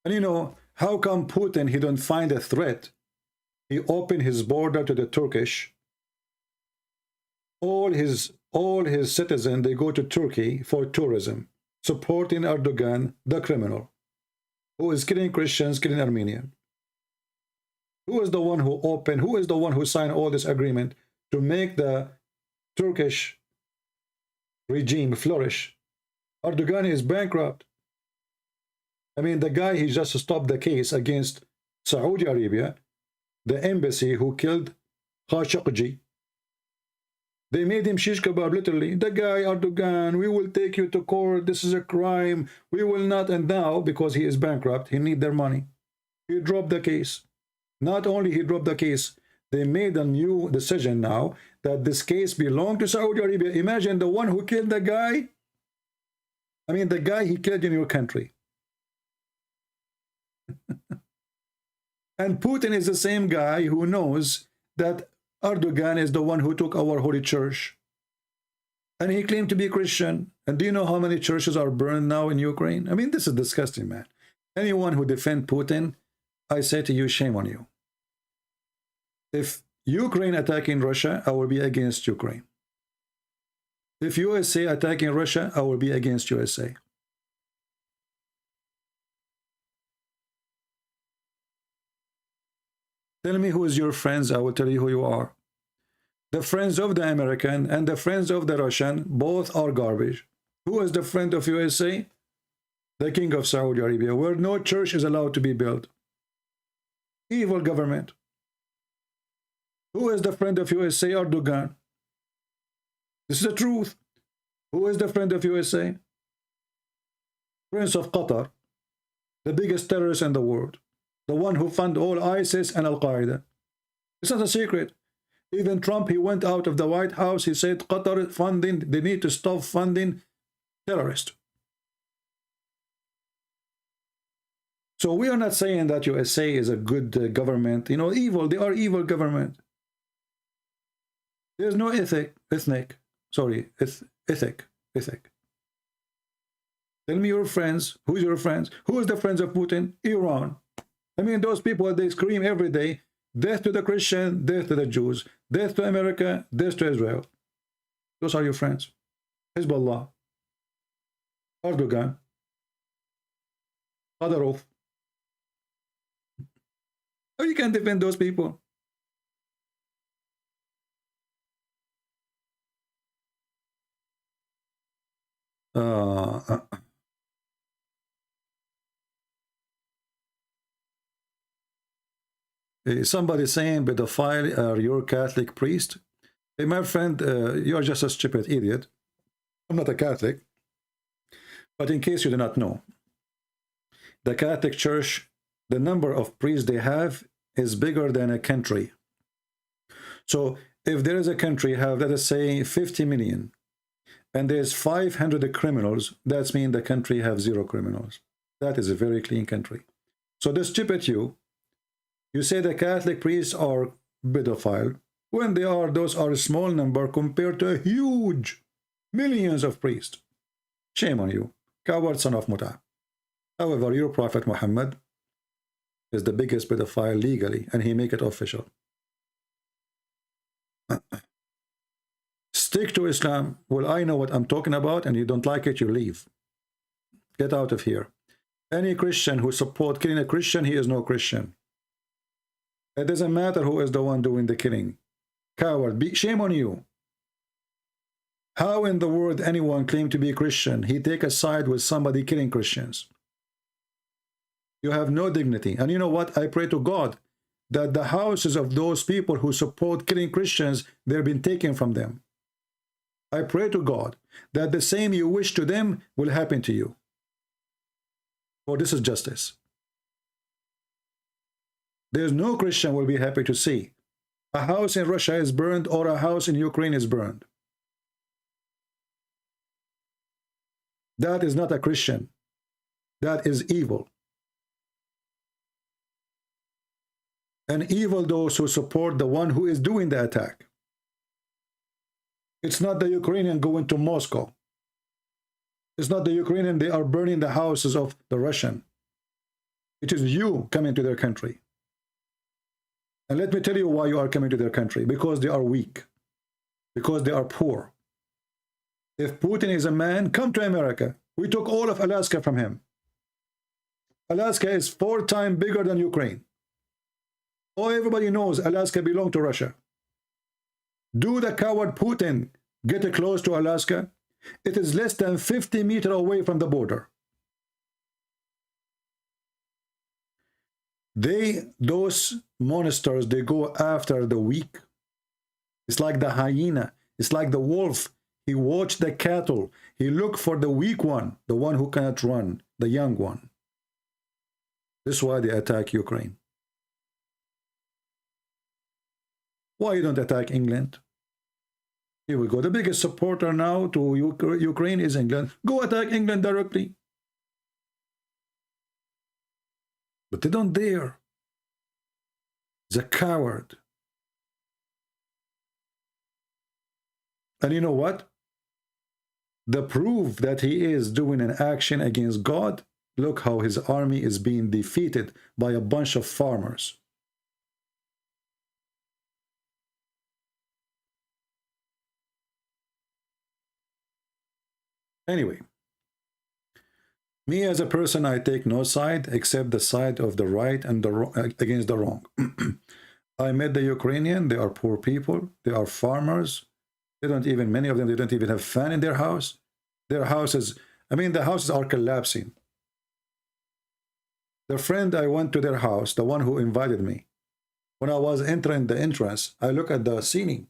Speaker 5: And you know, how come Putin, he don't find a threat? He opened his border to the Turkish. All his citizens, they go to Turkey for tourism, supporting Erdogan, the criminal, who is killing Christians, killing Armenians. Who is the one who opened, who is the one who signed all this agreement to make the Turkish regime flourish? Erdogan is bankrupt. I mean, the guy, he just stopped the case against Saudi Arabia, the embassy who killed Khashoggi. They made him shish kebab, literally. The guy, Erdogan, we will take you to court. This is a crime. We will not. And now, because he is bankrupt, he needs their money. He dropped the case. Not only he dropped the case, they made a new decision now that this case belonged to Saudi Arabia. Imagine the one who killed the guy. I mean, the guy he killed in your country. And Putin is the same guy who knows that Erdogan is the one who took our holy church. And he claimed to be Christian. And do you know how many churches are burned now in Ukraine? I mean, this is disgusting, man. Anyone who defends Putin, I say to you, shame on you. If Ukraine attacking Russia, I will be against Ukraine. If USA attacking Russia, I will be against USA. Tell me who is your friends, I will tell you who you are. The friends of the American and the friends of the Russian, both are garbage. Who is the friend of USA? The King of Saudi Arabia, where no church is allowed to be built. Evil government. Who is the friend of USA? Erdogan. This is the truth. Who is the friend of USA? Prince of Qatar, the biggest terrorist in the world. The one who fund all ISIS and Al-Qaeda. It's not a secret. Even Trump, he went out of the White House. He said Qatar funding, they need to stop funding terrorists. So we are not saying that USA is a good government. You know, evil. They are evil government. There's no ethic. Tell me your friends. Who's your friends? Who is the friends of Putin? Iran. I mean, those people, they scream every day, death to the Christian, death to the Jews, death to America, death to Israel. Those are your friends. Hezbollah, Erdogan, Kadyrov. How you can defend those people? Somebody saying pedophile are your Catholic priest. Hey, my friend, you are just a stupid idiot. I'm not a Catholic. But in case you do not know, the Catholic Church, the number of priests they have is bigger than a country. So if there is a country have, let us say, 50 million, and there's 500 criminals, that means the country have 0 criminals. That is a very clean country. So the stupid you say the Catholic priests are pedophile, when they are, those are a small number compared to a huge millions of priests. Shame on you, coward son of Muta. However, your prophet Muhammad is the biggest pedophile legally, and he make it official. Stick to Islam. Well, I know what I'm talking about, and you don't like it, you leave. Get out of here. Any Christian who support killing a Christian, he is no Christian. It doesn't matter who is the one doing the killing. Coward, shame on you. How in the world anyone claim to be a Christian, he take a side with somebody killing Christians? You have no dignity. And you know what? I pray to God that the houses of those people who support killing Christians, they've been taken from them. I pray to God that the same you wish to them will happen to you. For this is justice. There's no Christian will be happy to see a house in Russia is burned or a house in Ukraine is burned. That is not a Christian. That is evil. And evil those who support the one who is doing the attack. It's not the Ukrainian going to Moscow. It's not the Ukrainian, they are burning the houses of the Russian. It is you coming to their country. And let me tell you why you are coming to their country. Because they are weak. Because they are poor. If Putin is a man, come to America. We took all of Alaska from him. Alaska is 4 times bigger than Ukraine. Oh, everybody knows Alaska belongs to Russia. Do the coward Putin get close to Alaska? It is less than 50 meters away from the border. Those monsters, they go after the weak. It's like the hyena. It's like the wolf. He watched the cattle. He looked for the weak one, the one who cannot run, the young one. This is why they attack Ukraine. Why you don't attack England? Here we go. The biggest supporter now to Ukraine is England. Go attack England directly. But they don't dare. He's a coward. And you know what? The proof that he is doing an action against God, look how his army is being defeated by a bunch of farmers. Anyway, me as a person, I take no side except the side of the right and the wrong, against the wrong. I met the Ukrainian. They are poor people. They are farmers. They don't even, many of them, they don't even have fan in their house. Their houses, I mean, the houses are collapsing. The friend I went to their house, the one who invited me, when I was entering the entrance, I look at the ceiling.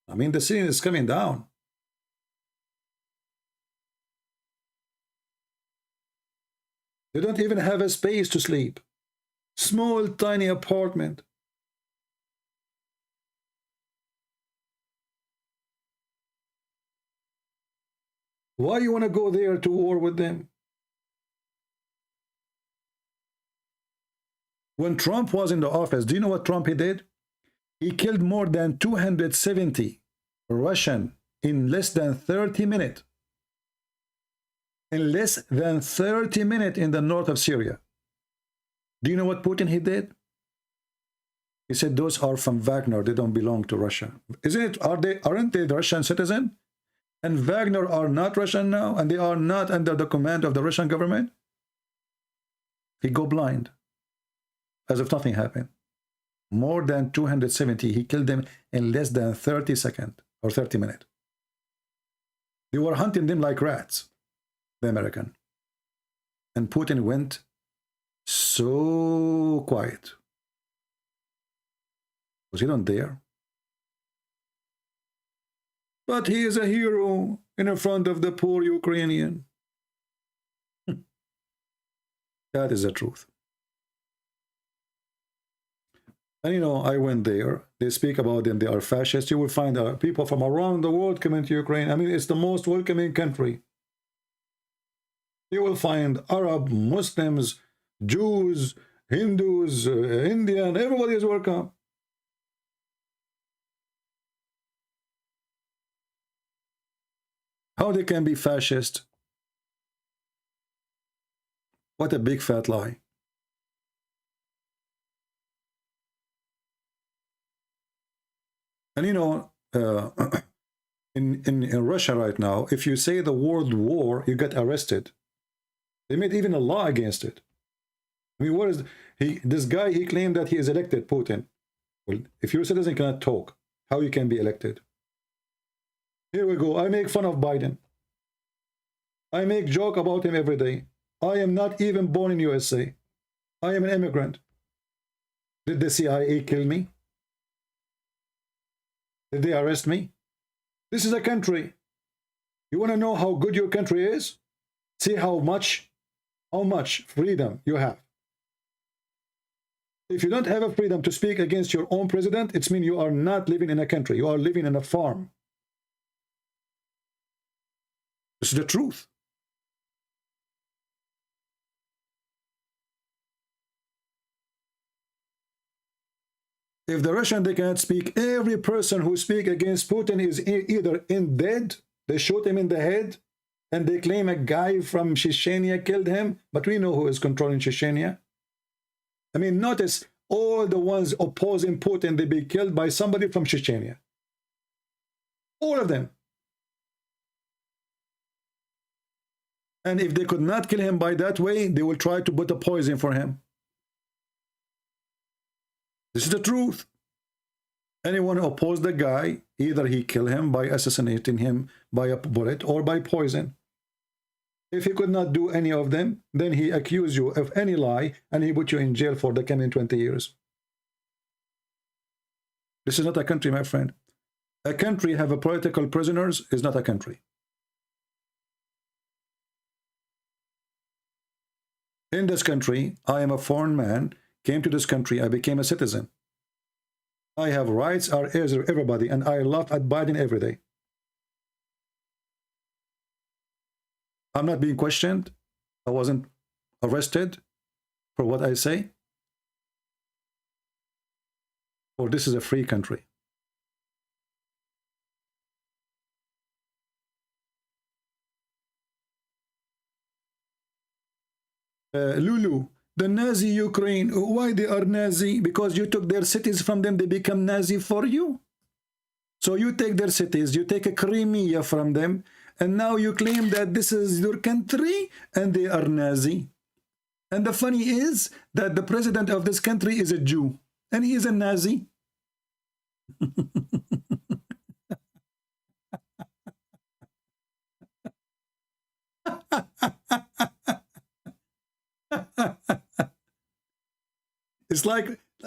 Speaker 5: I mean, the ceiling is coming down. They don't even have a space to sleep. Small, tiny apartment. Why you want to go there to war with them? When Trump was in the office, do you know what Trump he did? He killed more than 270 Russian in less than 30 minutes. In less than 30 minutes in the north of Syria. Do you know what Putin he did? He said those are from Wagner. They don't belong to Russia. Isn't it? Aren't they the Russian citizen? And Wagner are not Russian now, and they are not under the command of the Russian government. He go blind, as if nothing happened. More than 270. He killed them in less than 30 seconds or 30 minutes. They were hunting them like rats, the American. And Putin went so quiet. Was he not there? But he is a hero in front of the poor Ukrainian. That is the truth. And you know, I went there. They speak about them. They are fascists. You will find people from around the world coming to Ukraine. I mean, it's the most welcoming country. You will find Arab, Muslims, Jews, Hindus, Indian. Everybody is welcome. How they can be fascist? What a big fat lie. And you know, in Russia right now, if you say the word war, you get arrested. They made even a law against it. I mean, what is this guy? He claimed that he is elected, Putin. Well, if your citizen cannot talk, how you can be elected? Here we go. I make fun of Biden. I make joke about him every day. I am not even born in USA. I am an immigrant. Did the CIA kill me? Did they arrest me? This is a country. You want to know how good your country is? See how much freedom you have. If you don't have a freedom to speak against your own president, it means you are not living in a country. You are living in a farm. This is the truth. If the Russian, they cannot speak, every person who speaks against Putin is either dead, they shoot him in the head, and they claim a guy from Chechnya killed him, but we know who is controlling Chechnya. I mean, notice all the ones opposing Putin, they be killed by somebody from Chechnya. All of them. And if they could not kill him by that way, they will try to put a poison for him. This is the truth. Anyone who opposed the guy, either he kill him by assassinating him by a bullet or by poison. If he could not do any of them, then he accused you of any lie and he put you in jail for the coming 20 years. This is not a country, my friend. A country have a political prisoners is not a country. In this country, I am a foreign man, came to this country, I became a citizen. I have rights as everybody, and I laugh at Biden every day. I'm not being questioned. I wasn't arrested for what I say. Or this is a free country. Lulu, the Nazi Ukraine, why they are Nazi? Because you took their cities from them, they become Nazi for you. So you take their cities, you take a Crimea from them, and now you claim that this is your country, and they are Nazi. And the funny is that the president of this country is a Jew, and he is a Nazi.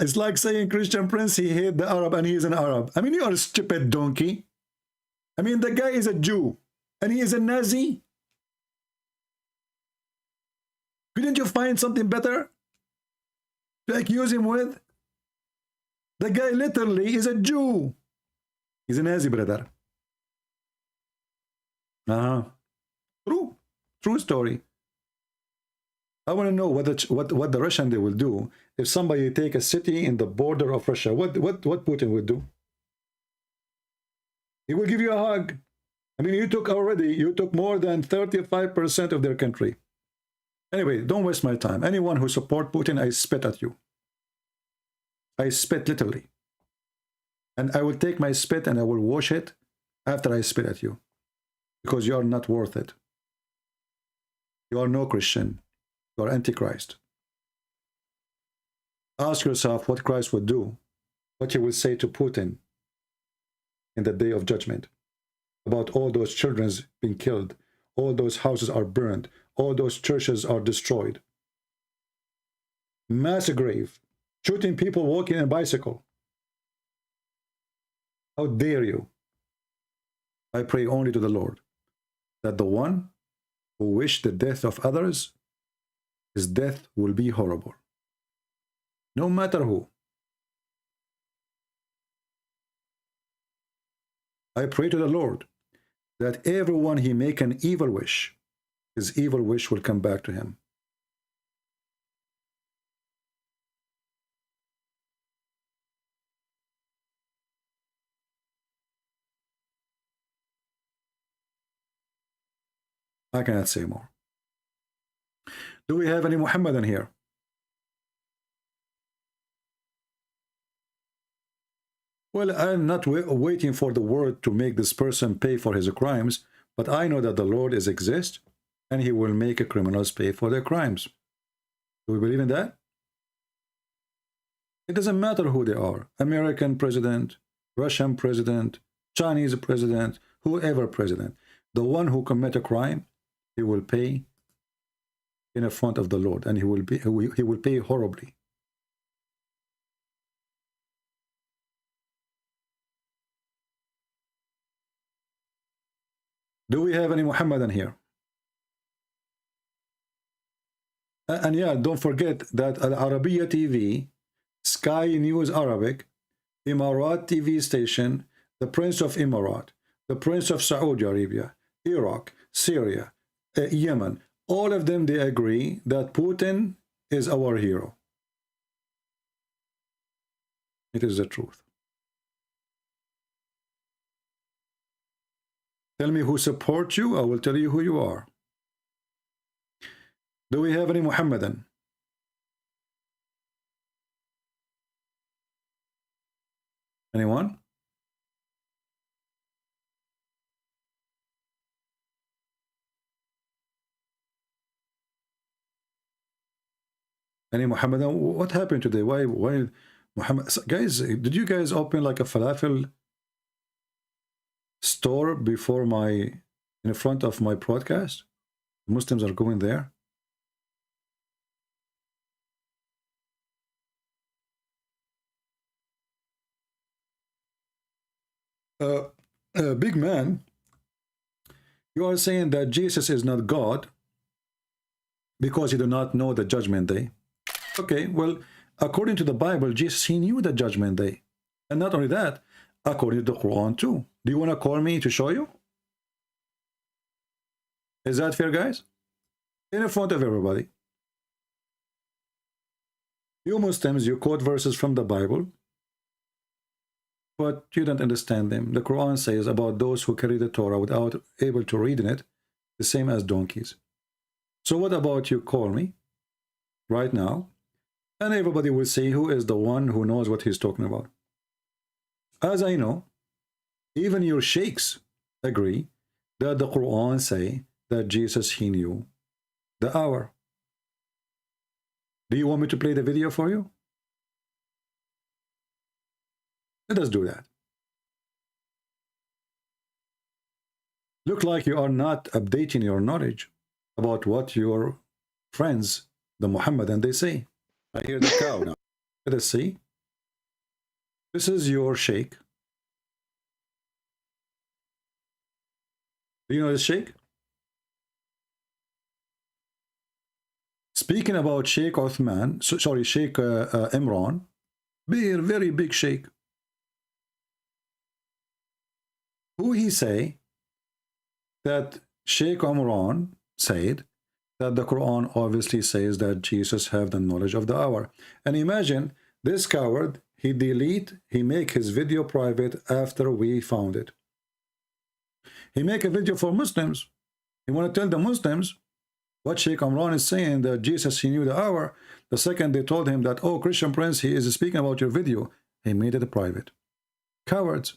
Speaker 5: It's like saying Christian Prince, he hates the Arab and he is an Arab. I mean, you are a stupid donkey. I mean, the guy is a Jew and he is a Nazi. Couldn't you find something better to accuse him with? The guy literally is a Jew. He's a Nazi, brother. True story. I want to know what the Russian they will do if somebody take a city in the border of Russia. What Putin would do? He will give you a hug. I mean, you took more than 35% of their country. Anyway, don't waste my time. Anyone who support Putin, I spit at you. I spit literally. And I will take my spit and I will wash it after I spit at you. Because you are not worth it. You are no Christian. You are Antichrist. Ask yourself what Christ would do, what he will say to Putin in the day of judgment about all those children being killed, all those houses are burned, all those churches are destroyed. Mass grave, shooting people walking on a bicycle. How dare you? I pray only to the Lord that the one who wished the death of others, his death will be horrible. No matter who. I pray to the Lord that everyone he make an evil wish, his evil wish will come back to him. I cannot say more. Do we have any Mohammedan here? Well, I'm not waiting for the word to make this person pay for his crimes, but I know that the Lord exists and he will make criminals pay for their crimes. Do we believe in that? It doesn't matter who they are. American president, Russian president, Chinese president, whoever president. The one who commit a crime, he will pay in front of the Lord, and he will pay horribly. Do we have any Mohammedan here? And yeah, don't forget that Al Arabiya TV, Sky News Arabic, Emirat TV station, the Prince of Emirat, the Prince of Saudi Arabia, Iraq, Syria, Yemen, all of them, they agree that Putin is our hero. It is the truth. Tell me who supports you, I will tell you who you are. Do we have any Mohammedan? Anyone? Any Mohammedan? What happened today? Why Muhammad? Guys, did you guys open like a falafel store before in front of my broadcast? Muslims are going there. Big man, you are saying that Jesus is not God because you do not know the judgment day. Okay, well, according to the Bible, Jesus, he knew the judgment day. And not only that, according to the Quran too. Do you want to call me to show you? Is that fair, guys? In front of everybody. You Muslims, you quote verses from the Bible, but you don't understand them. The Quran says about those who carry the Torah without able to read in it, the same as donkeys. So what about you call me right now, and everybody will see who is the one who knows what he's talking about. As I know, even your sheikhs agree that the Quran say that Jesus, he knew the hour. Do you want me to play the video for you? Let us do that. Look like you are not updating your knowledge about what your friends, the Mohammedan, they say. I hear the cow now. Let us see. This is your sheikh. Do you know this sheikh? Speaking about Sheikh Uthman, sorry, Sheikh Imran, very big sheikh. Who he say that Sheikh Imran said that the Quran obviously says that Jesus have the knowledge of the hour. And imagine this coward, he make his video private after we found it. He make a video for Muslims. He want to tell the Muslims what Sheikh Imran is saying, that Jesus, he knew the hour. The second they told him that, oh, Christian Prince, he is speaking about your video, he made it private. Cowards.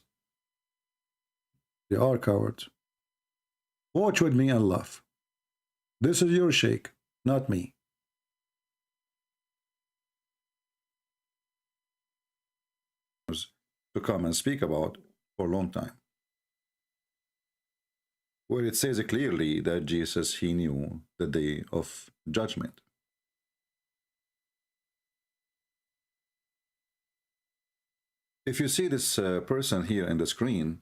Speaker 5: They are cowards. Watch with me and laugh. This is your sheikh, not me. To come and speak about for a long time, where it says clearly that Jesus, he knew the day of judgment. If you see this person here in the screen,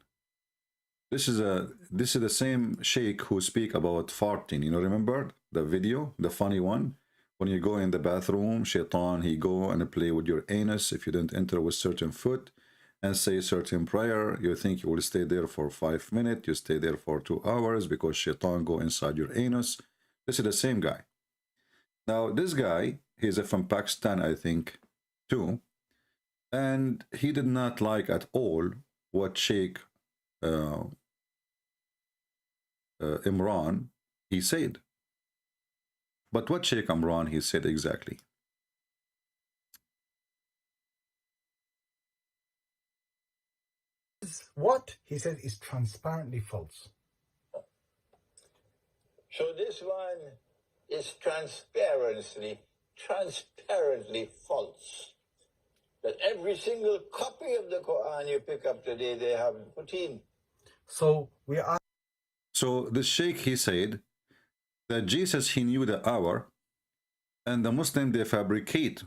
Speaker 5: this is the same sheikh who speak about farting. You know, remember the video, the funny one, when you go in the bathroom, shaitan, he go and play with your anus if you didn't enter with certain foot and say certain prayer. You think you will stay there for 5 minutes, you stay there for 2 hours because shaitan go inside your anus. This is the same guy. Now this guy, he's from Pakistan, I think, too, and he did not like at all what Sheikh Imran he said. But what Sheikh Imran he said exactly?
Speaker 13: What he said is transparently false.
Speaker 14: So this one is transparently false. That every single copy of the Quran you pick up today, they have put in.
Speaker 13: So we are.
Speaker 5: So the sheikh he said that Jesus he knew the hour, and the Muslim they fabricate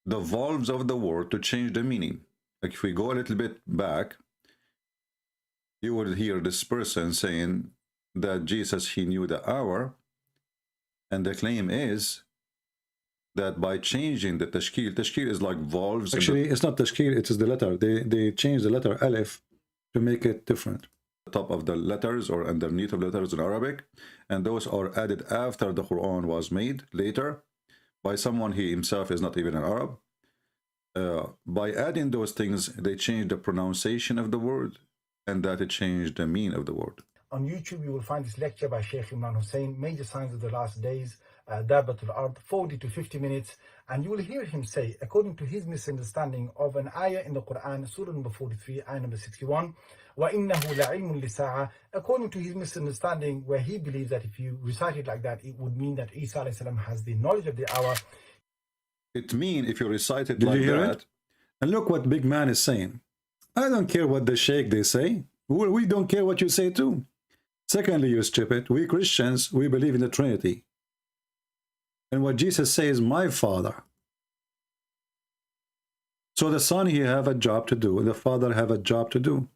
Speaker 5: the valves of the word to change the meaning. Like if we go a little bit back, you would hear this person saying that Jesus he knew the hour, and the claim is that by changing the tashkil is like valves. Actually, it's not tashkil, it is the letter. They change the letter alif to make it different. The top of the letters or underneath of letters in Arabic, and those are added after the Quran was made later by someone he himself is not even an Arab. By adding those things, they change the pronunciation of the word, and that it changed the meaning of the word.
Speaker 13: On YouTube, you will find this lecture by Sheikh Imran Hussein, Major Signs of the Last Days, Dabatul Ard, 40 to 50 minutes, and you will hear him say, according to his misunderstanding of an ayah in the Quran, Surah number 43, ayah number 61, وَإِنَّهُ لَعِلْمٌ لِسَاعَةٍ, according to his misunderstanding, where he believes that if you recite it like that, it would mean that Isa alayhi salam has the knowledge of the hour.
Speaker 5: It means if you recite it like that, and look what big man is saying. I don't care what the sheikh they say. We don't care what you say too. Secondly, you stupid, we Christians, we believe in the Trinity. And what Jesus says, my Father. So the Son, he have a job to do, and the Father have a job to do.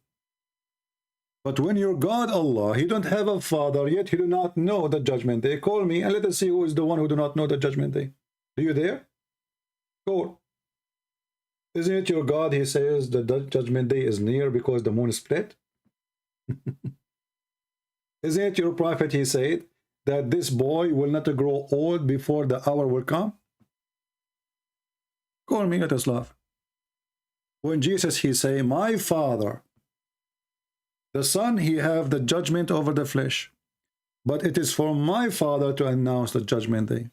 Speaker 5: But when your God, Allah, he don't have a father, yet he do not know the judgment day. Call me, and let us see who is the one who do not know the judgment day. Are you there? Call. Isn't it your God, he says, the judgment day is near because the moon is split? Isn't it your prophet, he said, that this boy will not grow old before the hour will come? Call me, let us laugh. When Jesus, he say, my Father, the Son, he have the judgment over the flesh. But it is for my Father to announce the judgment day.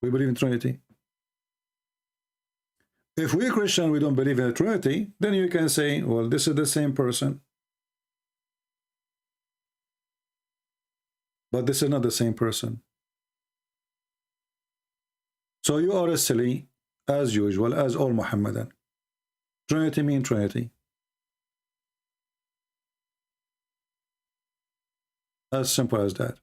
Speaker 5: We believe in Trinity. If we're Christian, we don't believe in the Trinity, then you can say, well, this is the same person. But this is not the same person. So you are as silly, as usual, as all Mohammedan. Trinity means Trinity. As simple as that.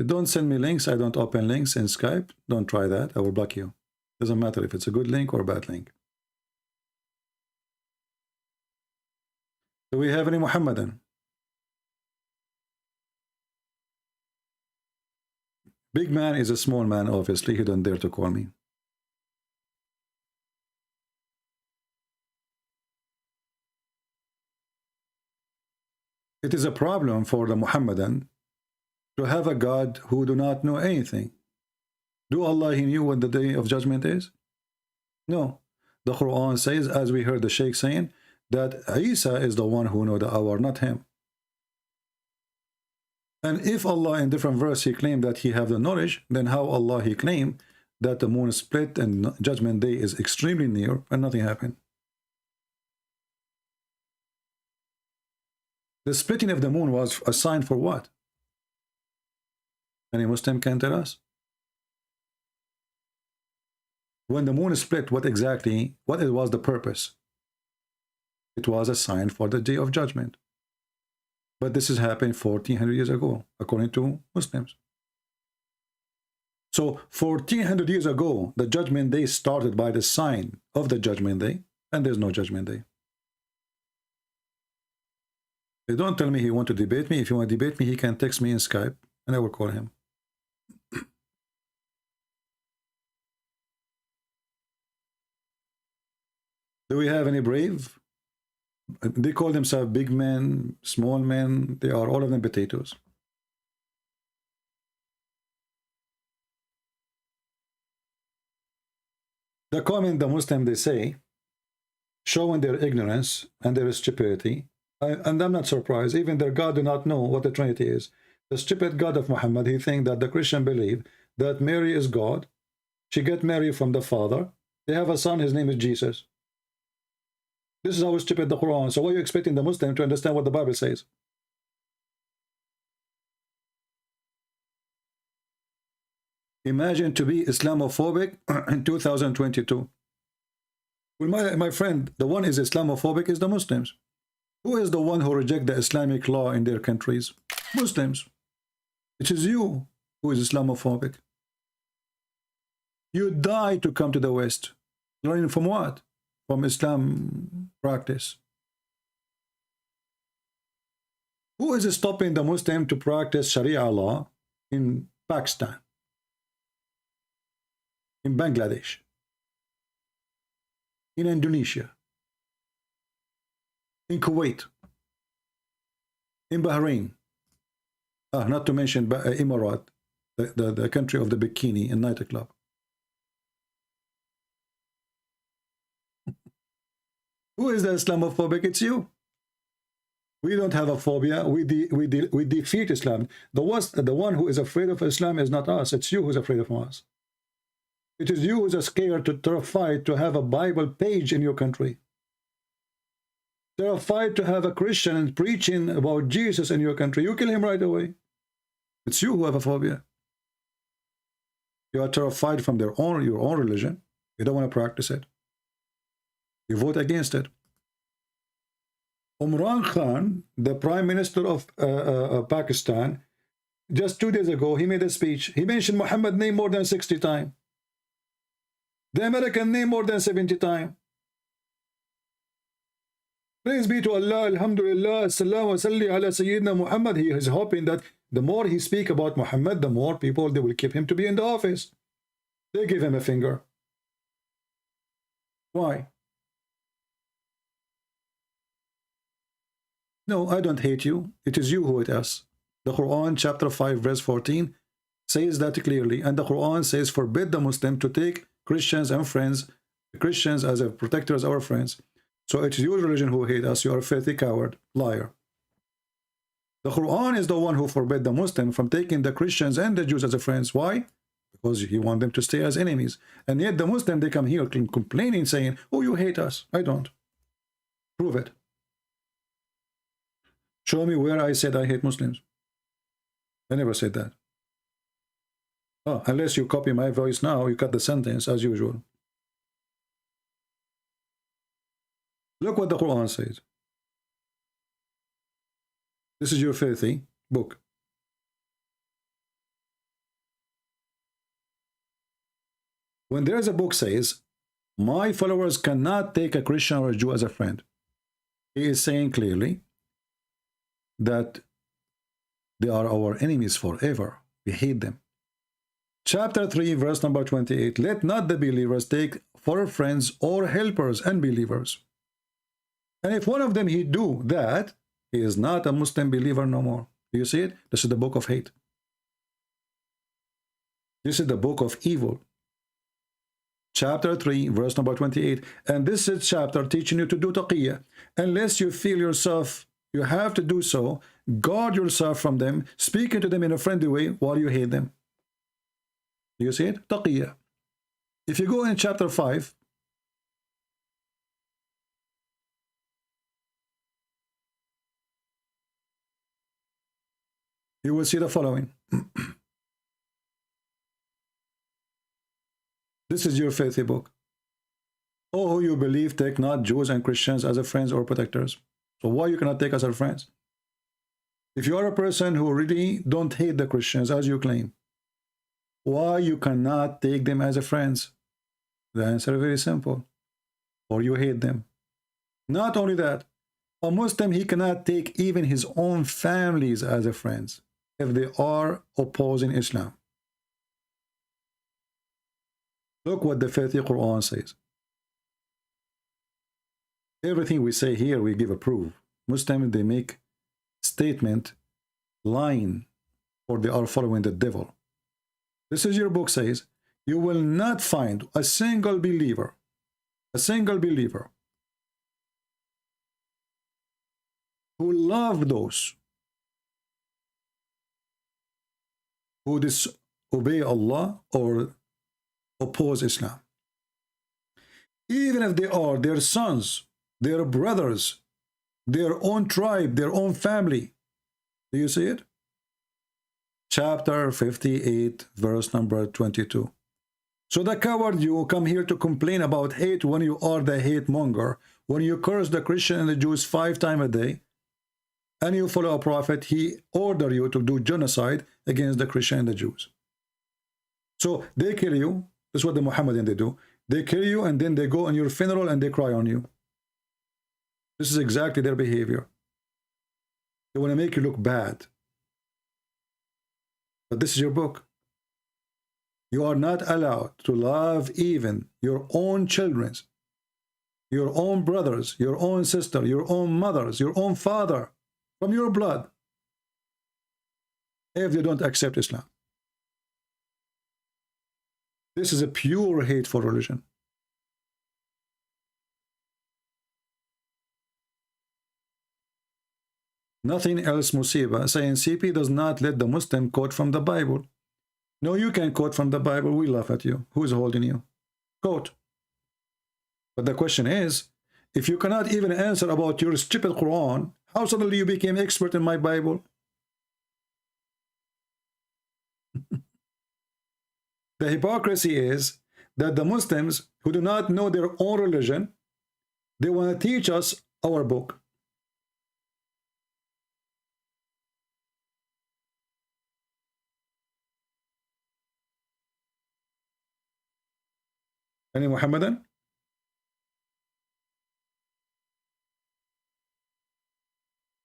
Speaker 5: Don't send me links. I don't open links in Skype. Don't try that. I will block you. Doesn't matter if it's a good link or a bad link. Do we have any Mohammedan? Big man is a small man, obviously. He don't dare to call me. It is a problem for the Muhammadan to have a God who do not know anything. Do Allah, he knew what the day of judgment is? No. The Quran says, as we heard the Sheikh saying, that Isa is the one who knows the hour, not him. And if Allah in different verse he claimed that he have the knowledge, then how Allah he claimed that the moon split and judgment day is extremely near and nothing happened? The splitting of the moon was a sign for what? Any Muslim can tell us? When the moon split, what was the purpose? It was a sign for the day of judgment. But this has happened 1400 years ago, according to Muslims. So 1400 years ago, the judgment day started by the sign of the judgment day, and there's no judgment day. They don't tell me he want to debate me. If you want to debate me, he can text me in Skype, and I will call him. Do we have any brave? They call themselves big men, small men. They are all of them potatoes. The comment the Muslim they say, showing their ignorance and their stupidity, and I'm not surprised. Even their God do not know what the Trinity is. The stupid God of Muhammad, he think that the Christian believe that Mary is God. She get married from the Father. They have a son. His name is Jesus. This is how stupid the Quran. So why are you expecting the Muslim to understand what the Bible says? Imagine to be Islamophobic in 2022. Well, my friend, the one is Islamophobic is the Muslims. Who is the one who reject the Islamic law in their countries? Muslims. It is you who is Islamophobic. You die to come to the West. Learning from what? From Islam practice. Who is stopping the Muslim to practice Sharia law in Pakistan, in Bangladesh, in Indonesia, in Kuwait, in Bahrain, not to mention Emirat, the country of the bikini and nightclub? Who is the Islamophobic? It's you. We don't have a phobia. We defeat Islam. The one who is afraid of Islam is not us. It's you who's afraid of us. It is you who's scared, terrified to have a Bible page in your country. Terrified to have a Christian preaching about Jesus in your country. You kill him right away. It's you who have a phobia. You are terrified from your own religion. You don't want to practice it. You vote against it. Imran Khan, the Prime Minister of Pakistan, just 2 days ago, he made a speech. He mentioned Muhammad's name more than 60 times. The American name more than 70 times. Praise be to Allah, Alhamdulillah, Assalamu salli ala Sayyidina Muhammad. He is hoping that the more he speak about Muhammad, the more people, they will keep him to be in the office. They give him a finger. Why? No, I don't hate you. It is you who hate us. The Quran chapter 5 verse 14 says that clearly. And the Quran says, forbid the Muslim to take Christians and friends, Christians as a protector as our friends. So it's your religion who hate us. You are a filthy coward, liar. The Quran is the one who forbade the Muslim from taking the Christians and the Jews as friends. Why? Because he wants them to stay as enemies. And yet the Muslim, they come here complaining, saying, oh, you hate us. I don't. Prove it. Show me where I said I hate Muslims. I never said that. Oh, unless you copy my voice now, you cut the sentence as usual. Look what the Quran says. This is your filthy book. When there's a book says, my followers cannot take a Christian or a Jew as a friend, he is saying clearly that they are our enemies forever. We hate them. Chapter 3, verse number 28. Let not the believers take for friends or helpers unbelievers. And if one of them he do that, he is not a Muslim believer no more. Do you see it? This is the book of hate. This is the book of evil. Chapter 3, verse number 28. And this is chapter teaching you to do taqiyya. Unless you feel yourself, you have to do so. Guard yourself from them. Speaking to them in a friendly way while you hate them. Do you see it? Taqiyya. If you go in chapter 5, you will see the following. This is your filthy book. Oh, who you believe, take not Jews and Christians as a friends or protectors. So why you cannot take us as friends? If you are a person who really don't hate the Christians as you claim, why you cannot take them as a friends? The answer is very simple. Or you hate them. Not only that, a Muslim, he cannot take even his own families as a friends if they are opposing Islam. Look what the filthy Quran says. Everything we say here, we give a proof. Muslims, they make statement lying, or they are following the devil. This is your book says, you will not find a single believer who love those who disobey Allah or oppose Islam. Even if they are their sons, their brothers, their own tribe, their own family. Do you see it? Chapter 58, verse number 22. So the coward, you come here to complain about hate when you are the hate monger, when you curse the Christian and the Jews 5 times a day, and you follow a prophet, he order you to do genocide against the Christian and the Jews. So they kill you. This is what the Mohammedan they do. They kill you and then they go on your funeral and they cry on you. This is exactly their behavior. They want to make you look bad. But this is your book. You are not allowed to love even your own children, your own brothers, your own sister, your own mothers, your own father, from your blood, if they don't accept Islam. This is a pure hateful religion. Nothing else musibah. Saying CP does not let the Muslim quote from the Bible. No, you can quote from the Bible. We laugh at you. Who is holding you? Quote. But the question is, if you cannot even answer about your stupid Quran, how suddenly you became expert in my Bible? The hypocrisy is that the Muslims who do not know their own religion, they want to teach us our book. Any Muhammadan?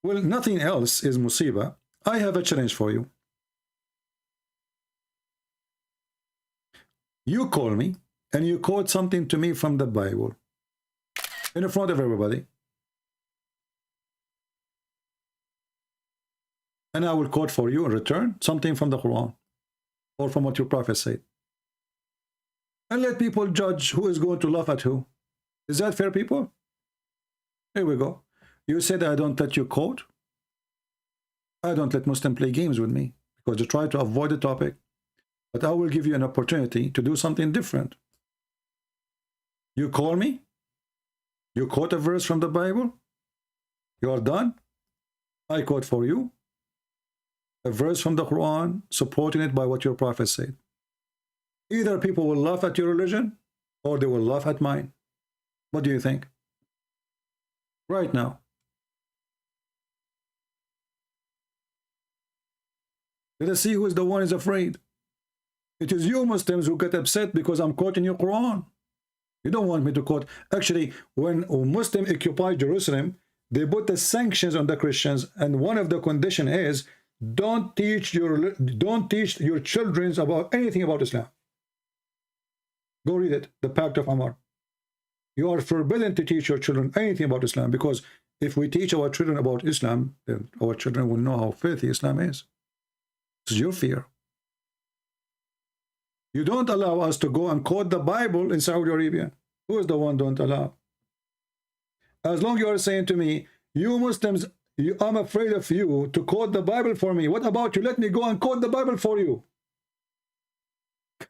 Speaker 5: Well, nothing else is musibah. I have a challenge for you. You call me and you quote something to me from the Bible in front of everybody. And I will quote for you in return something from the Quran or from what your prophet said. And let people judge who is going to laugh at who. Is that fair, people? Here we go. You said I don't let you quote. I don't let Muslims play games with me because you try to avoid the topic. But I will give you an opportunity to do something different. You call me. You quote a verse from the Bible. You are done. I quote for you a verse from the Quran supporting it by what your prophet said. Either people will laugh at your religion or they will laugh at mine. What do you think? Right now. Let us see who is the one who is afraid. It is you Muslims who get upset because I'm quoting your Quran. You don't want me to quote. Actually, when Muslims occupied Jerusalem, they put the sanctions on the Christians, and one of the conditions is don't teach your children about anything about Islam. Go read it, the Pact of Amar. You are forbidden to teach your children anything about Islam, because if we teach our children about Islam, then our children will know how filthy Islam is. This is your fear. You don't allow us to go and quote the Bible in Saudi Arabia. Who is the one don't allow? As long as you are saying to me, you Muslims, I'm afraid of you to quote the Bible for me. What about you? Let me go and quote the Bible for you.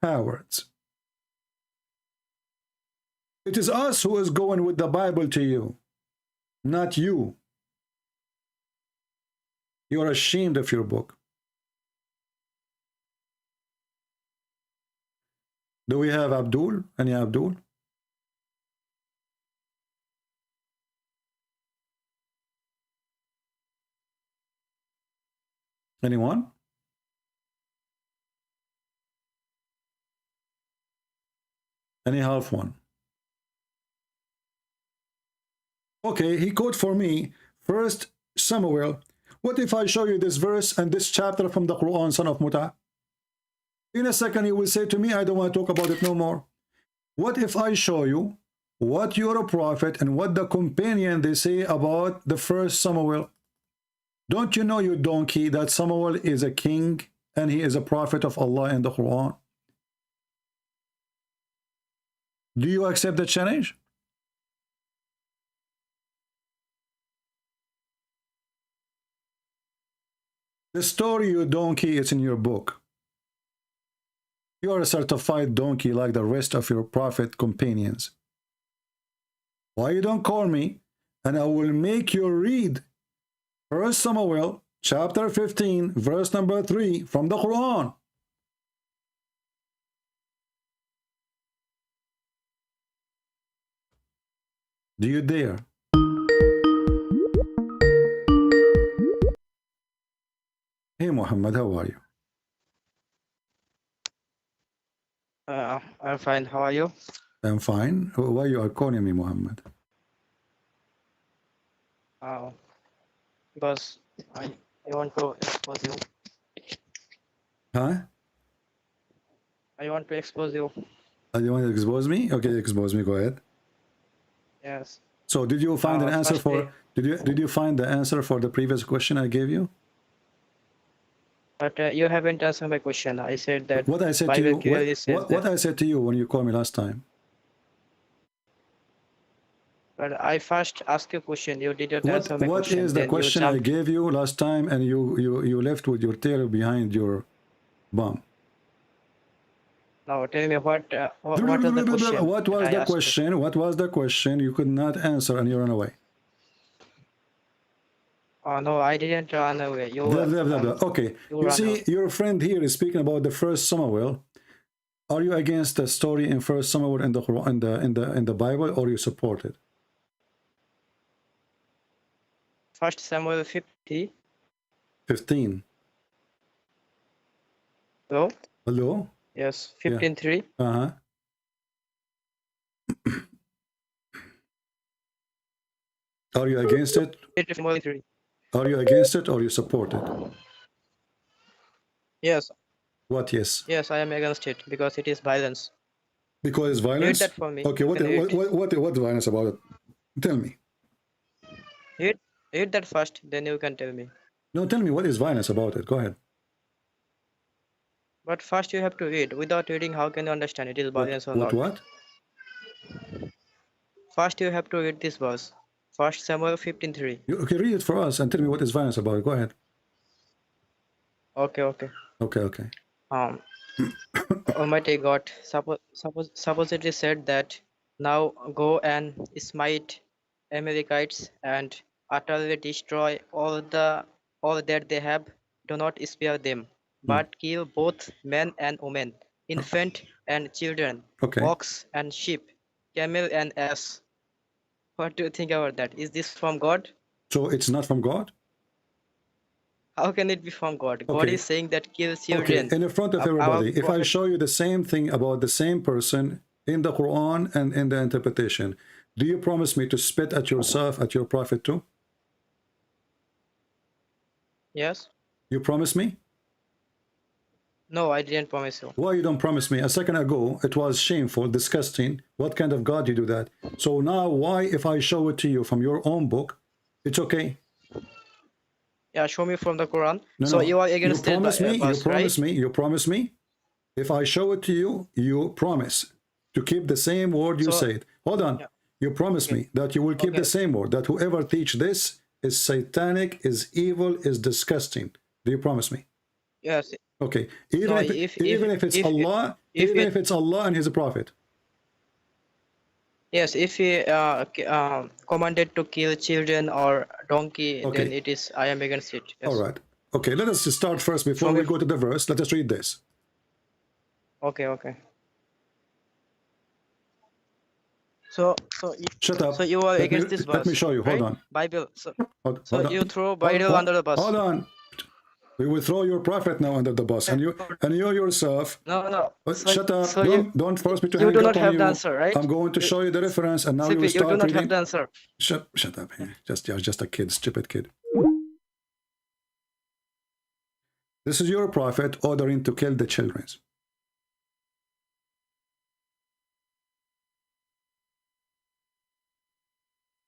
Speaker 5: Cowards. It is us who is going with the Bible to you, not you. You are ashamed of your book. Do we have Abdul? Any Abdul? Anyone? Any half one? Okay, he quote for me, 1 Samuel. What if I show you this verse and this chapter from the Quran, son of Muta? In a second, he will say to me, I don't want to talk about it no more. What if I show you what you're a prophet and what the companion they say about the 1 Samuel? Don't you know, you donkey, that Samuel is a king and he is a prophet of Allah in the Quran? Do you accept the challenge? The story, you donkey, is in your book. You are a certified donkey like the rest of your prophet companions. Why you don't call me and I will make you read 1 Samuel chapter 15 verse number 3 from the Quran. Do you dare? Hey Mohammad, how are you?
Speaker 7: I'm fine. How are you?
Speaker 5: I'm fine. Why you are calling me Mohammad?
Speaker 7: Because I want to expose you.
Speaker 5: Huh?
Speaker 7: I want to expose you.
Speaker 5: You want to expose me? Okay, expose me. Go ahead.
Speaker 7: Yes.
Speaker 5: So, did you find an answer for? Did you find the answer for the previous question I gave you?
Speaker 7: But you haven't answered my question. I said that.
Speaker 5: What I said to you. What I said to you when you called me last time.
Speaker 7: But I first asked you a question. You didn't answer my question.
Speaker 5: What is the question I gave you last time, and you left with your tail behind your bum?
Speaker 7: Now tell me what is the question?
Speaker 5: What was the question? What was the question? You could not answer, and you ran away.
Speaker 7: Oh no, I didn't run away.
Speaker 5: Okay, you see, your friend here is speaking about the 1 Samuel. Are you against the story in 1 Samuel in the Quran, in the Bible, or you support it?
Speaker 7: 1 Samuel 50.
Speaker 5: 15.
Speaker 7: Hello?
Speaker 5: Hello?
Speaker 7: Yes, 15:3.
Speaker 5: Uh-huh. Are you against it? Are you against it or you support it?
Speaker 7: Yes.
Speaker 5: What yes?
Speaker 7: Yes, I am against it because it is violence.
Speaker 5: Because it's violence?
Speaker 7: Read that for me.
Speaker 5: Okay, what violence about it? Tell me.
Speaker 7: Read that first, then you can tell me.
Speaker 5: No, tell me what is violence about it. Go ahead.
Speaker 7: But first you have to read. Without reading, how can you understand it is violence or not?
Speaker 5: What?
Speaker 7: First you have to read this verse. 1 Samuel 15:3.
Speaker 5: Okay, read it for us and tell me what is violence about. Go ahead.
Speaker 7: Okay, okay.
Speaker 5: Okay.
Speaker 7: Um, Almighty God supposedly said that, now go and smite Amalekites and utterly destroy all that they have. Do not spare them, but kill both men and women, infant and children,
Speaker 5: Okay.
Speaker 7: ox and sheep, camel and ass. What do you think about that? Is this from God?
Speaker 5: So it's not from God?
Speaker 7: How can it be from God? God
Speaker 5: Okay.
Speaker 7: is saying that kill children.
Speaker 5: Okay, in front of
Speaker 7: Our
Speaker 5: everybody, if I
Speaker 7: prophet-
Speaker 5: show you the same thing about the same person in the Quran and in the interpretation, do you promise me to spit at yourself, at your prophet too?
Speaker 7: Yes.
Speaker 5: You promise me?
Speaker 7: No, I didn't promise you.
Speaker 5: Why you don't promise me? A second ago, it was shameful, disgusting. What kind of God you do that? So now, why, if I show it to you from your own book, it's okay?
Speaker 7: Yeah, show me from the Quran.
Speaker 5: No,
Speaker 7: So
Speaker 5: no.
Speaker 7: you are against
Speaker 5: you promise me,
Speaker 7: verse,
Speaker 5: you promise
Speaker 7: right?
Speaker 5: me, you promise me. If I show it to you, you promise to keep the same word you
Speaker 7: So-
Speaker 5: said. Hold on.
Speaker 7: Yeah.
Speaker 5: You promise me that you will keep the same word, that whoever teach this is satanic, is evil, is disgusting. Do you promise me?
Speaker 7: Yes.
Speaker 5: Okay. Even
Speaker 7: No,
Speaker 5: if it's Allah, even if it's Allah and His Prophet.
Speaker 7: Yes, if he commanded to kill children or donkey,
Speaker 5: Okay.
Speaker 7: then it is I am against it. Yes.
Speaker 5: All right. Okay, let us start first before we go to the verse. Let us read this.
Speaker 7: Okay, okay. So
Speaker 5: Shut up.
Speaker 7: So you are against this verse.
Speaker 5: Let me show you. Hold
Speaker 7: right?
Speaker 5: on.
Speaker 7: Bible. So
Speaker 5: Hold
Speaker 7: you
Speaker 5: on.
Speaker 7: throw Bible under the bus.
Speaker 5: Hold on. We will throw your prophet now under the bus, and you yourself.
Speaker 7: No.
Speaker 5: Shut up!
Speaker 7: So
Speaker 5: don't force me to
Speaker 7: you
Speaker 5: hang
Speaker 7: do
Speaker 5: up
Speaker 7: not
Speaker 5: on
Speaker 7: have
Speaker 5: you.
Speaker 7: the answer, right?
Speaker 5: I'm going to show you the reference, and now you will
Speaker 7: Sippy, you
Speaker 5: start
Speaker 7: do not
Speaker 5: reading.
Speaker 7: have the answer.
Speaker 5: Shut up! You're just a kid, stupid kid. This is your prophet ordering to kill the children.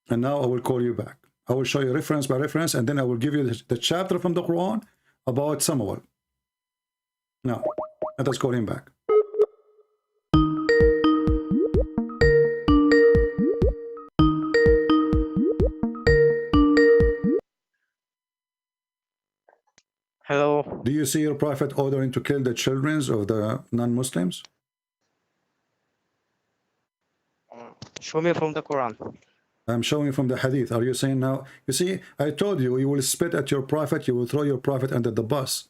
Speaker 5: And now I will call you back. I will show you reference by reference, and then I will give you the chapter from the Quran about Samuel. Now, let us call him back.
Speaker 7: Hello.
Speaker 5: Do you see your prophet ordering to kill the children of the non-Muslims?
Speaker 7: Show me from the Quran.
Speaker 5: I'm showing from the hadith. Are you saying now? You see, I told you, you will spit at your prophet, you will throw your prophet under the bus.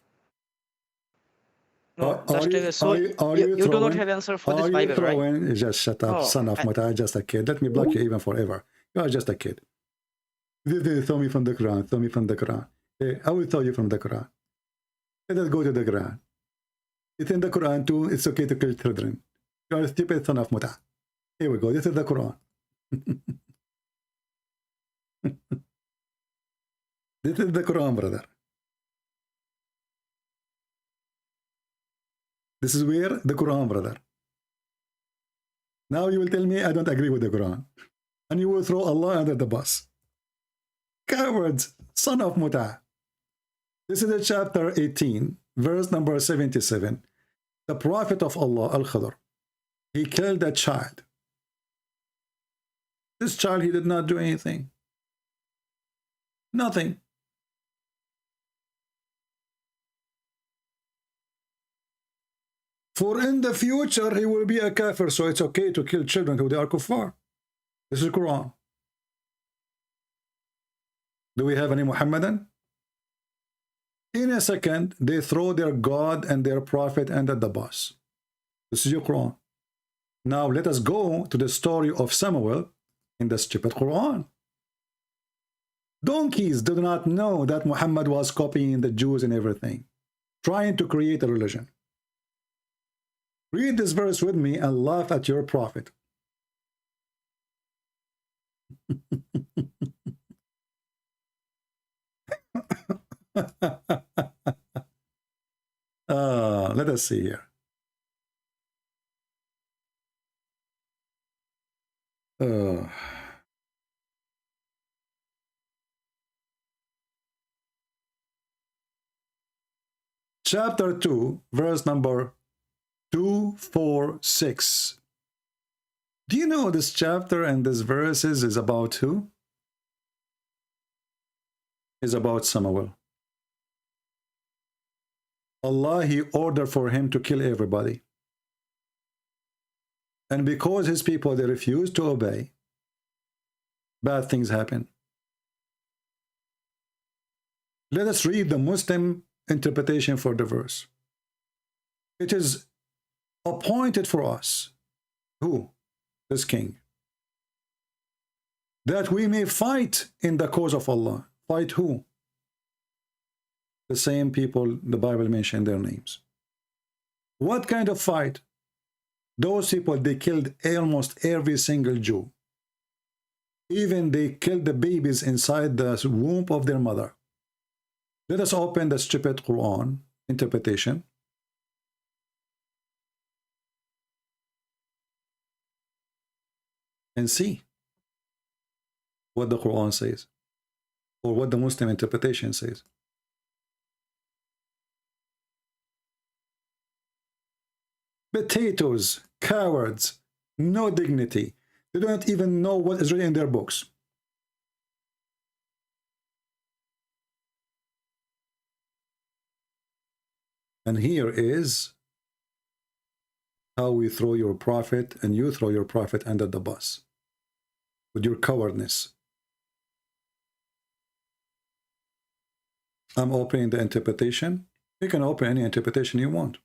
Speaker 7: No,
Speaker 5: you
Speaker 7: do not have answer for this Bible, right?
Speaker 5: Just shut up,
Speaker 7: No,
Speaker 5: son of Mata, just a kid. Let me block you even forever. You are just a kid. Throw me from the Quran, throw me from the Quran. I will throw you from the Quran. Let us go to the Quran. It's in the Quran too, it's okay to kill children. You are a stupid son of Mata. Here we go, this is the Quran. This is the Quran, brother. This is where the Quran, brother. Now you will tell me I don't agree with the Quran. And you will throw Allah under the bus. Cowards, son of Muta. This is the chapter 18, verse number 77. The Prophet of Allah, Al-Khadr, he killed a child. This child, he did not do anything. Nothing. For in the future, he will be a kafir, so it's okay to kill children who they are kuffar. This is Quran. Do we have any Muhammadan? In a second, they throw their God and their prophet under the bus. This is your Quran. Now let us go to the story of Samuel in the stupid Quran. Donkeys do not know that Muhammad was copying the Jews and everything, trying to create a religion. Read this verse with me and laugh at your prophet. Let us see here. Chapter 2, verse number 246. Do you know this chapter and this verses is about who? is about Samuel. Allah, he ordered for him to kill everybody. And because his people, they refused to obey, bad things happen. Let us read the Muslim interpretation for the verse. It is appointed for us, who? This king, that we may fight in the cause of Allah. Fight who? The same people the Bible mentioned their names. What kind of fight? Those people, they killed almost every single Jew. Even they killed the babies inside the womb of their mother. Let us open the stupid Quran interpretation. And see what the Quran says, or what the Muslim interpretation says. Potatoes, cowards, no dignity. They don't even know what is written in their books. And here is how we throw your prophet, and you throw your prophet under the bus with your cowardness. I'm opening the interpretation. You can open any interpretation you want.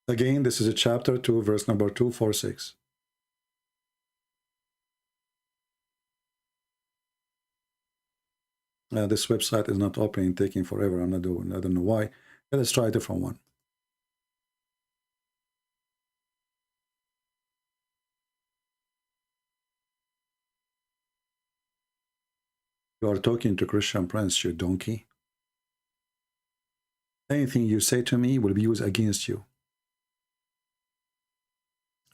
Speaker 5: Again, this is a chapter 2, verse number 246. This website is not opening, taking forever. I don't know why. Let us try a different one. You are talking to Christian Prince, you donkey. Anything you say to me will be used against you.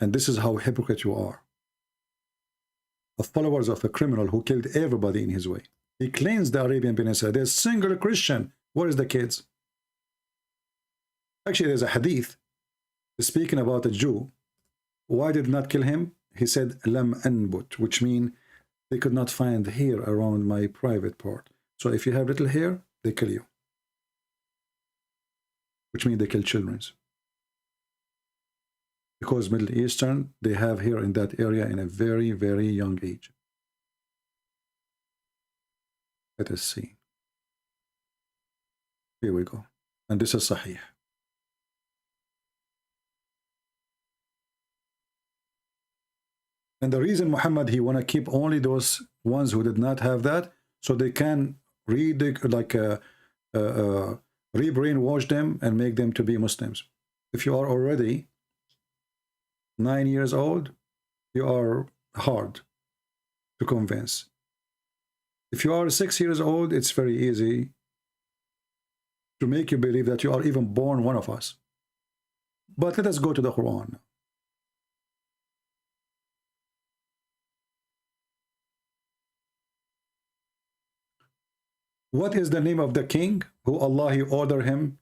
Speaker 5: And this is how hypocrite you are. Of followers of a criminal who killed everybody in his way. He cleansed the Arabian Peninsula. There's single Christian. Where is the kids? Actually, there's a hadith speaking about a Jew. Why did not kill him? He said, Lam anbut, which means they could not find hair around my private part. So if you have little hair, they kill you. Which means they kill children. Because Middle Eastern, they have hair in that area in a very, very young age. Let us see. Here we go. And this is Sahih. And the reason Muhammad, he want to keep only those ones who did not have that, so they can re-brainwash them and make them to be Muslims. If you are already 9 years old, you are hard to convince. If you are 6 years old, it's very easy to make you believe that you are even born one of us. But let us go to the Quran. What is the name of the king who Allah, he ordered him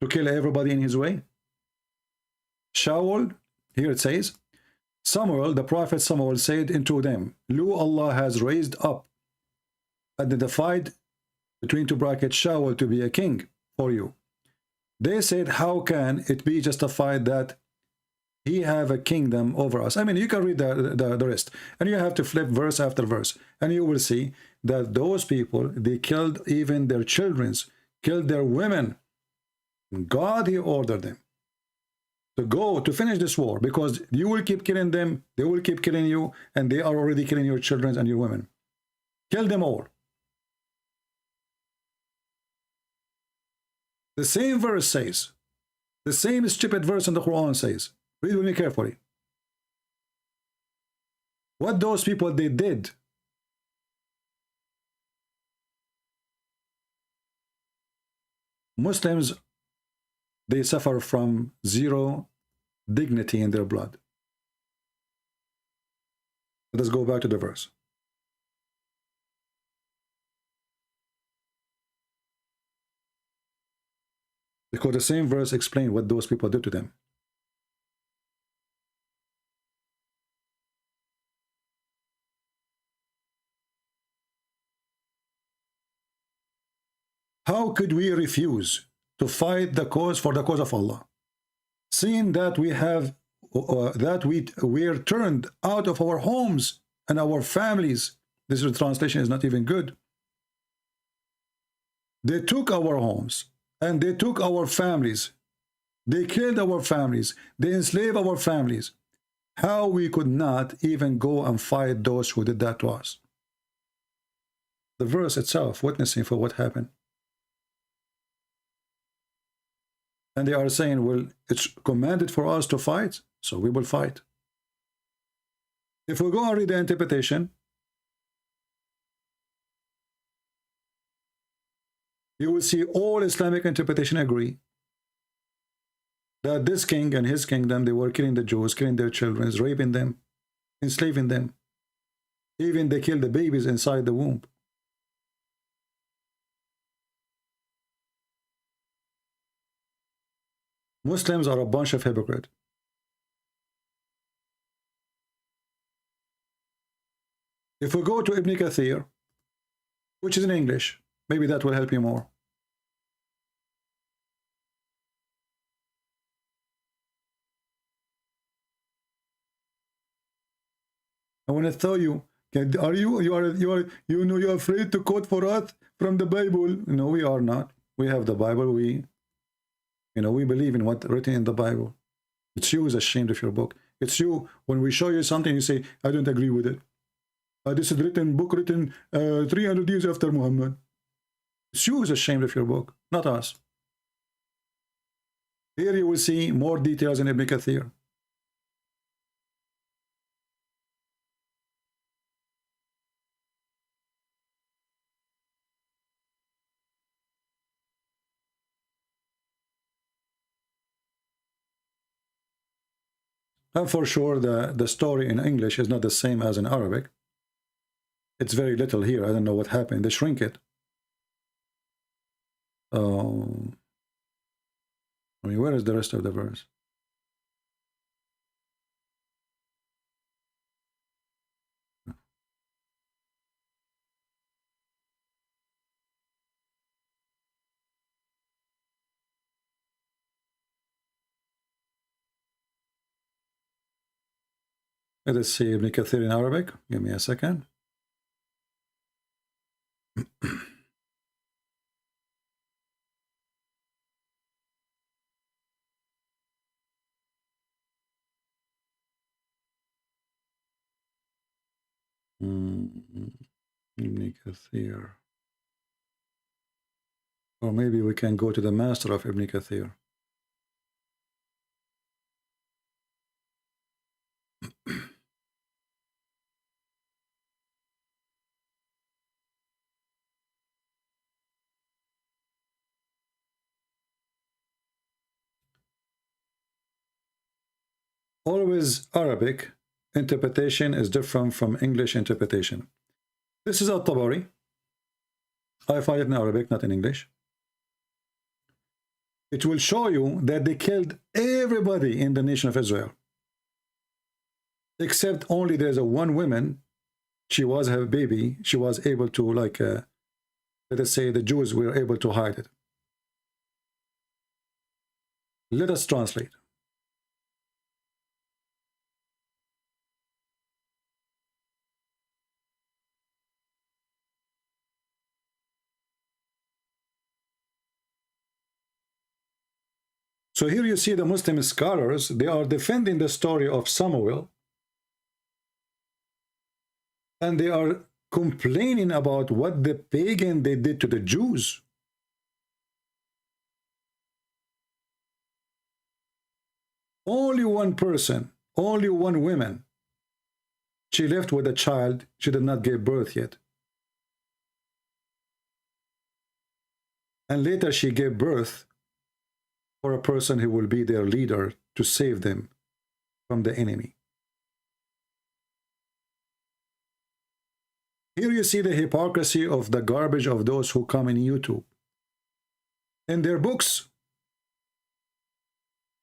Speaker 5: to kill everybody in his way? Shaul. Here it says, Samuel, the prophet Samuel said unto them, Lo, Allah has raised up, identified between two brackets, Shaul to be a king for you. They said, how can it be justified that he have a kingdom over us? I mean, you can read the rest, and you have to flip verse after verse, and you will see that those people, they killed even their children, killed their women. God, he ordered them to go to finish this war, because you will keep killing them, they will keep killing you, and they are already killing your children and your women. Kill them all. The same verse says, the same stupid verse in the Quran says, read with me carefully, what those people they did. Muslims, they suffer from zero dignity in their blood. Let us go back to the verse. Because the same verse explains what those people did to them. How could we refuse to fight the cause for the cause of Allah, seeing that we have we're turned out of our homes and our families? This translation is not even good. They took our homes and they took our families. They killed our families. They enslaved our families. How we could not even go and fight those who did that to us? The verse itself witnessing for what happened. And they are saying, well, it's commanded for us to fight, so we will fight. If we go and read the interpretation, you will see all Islamic interpretation agree that this king and his kingdom, they were killing the Jews, killing their children, raping them, enslaving them. Even they killed the babies inside the womb. Muslims are a bunch of hypocrites. If we go to Ibn Kathir, which is in English, maybe that will help you more. I want to tell you, are you're afraid to quote for us from the Bible? No, we are not. We have the Bible. We believe in what written in the Bible. It's you who's ashamed of your book. It's you, when we show you something, you say, I don't agree with it. This is book written 300 years after Muhammad. It's you who's ashamed of your book, not us. Here you will see more details in Ibn Kathir. And for sure, the story in English is not the same as in Arabic. It's very little here. I don't know what happened. They shrink it. I mean, where is the rest of the verse? Let us see Ibn Kathir in Arabic. Give me a second. Ibn Kathir. Or maybe we can go to the master of Ibn Kathir. Always Arabic interpretation is different from English interpretation. This is At-Tabari. I find it in Arabic, not in English. It will show you that they killed everybody in the nation of Israel, except only there's a one woman. She was her baby. She was able to, like, let us say the Jews were able to hide it. Let us translate. So here you see the Muslim scholars, they are defending the story of Samuel, and they are complaining about what the pagan they did to the Jews. Only one person, only one woman, she left with a child, she did not give birth yet. And later she gave birth for a person who will be their leader to save them from the enemy. Here you see the hypocrisy of the garbage of those who come in YouTube. In their books,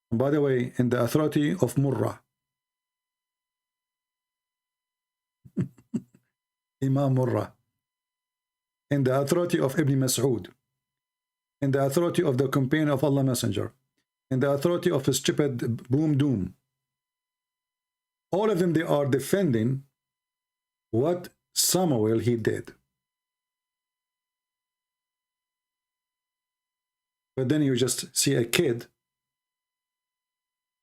Speaker 5: by the way, in the authority of Murrah, Imam Murrah, in the authority of Ibn Mas'ud, in the authority of the companion of Allah Messenger, in the authority of a stupid boom doom. All of them, they are defending what Samuel he did. But then you just see a kid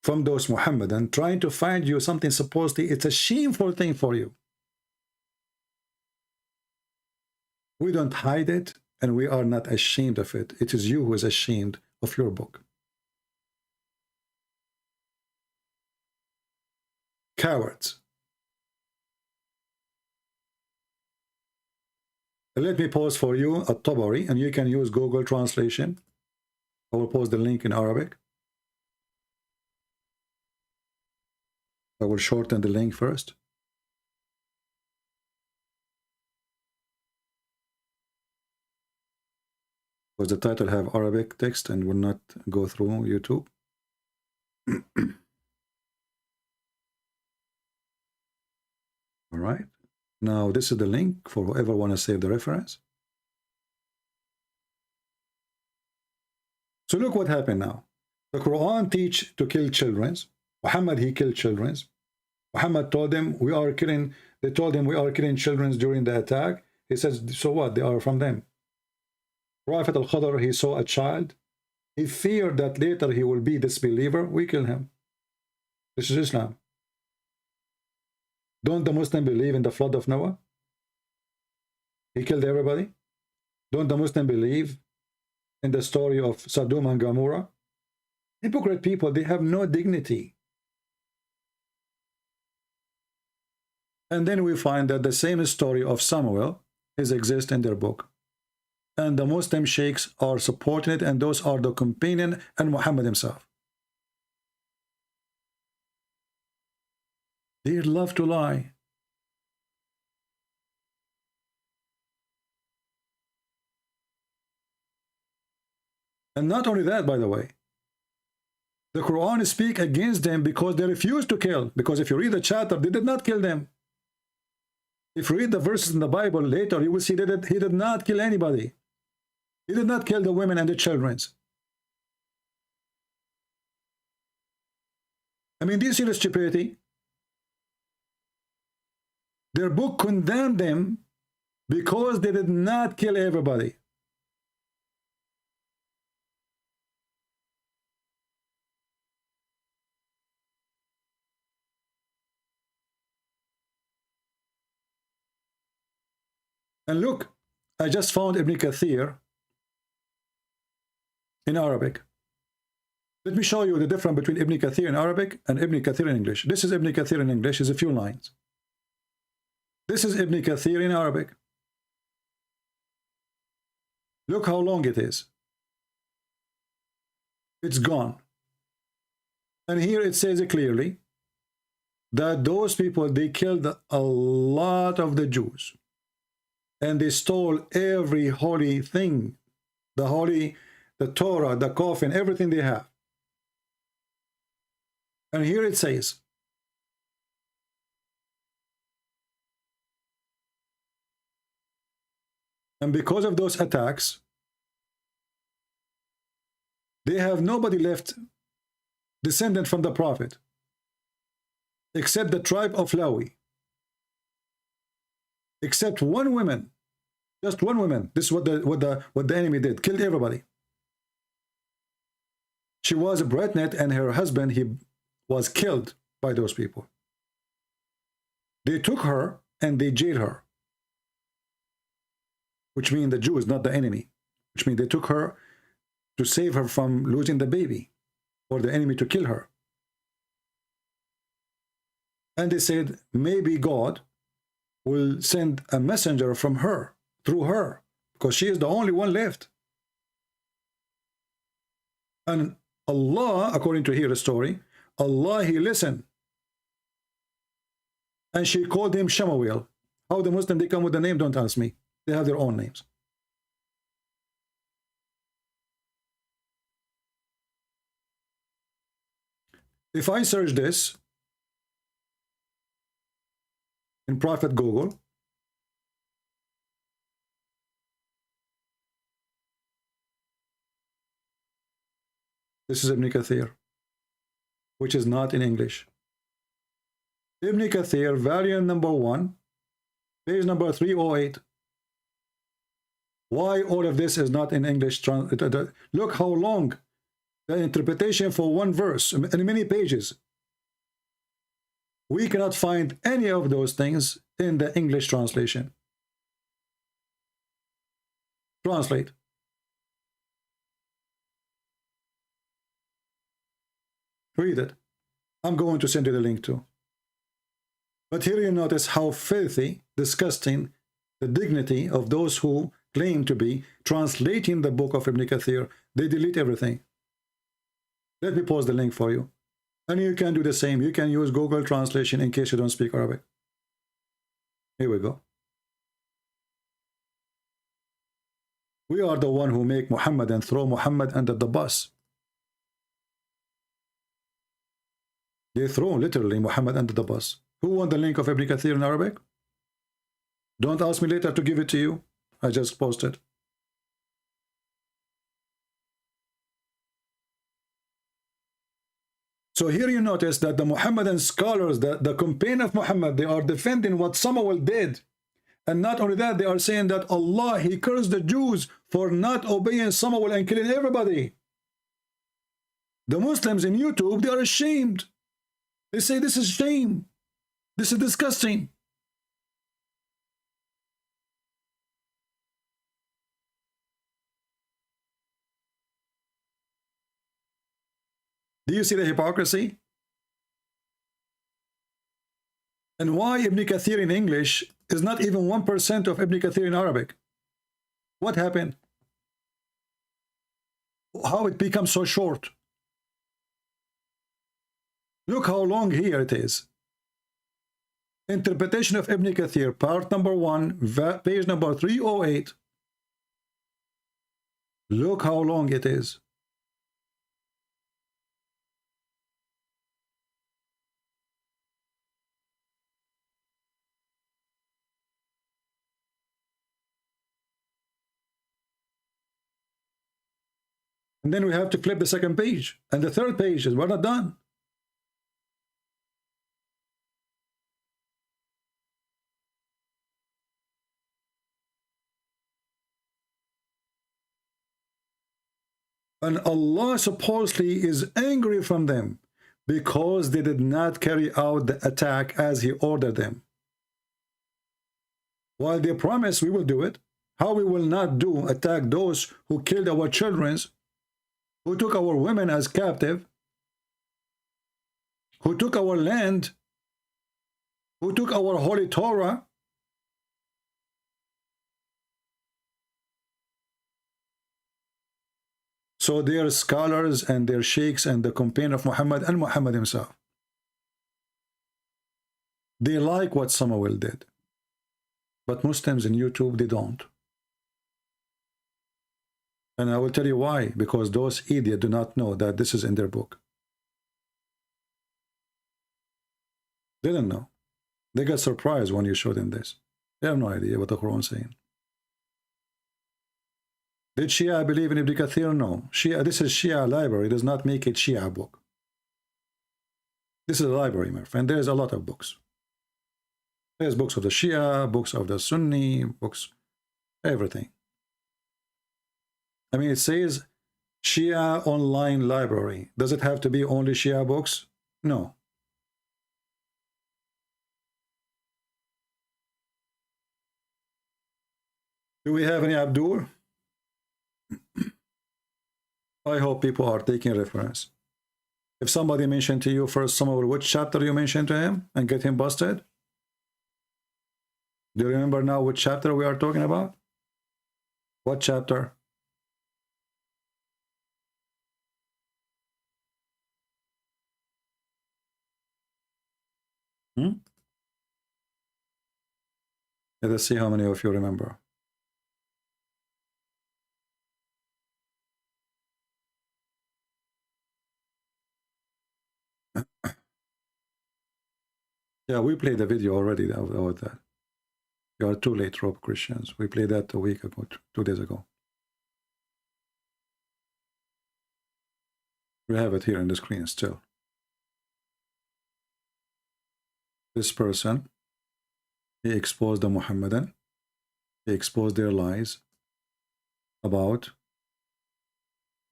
Speaker 5: from those Mohammedan trying to find you something supposedly, it's a shameful thing for you. We don't hide it, and we are not ashamed of it. It is you who is ashamed of your book. Cowards. Let me pause for you at Tabari, and you can use Google Translation. I will post the link in Arabic. I will shorten the link first. Because the title have Arabic text and will not go through YouTube. All right. Now this is the link for whoever want to save the reference. So look what happened now. The Quran teach to kill children. Muhammad, he killed children. Muhammad told them we are killing. They told him we are killing children during the attack. He says, so what? They are from them. Prophet al-Khadr, he saw a child. He feared that later he will be disbeliever. We kill him. This is Islam. Don't the Muslim believe in the flood of Noah? He killed everybody. Don't the Muslim believe in the story of Sodom and Gomorrah? Hypocrite people, they have no dignity. And then we find that the same story of Samuel exists in their book. And the Muslim sheikhs are supporting it, and those are the companion and Muhammad himself. They love to lie. And not only that, by the way, the Quran speaks against them because they refuse to kill. Because if you read the chapter, they did not kill them. If you read the verses in the Bible later, you will see that he did not kill anybody. He did not kill the women and the children. I mean, do you see the stupidity? Their book condemned them because they did not kill everybody. And look, I just found Ibn Kathir in Arabic. Let me show you the difference between Ibn Kathir in Arabic and Ibn Kathir in English. This is Ibn Kathir in English, is a few lines. This is Ibn Kathir in Arabic. Look how long it is. It's gone. And here it says it clearly that those people, they killed a lot of the Jews. And they stole every holy thing, the Torah, the coffin, everything they have. And here it says, and because of those attacks, they have nobody left descendant from the Prophet, except the tribe of Lawi. Except one woman, just one woman. This is what the enemy did. Killed everybody. She was a pregnant, and her husband, he was killed by those people. They took her and they jailed her, which means the Jew is not the enemy. Which means they took her to save her from losing the baby, or the enemy to kill her. And they said, maybe God will send a messenger from her, through her, because she is the only one left. And Allah, according to here the story, Allah, he listened. And she called him Shemuel. How the Muslim, they come with the name, don't ask me. They have their own names. If I search this in Prophet Google, This is Ibn Kathir, which is not in English. Ibn Kathir, volume number 1, page number 308. Why all of this is not in English? Look how long the interpretation for one verse, in many pages. We cannot find any of those things in the English translation. Translate. Read it. I'm going to send you the link too. But here you notice how filthy, disgusting, the dignity of those who claim to be translating the book of Ibn Kathir. They delete everything. Let me post the link for you. And you can do the same. You can use Google Translation in case you don't speak Arabic. Here we go. We are the one who make Muhammad and throw Muhammad under the bus. They throw literally Muhammad under the bus. Who want the link of Ibn Kathir in Arabic? Don't ask me later to give it to you. I just posted. So here you notice that the Muhammadan scholars, the companion of Muhammad, they are defending what Samuel did. And not only that, they are saying that Allah, He cursed the Jews for not obeying Samuel and killing everybody. The Muslims in YouTube, they are ashamed. They say this is shame. This is disgusting. Do you see the hypocrisy? And why Ibn Kathir in English is not even 1% of Ibn Kathir in Arabic? What happened? How it becomes so short? Look how long here it is. Interpretation of Ibn Kathir, part number 1, page number 308. Look how long it is. And then we have to flip the second page. And the third page is we're not done. And Allah supposedly is angry from them because they did not carry out the attack as He ordered them. While they promise we will do it, how we will not do attack those who killed our children, who took our women as captive, who took our land, who took our holy Torah. So they are scholars and their sheikhs and the companion of Muhammad and Muhammad himself. They like what Samuel did. But Muslims in YouTube, they don't. And I will tell you why. Because those idiots do not know that this is in their book. They didn't know. They got surprised when you showed them this. They have no idea what the Quran is saying. Did Shia believe in Ibn Kathir? No. Shia, this is Shia library. It does not make it Shia book. This is a library, my friend. There's a lot of books. There's books of the Shia, books of the Sunni, books, everything. I mean, it says Shia online library. Does it have to be only Shia books? No. Do we have any Abdul? I hope people are taking reference. If somebody mentioned to you first, Samuel, which chapter you mentioned to him and get him busted? Do you remember now which chapter we are talking about? What chapter? Let us see how many of you remember. Yeah, we played the video already about that. You are too late, Rob Christians. We played that a week ago, 2 days ago. We have it here on the screen still. This person, he exposed the Muhammadan, he exposed their lies about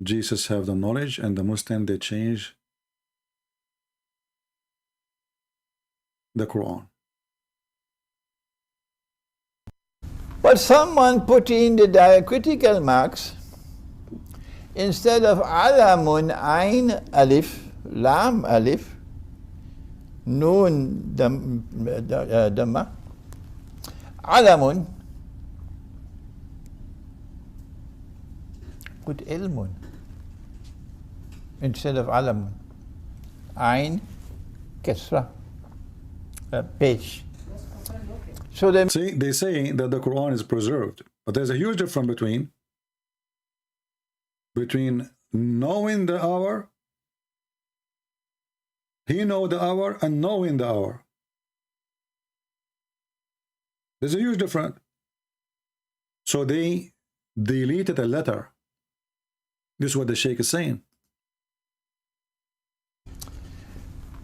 Speaker 5: Jesus have the knowledge, and the Muslim, they change the Quran.
Speaker 9: But someone put in the diacritical marks instead of alamun ain alif lam alif nun dhamma alamun put ilmun instead of alamun ain kasra page. So they
Speaker 5: say that the Quran is preserved, but there's a huge difference between knowing the hour, he know the hour, and knowing the hour. There's a huge difference. So they deleted a letter. This is what the Sheikh is saying.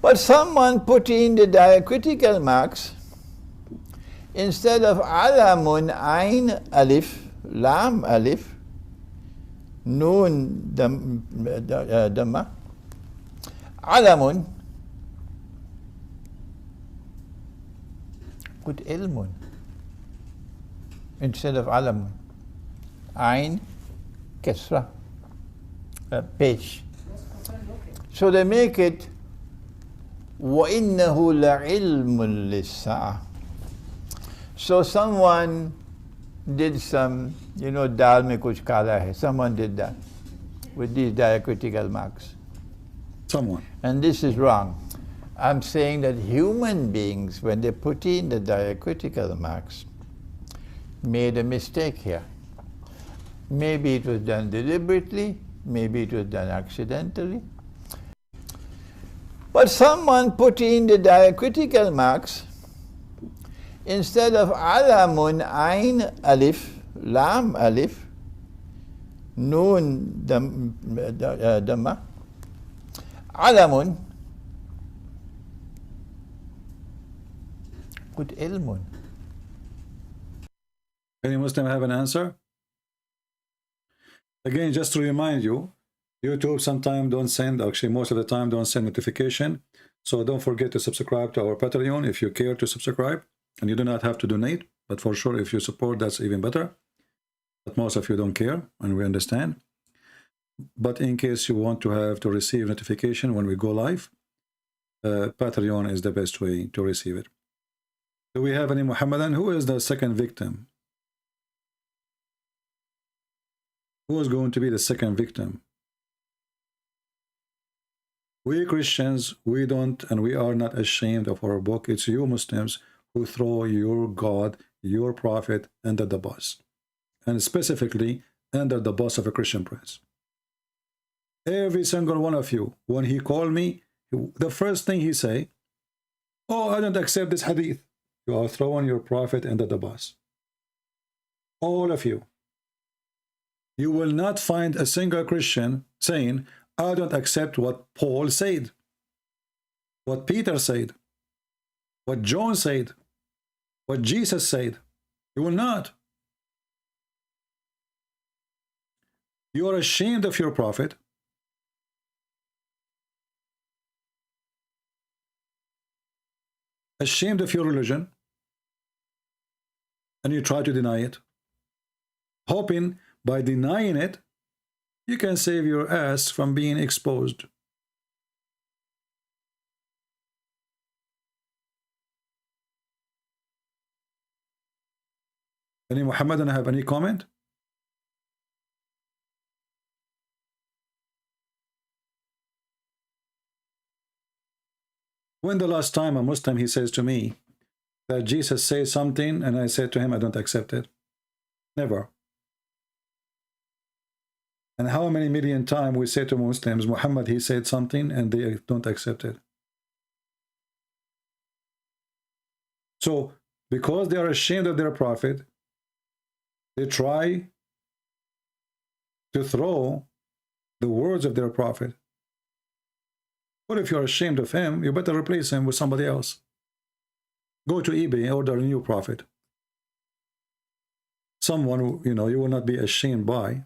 Speaker 9: But someone put in the diacritical marks instead of alamun ain alif lam alif nun dhamma alamun put ilmun instead of alamun ain kasra page. So they make it وَإِنَّهُ لَعِلْمٌ لِلسَّاعَةِ. So someone did some, dal mein kuch kala hai. Someone did that with these diacritical marks.
Speaker 5: Someone.
Speaker 9: And this is wrong. I'm saying that human beings, when they put in the diacritical marks, made a mistake here. Maybe it was done deliberately, maybe it was done accidentally. But someone put in the diacritical marks instead of alamun ain alif lam alif nun dhamma alamun put ilmun.
Speaker 5: Any Muslim have an answer? Again, just to remind you, YouTube sometimes don't send, actually most of the time don't send notification. So don't forget to subscribe to our Patreon if you care to subscribe. And you do not have to donate, but for sure if you support, that's even better. But most of you don't care, and we understand. But in case you want to have to receive notification when we go live, Patreon is the best way to receive it. Do we have any Muhammadan? Who is the second victim? Who is going to be the second victim? We Christians, we don't, and we are not ashamed of our book. It's you Muslims who throw your God, your prophet under the bus, and specifically under the bus of a Christian prince. Every single one of you, when he called me, the first thing he say, oh, I don't accept this hadith. You are throwing your prophet under the bus. All of you. You will not find a single Christian saying, I don't accept what Paul said, what Peter said, what John said, what Jesus said. You will not. You are ashamed of your prophet. Ashamed of your religion. And you try to deny it, hoping by denying it, you can save your ass from being exposed. Any Muhammadan have any comment? When the last time a Muslim, he says to me that Jesus says something and I said to him, I don't accept it? Never. And how many million times we say to Muslims, Muhammad, he said something, and they don't accept it. So, because they are ashamed of their prophet, they try to throw the words of their prophet Well, if you're ashamed of him, you better replace him with somebody else. Go to eBay and order a new prophet. Someone who, you know, you will not be ashamed by.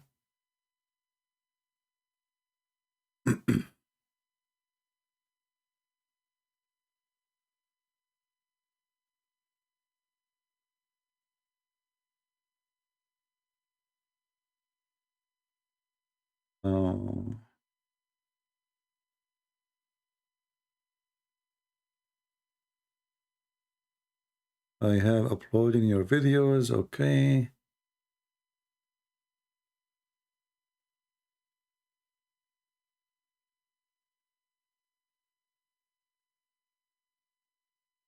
Speaker 5: I have uploading your videos, okay.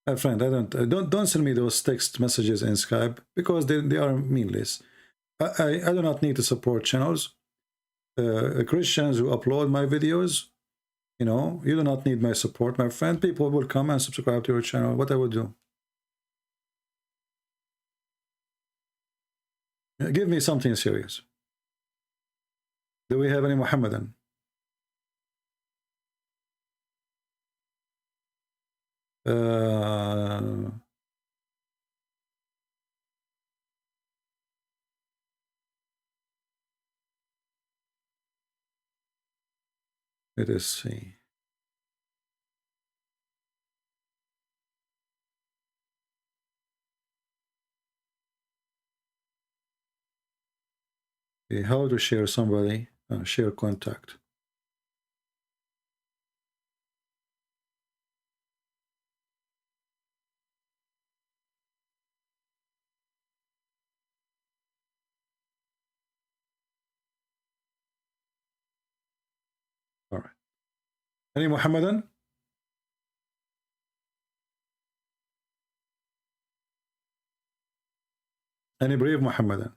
Speaker 5: My friend, don't send me those text messages in Skype because they are meaningless. I do not need to support channels. Christians who upload my videos, you know, you do not need my support, my friend. People will come and subscribe to your channel. What I would do? Give me something serious. Do we have any Mohammedan? Let us see. Okay, how to share somebody? Share contact. All right. Any Mohammedan? Any brave Mohammedan?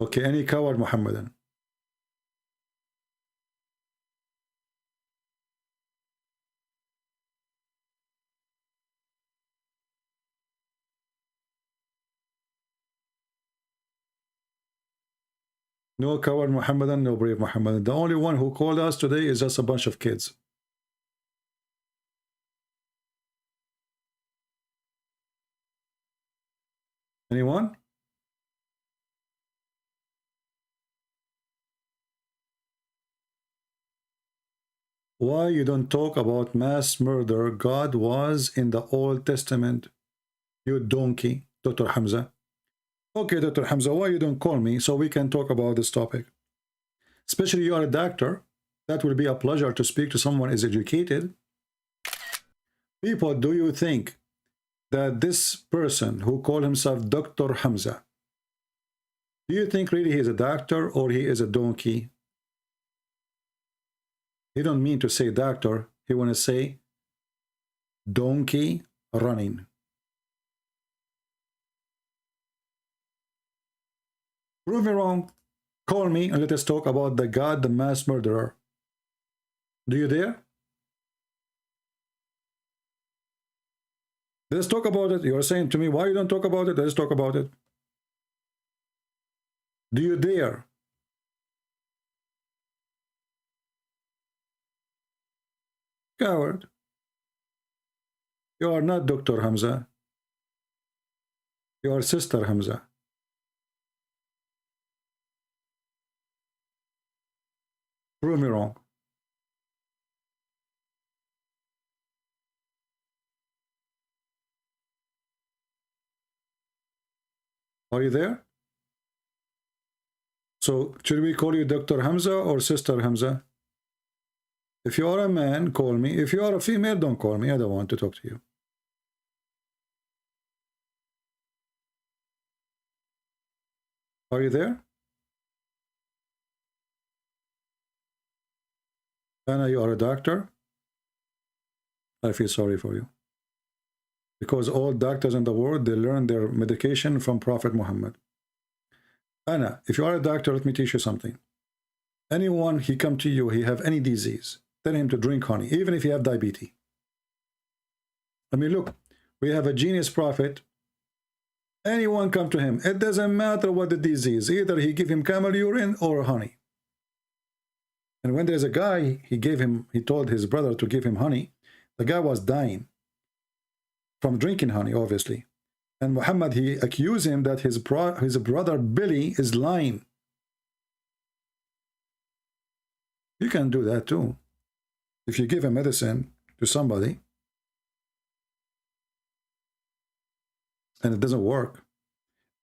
Speaker 5: Okay, any coward Mohammedan? No coward Mohammedan, no brave Mohammedan. The only one who called us today is just a bunch of kids. Anyone? Why you don't talk about mass murder God was in the Old Testament? You donkey, Dr. Hamza. Okay, Dr. Hamza, why you don't call me so we can talk about this topic? Especially you are a doctor. That will be a pleasure to speak to someone who is educated. People, do you think that this person who called himself Dr. Hamza, do you think really he is a doctor or he is a donkey? He don't mean to say doctor. He want to say donkey running. Prove me wrong. Call me and let us talk about the God, the mass murderer. Do you dare? Let's talk about it. You're saying to me, why you don't talk about it? Let's talk about it. Do you dare? Coward. You are not Dr. Hamza. You are Sister Hamza. Prove me wrong. Are you there? So, should we call you Dr. Hamza or Sister Hamza? If you are a man, call me. If you are a female, don't call me. I don't want to talk to you. Are you there? Anna, you are a doctor? I feel sorry for you. Because all doctors in the world, they learn their medication from Prophet Muhammad. Anna, if you are a doctor, let me teach you something. Anyone, he come to you, he have any disease, tell him to drink honey, even if he have diabetes. I mean, look, we have a genius prophet. Anyone come to him, it doesn't matter what the disease, either he give him camel urine or honey. And when there's a guy, he told his brother to give him honey. The guy was dying from drinking honey, obviously. And Muhammad, he accused him that his brother Billy is lying. You can do that too. If you give a medicine to somebody and it doesn't work,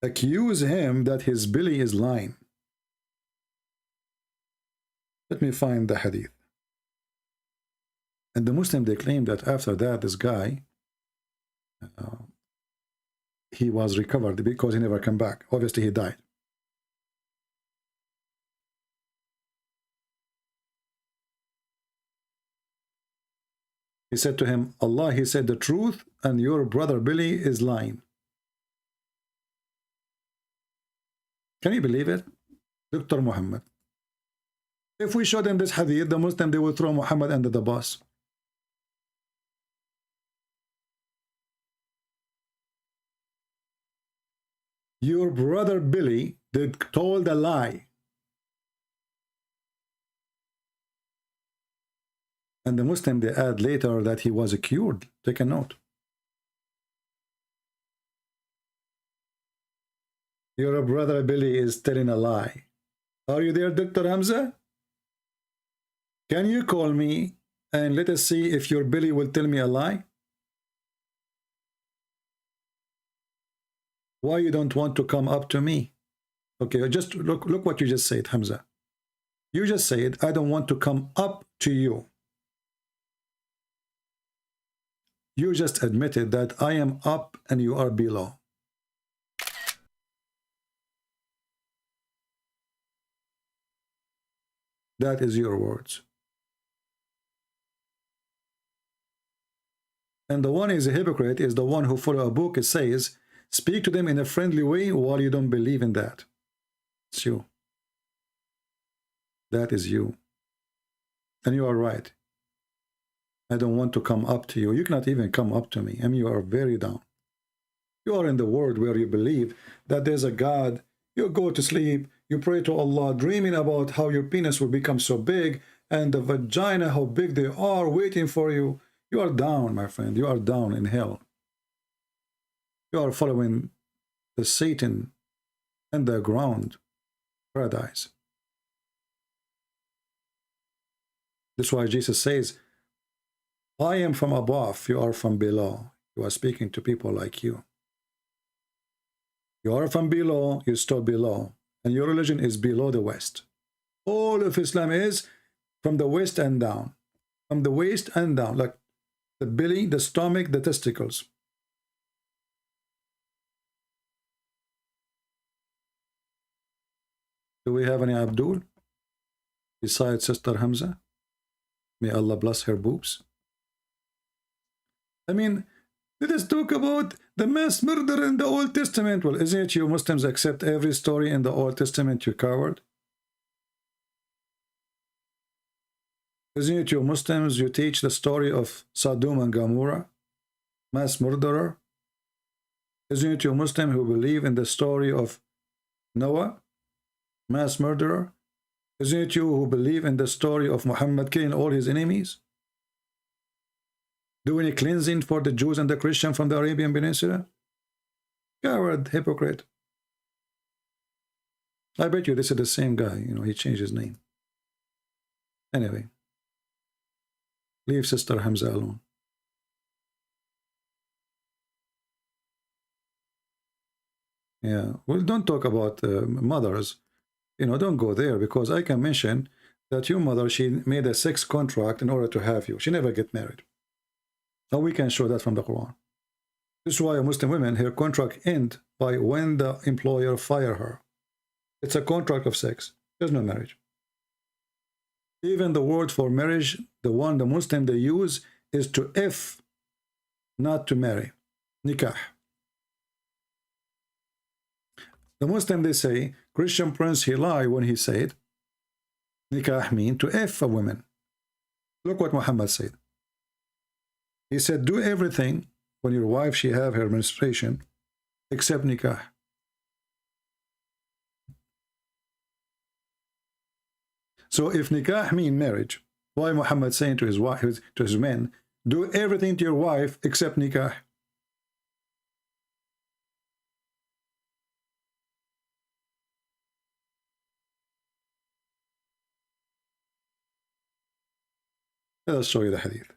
Speaker 5: accuse him that his Billy is lying. Let me find the hadith. And the Muslim, they claim that after that, this guy, he was recovered because he never came back. Obviously, he died. He said to him, Allah, he said the truth, and your brother Billy is lying. Can you believe it? Dr. Muhammad. If we showed them this hadith, the Muslim, they will throw Muhammad under the bus. Your brother Billy told a lie. And the Muslim, they add later that he was cured. Take a note. Your brother Billy is telling a lie. Are you there, Dr. Hamza? Can you call me and let us see if your Billy will tell me a lie? Why you don't want to come up to me? Okay, just look what you just said, Hamza. You just said, I don't want to come up to you. You just admitted that I am up and you are below. That is your words. And the one is a hypocrite is the one who follow a book. It says, speak to them in a friendly way while you don't believe in that. It's you. That is you. And you are right. I don't want to come up to you. You cannot even come up to me. I mean, you are very down. You are in the world where you believe that there's a God. You go to sleep, you pray to Allah, dreaming about how your penis will become so big and the vagina, how big they are, waiting for you. You are down, my friend. You are down in hell. You are following the Satan and the ground paradise. That's why Jesus says, I am from above, you are from below. You are speaking to people like you. You are from below, you stop below. And your religion is below the West. All of Islam is from the waist and down. From the waist and down, like the belly, the stomach, the testicles. Do we have any Abdul besides Sister Hamza? May Allah bless her boobs. I mean, let us talk about the mass murder in the Old Testament. Well, isn't it you Muslims accept every story in the Old Testament, you coward? Isn't it you Muslims, you teach the story of Sodom and Gomorrah, mass murderer? Isn't it you Muslim who believe in the story of Noah, mass murderer? Isn't it you who believe in the story of Muhammad killing all his enemies? Do any cleansing for the Jews and the Christians from the Arabian Peninsula? Coward, hypocrite. I bet you this is the same guy. You know, he changed his name. Anyway. Leave Sister Hamza alone. Yeah. Well, don't talk about mothers. You know, don't go there, because I can mention that your mother, she made a sex contract in order to have you. She never get married. Now we can show that from the Quran. This is why Muslim women, her contract ends by when the employer fire her. It's a contract of sex. There's no marriage. Even the word for marriage, the one the Muslim they use, is to if, not to marry. Nikah. The Muslim, they say, Christian Prince, he lied when he said, nikah mean to if a woman. Look what Muhammad said. He said, do everything when your wife, she have her menstruation, except nikah. So if nikah mean marriage, why Muhammad saying to his wife, to his men, do everything to your wife except nikah? Let us show you the hadith.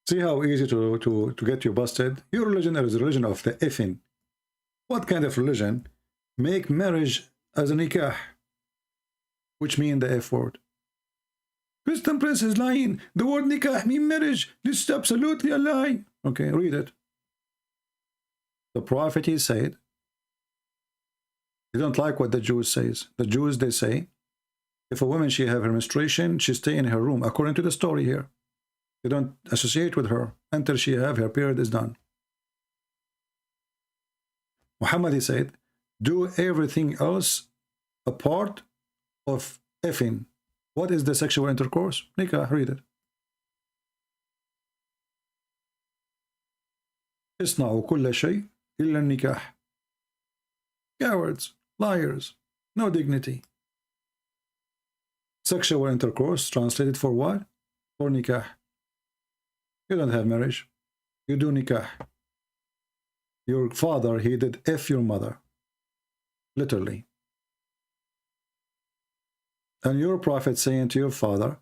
Speaker 5: See how easy to get you busted? Your religion is a religion of the effing. What kind of religion make marriage as a nikah, which mean the F word? Christian Prince is lying. The word nikah mean marriage. This is absolutely a lie. Okay, read it. The prophet, he said, they don't like what the Jews says. The Jews, they say, if a woman, she have her menstruation, she stay in her room, according to the story here. They don't associate with her until she have her period is done. Muhammad, he said, do everything else a part of effing. What is the sexual intercourse? Nikah, read it. اصنعوا كل شيء إلا النكاح. Cowards, liars, no dignity. Sexual intercourse translated for what? For nikah. You don't have marriage. You do nikah. Your father, he did F your mother. Literally. And your prophet saying to your father,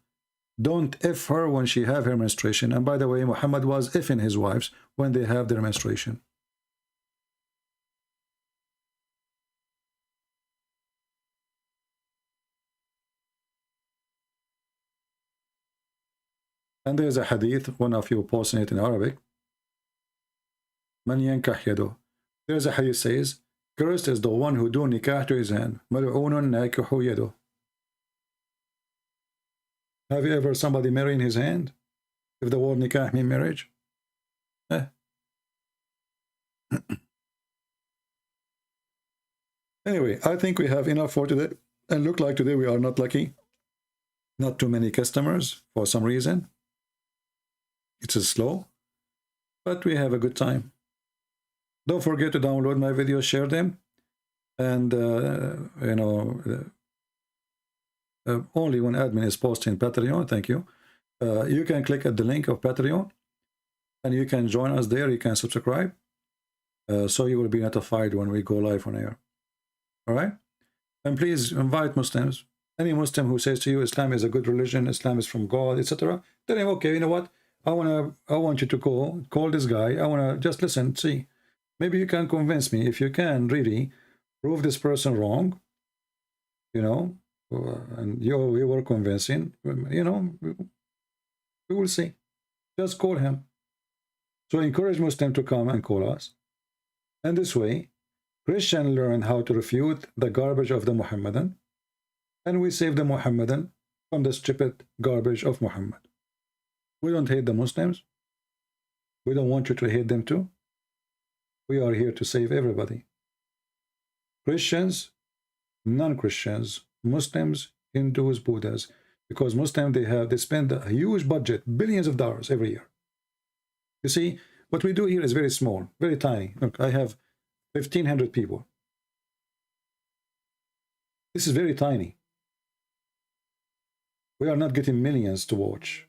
Speaker 5: don't F her when she have her menstruation. And by the way, Muhammad was Fing his wives when they have their menstruation. And there's a hadith, one of you posting it in Arabic. Man yankah yado. There's a hadith says, cursed is the one who do nikah to his hand. Mal'unun nakihu yado. Have you ever somebody marrying his hand? If the word nikah mean marriage? Anyway, I think we have enough for today. And look like today we are not lucky. Not too many customers for some reason. It's slow, but we have a good time. Don't forget to download my videos, share them, and you know, only when admin is posting Patreon. Thank you. You can click at the link of Patreon, and you can join us there. You can subscribe, so you will be notified when we go live on air. All right, and please invite Muslims. Any Muslim who says to you Islam is a good religion, Islam is from God, etc., tell him, okay, you know what? I want you to call this guy. I wanna just listen, see. Maybe you can convince me. If you can really prove this person wrong, you know, and you were convincing, you know, we will see. Just call him. So encourage Muslim to come and call us. And this way, Christian learn how to refute the garbage of the Mohammedan, and we save the Mohammedan from the stupid garbage of Muhammad. We don't hate the Muslims. We don't want you to hate them too. We are here to save everybody. Christians, non-Christians, Muslims, Hindus, Buddhas. Because Muslims, they spend a huge budget, billions of dollars every year. You see, what we do here is very small, very tiny. Look, I have 1,500 people. This is very tiny. We are not getting millions to watch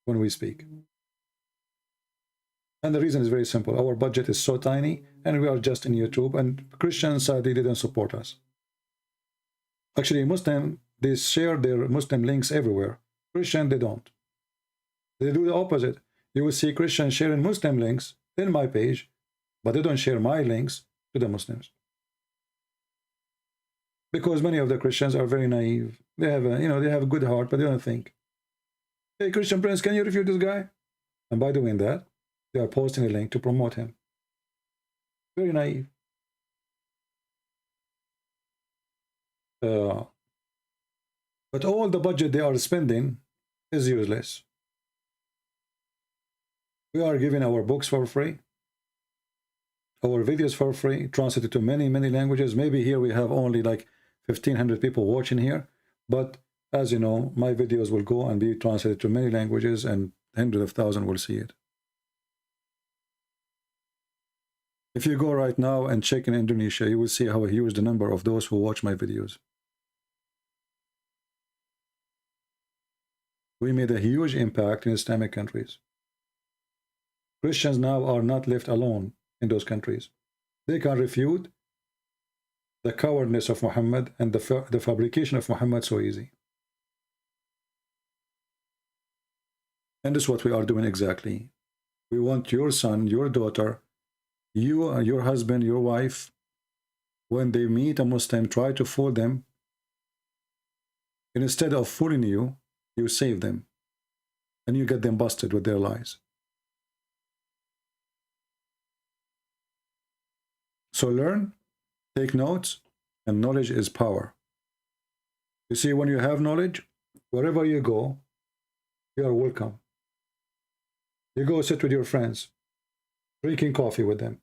Speaker 5: when we speak. And the reason is very simple. Our budget is so tiny, and we are just in YouTube, and Christians, sadly, didn't support us. Actually, Muslim, they share their Muslim links everywhere. Christian, they don't. They do the opposite. You will see Christians sharing Muslim links in my page, but they don't share my links to the Muslims. Because many of the Christians are very naive. They have they have a good heart, but they don't think. Hey, Christian Prince, can you refute this guy? And by doing that, they are posting a link to promote him. Very naive. But all the budget they are spending is useless. We are giving our books for free, our videos for free, translated to many, many languages. Maybe here we have only like 1,500 people watching here, but as you know, my videos will go and be translated to many languages and hundreds of thousands will see it. If you go right now and check in Indonesia, you will see how huge the number of those who watch my videos. We made a huge impact in Islamic countries. Christians now are not left alone in those countries. They can refute the cowardness of Muhammad and the fabrication of Muhammad so easy. And this is what we are doing exactly. We want your son, your daughter, you, your husband, your wife, when they meet a Muslim, try to fool them. And instead of fooling you, you save them. And you get them busted with their lies. So learn, take notes, and knowledge is power. You see, when you have knowledge, wherever you go, you are welcome. You go sit with your friends, drinking coffee with them.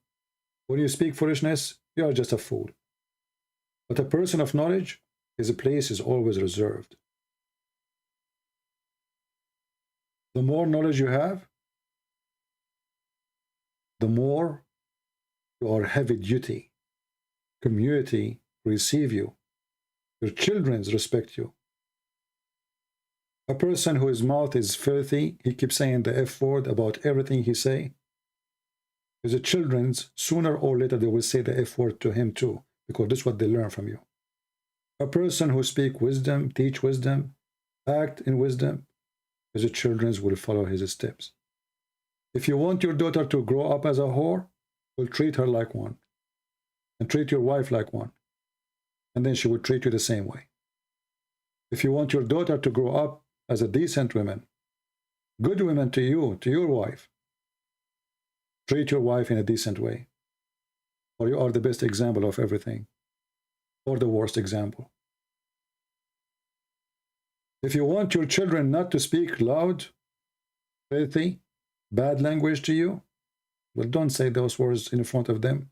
Speaker 5: When you speak foolishness, you are just a fool. But a person of knowledge, his place is always reserved. The more knowledge you have, the more you are heavy duty. Community receive you. Your children respect you. A person whose mouth is filthy, he keeps saying the F word about everything he say. His children, sooner or later, they will say the F word to him too, because this is what they learn from you. A person who speak wisdom, teach wisdom, act in wisdom, his children will follow his steps. If you want your daughter to grow up as a whore, well, treat her like one. And treat your wife like one. And then she will treat you the same way. If you want your daughter to grow up as a decent woman, good woman to you, to your wife, treat your wife in a decent way. Or you are the best example of everything. Or the worst example. If you want your children not to speak loud, filthy, bad language to you, well, don't say those words in front of them.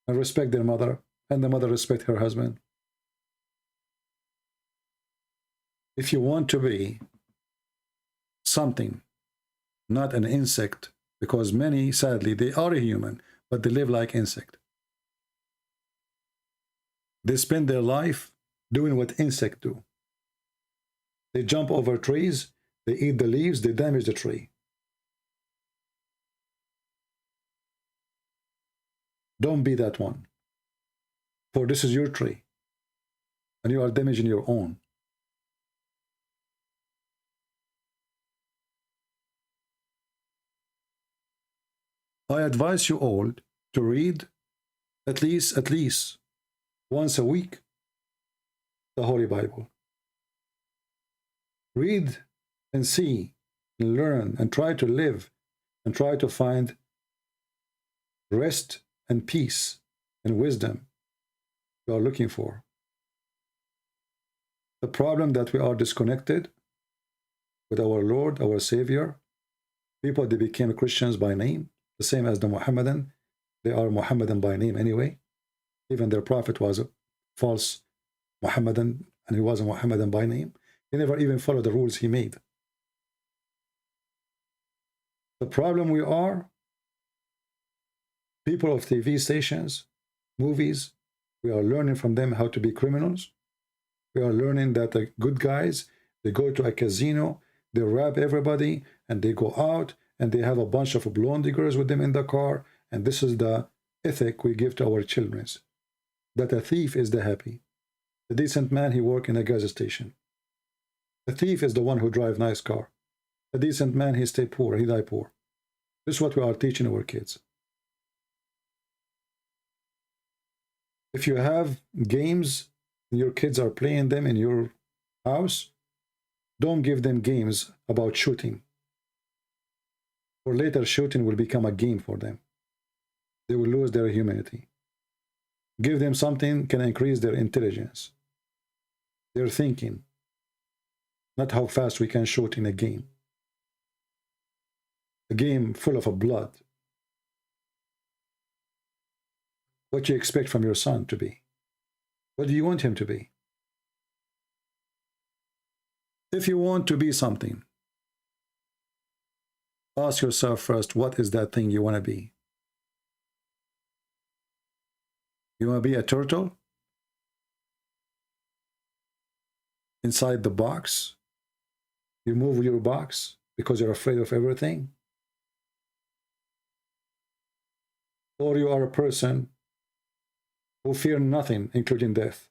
Speaker 5: And respect their mother, and the mother respect her husband. If you want to be something, not an insect, because many, sadly, they are a human, but they live like insect. They spend their life doing what insects do. They jump over trees, they eat the leaves, they damage the tree. Don't be that one. For this is your tree. And you are damaging your own. I advise you all to read at least once a week the Holy Bible. Read and see and learn and try to live and try to find rest and peace and wisdom you are looking for. The problem that we are disconnected with our Lord, our Savior. People, they became Christians by name, the same as the Mohammedan. They are Mohammedan by name anyway. Even their prophet was a false Mohammedan, and he was a Mohammedan by name. He never even followed the rules he made. The problem we are, people of TV stations, movies, we are learning from them how to be criminals. We are learning that the good guys, they go to a casino, they rob everybody, and they go out, and they have a bunch of blonde diggers with them in the car, and this is the ethic we give to our children. That a thief is the happy. The decent man, he work in a gas station. The thief is the one who drive nice car. The decent man, he stay poor, he die poor. This is what we are teaching our kids. If you have games and your kids are playing them in your house, don't give them games about shooting. For later, shooting will become a game for them. They will lose their humanity. Give them something can increase their intelligence, their thinking, not how fast we can shoot in a game. A game full of blood. What you expect from your son to be. What do you want him to be? If you want to be something, ask yourself first, what is that thing you want to be? You want to be a turtle? Inside the box? You move your box because you're afraid of everything? Or you are a person who fear nothing, including death.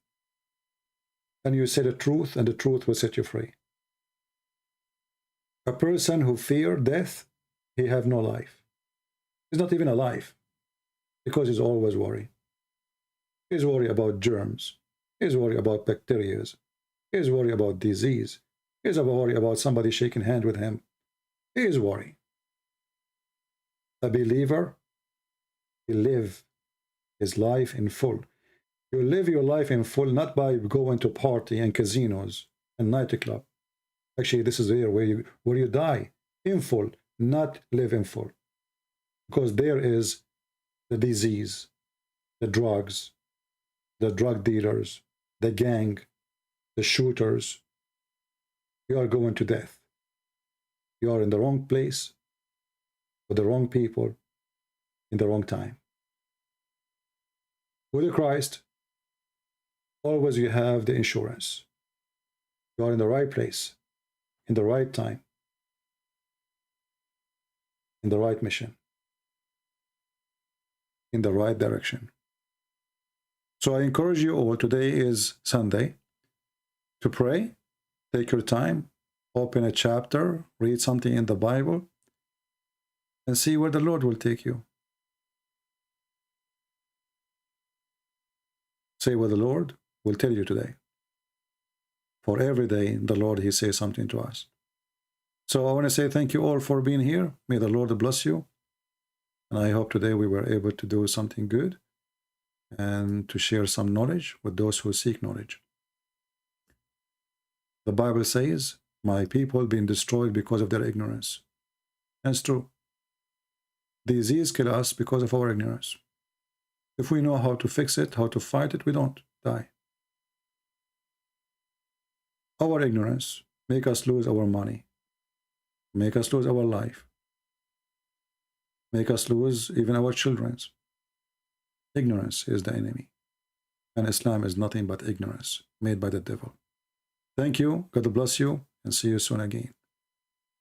Speaker 5: And you say the truth, and the truth will set you free. A person who fear death, he have no life. He's not even alive, because he's always worried. He's worried about germs. He's worried about bacteria. He's worried about disease. He's worried about somebody shaking hands with him. He is worried. A believer, he live his life in full. You live your life in full not by going to party and casinos and nightclub. Actually, this is here where you die in full, not live in full. Because there is the disease, the drugs, the drug dealers, the gang, the shooters. You are going to death. You are in the wrong place, with the wrong people, in the wrong time. With Christ, always you have the insurance. You are in the right place, in the right time, in the right mission, in the right direction. So I encourage you all, today is Sunday, to pray. Take your time, open a chapter, read something in the Bible, and see where the Lord will take you. Say what the Lord will tell you today. For every day, the Lord, He says something to us. So I want to say thank you all for being here. May the Lord bless you. And I hope today we were able to do something good and to share some knowledge with those who seek knowledge. The Bible says, my people being destroyed because of their ignorance. That's true. Disease kills us because of our ignorance. If we know how to fix it, how to fight it, we don't die. Our ignorance make us lose our money, make us lose our life, make us lose even our children's. Ignorance is the enemy. And Islam is nothing but ignorance made by the devil. Thank you. God bless you. And see you soon again.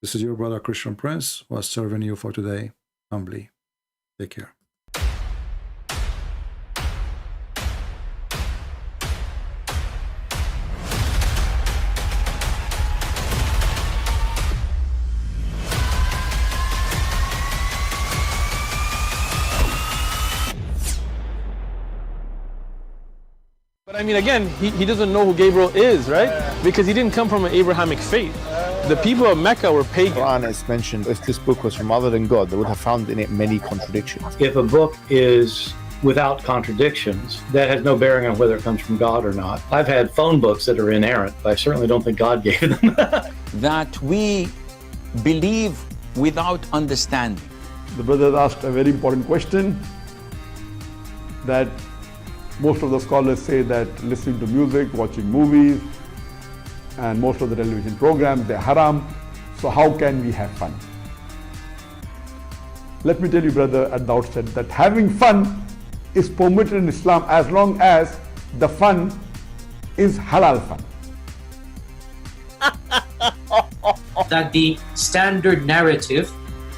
Speaker 5: This is your brother Christian Prince, who is serving you for today humbly. Take care.
Speaker 15: But I mean, again, he doesn't know who Gabriel is, right? Because he didn't come from an Abrahamic faith. The people of Mecca were pagan.
Speaker 16: The Quran is mentioned, if this book was from other than God, they would have found in it many contradictions.
Speaker 1: If a book is without contradictions, that has no bearing on whether it comes from God or not. I've had phone books that are inerrant, but I certainly don't think God gave them.
Speaker 2: That we believe without understanding.
Speaker 3: The brother asked a very important question, that most of the scholars say that listening to music, watching movies, and most of the television programs, they're haram. So how can we have fun? Let me tell you, brother, at the outset, that having fun is permitted in Islam as long as the fun is halal fun.
Speaker 4: That the standard narrative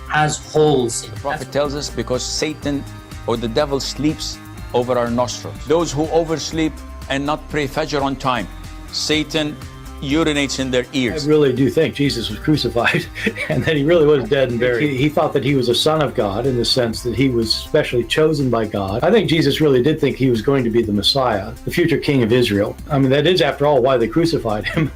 Speaker 4: has holes in it.
Speaker 2: The Prophet tells us because Satan or the devil sleeps over our nostrils. Those who oversleep and not pray Fajr on time, Satan urinates in their ears.
Speaker 1: I really do think Jesus was crucified and that he really was dead and buried. He thought that he was a son of God in the sense that he was specially chosen by God. I think Jesus really did think he was going to be the Messiah, the future king of Israel. I mean, that is, after all, why they crucified him.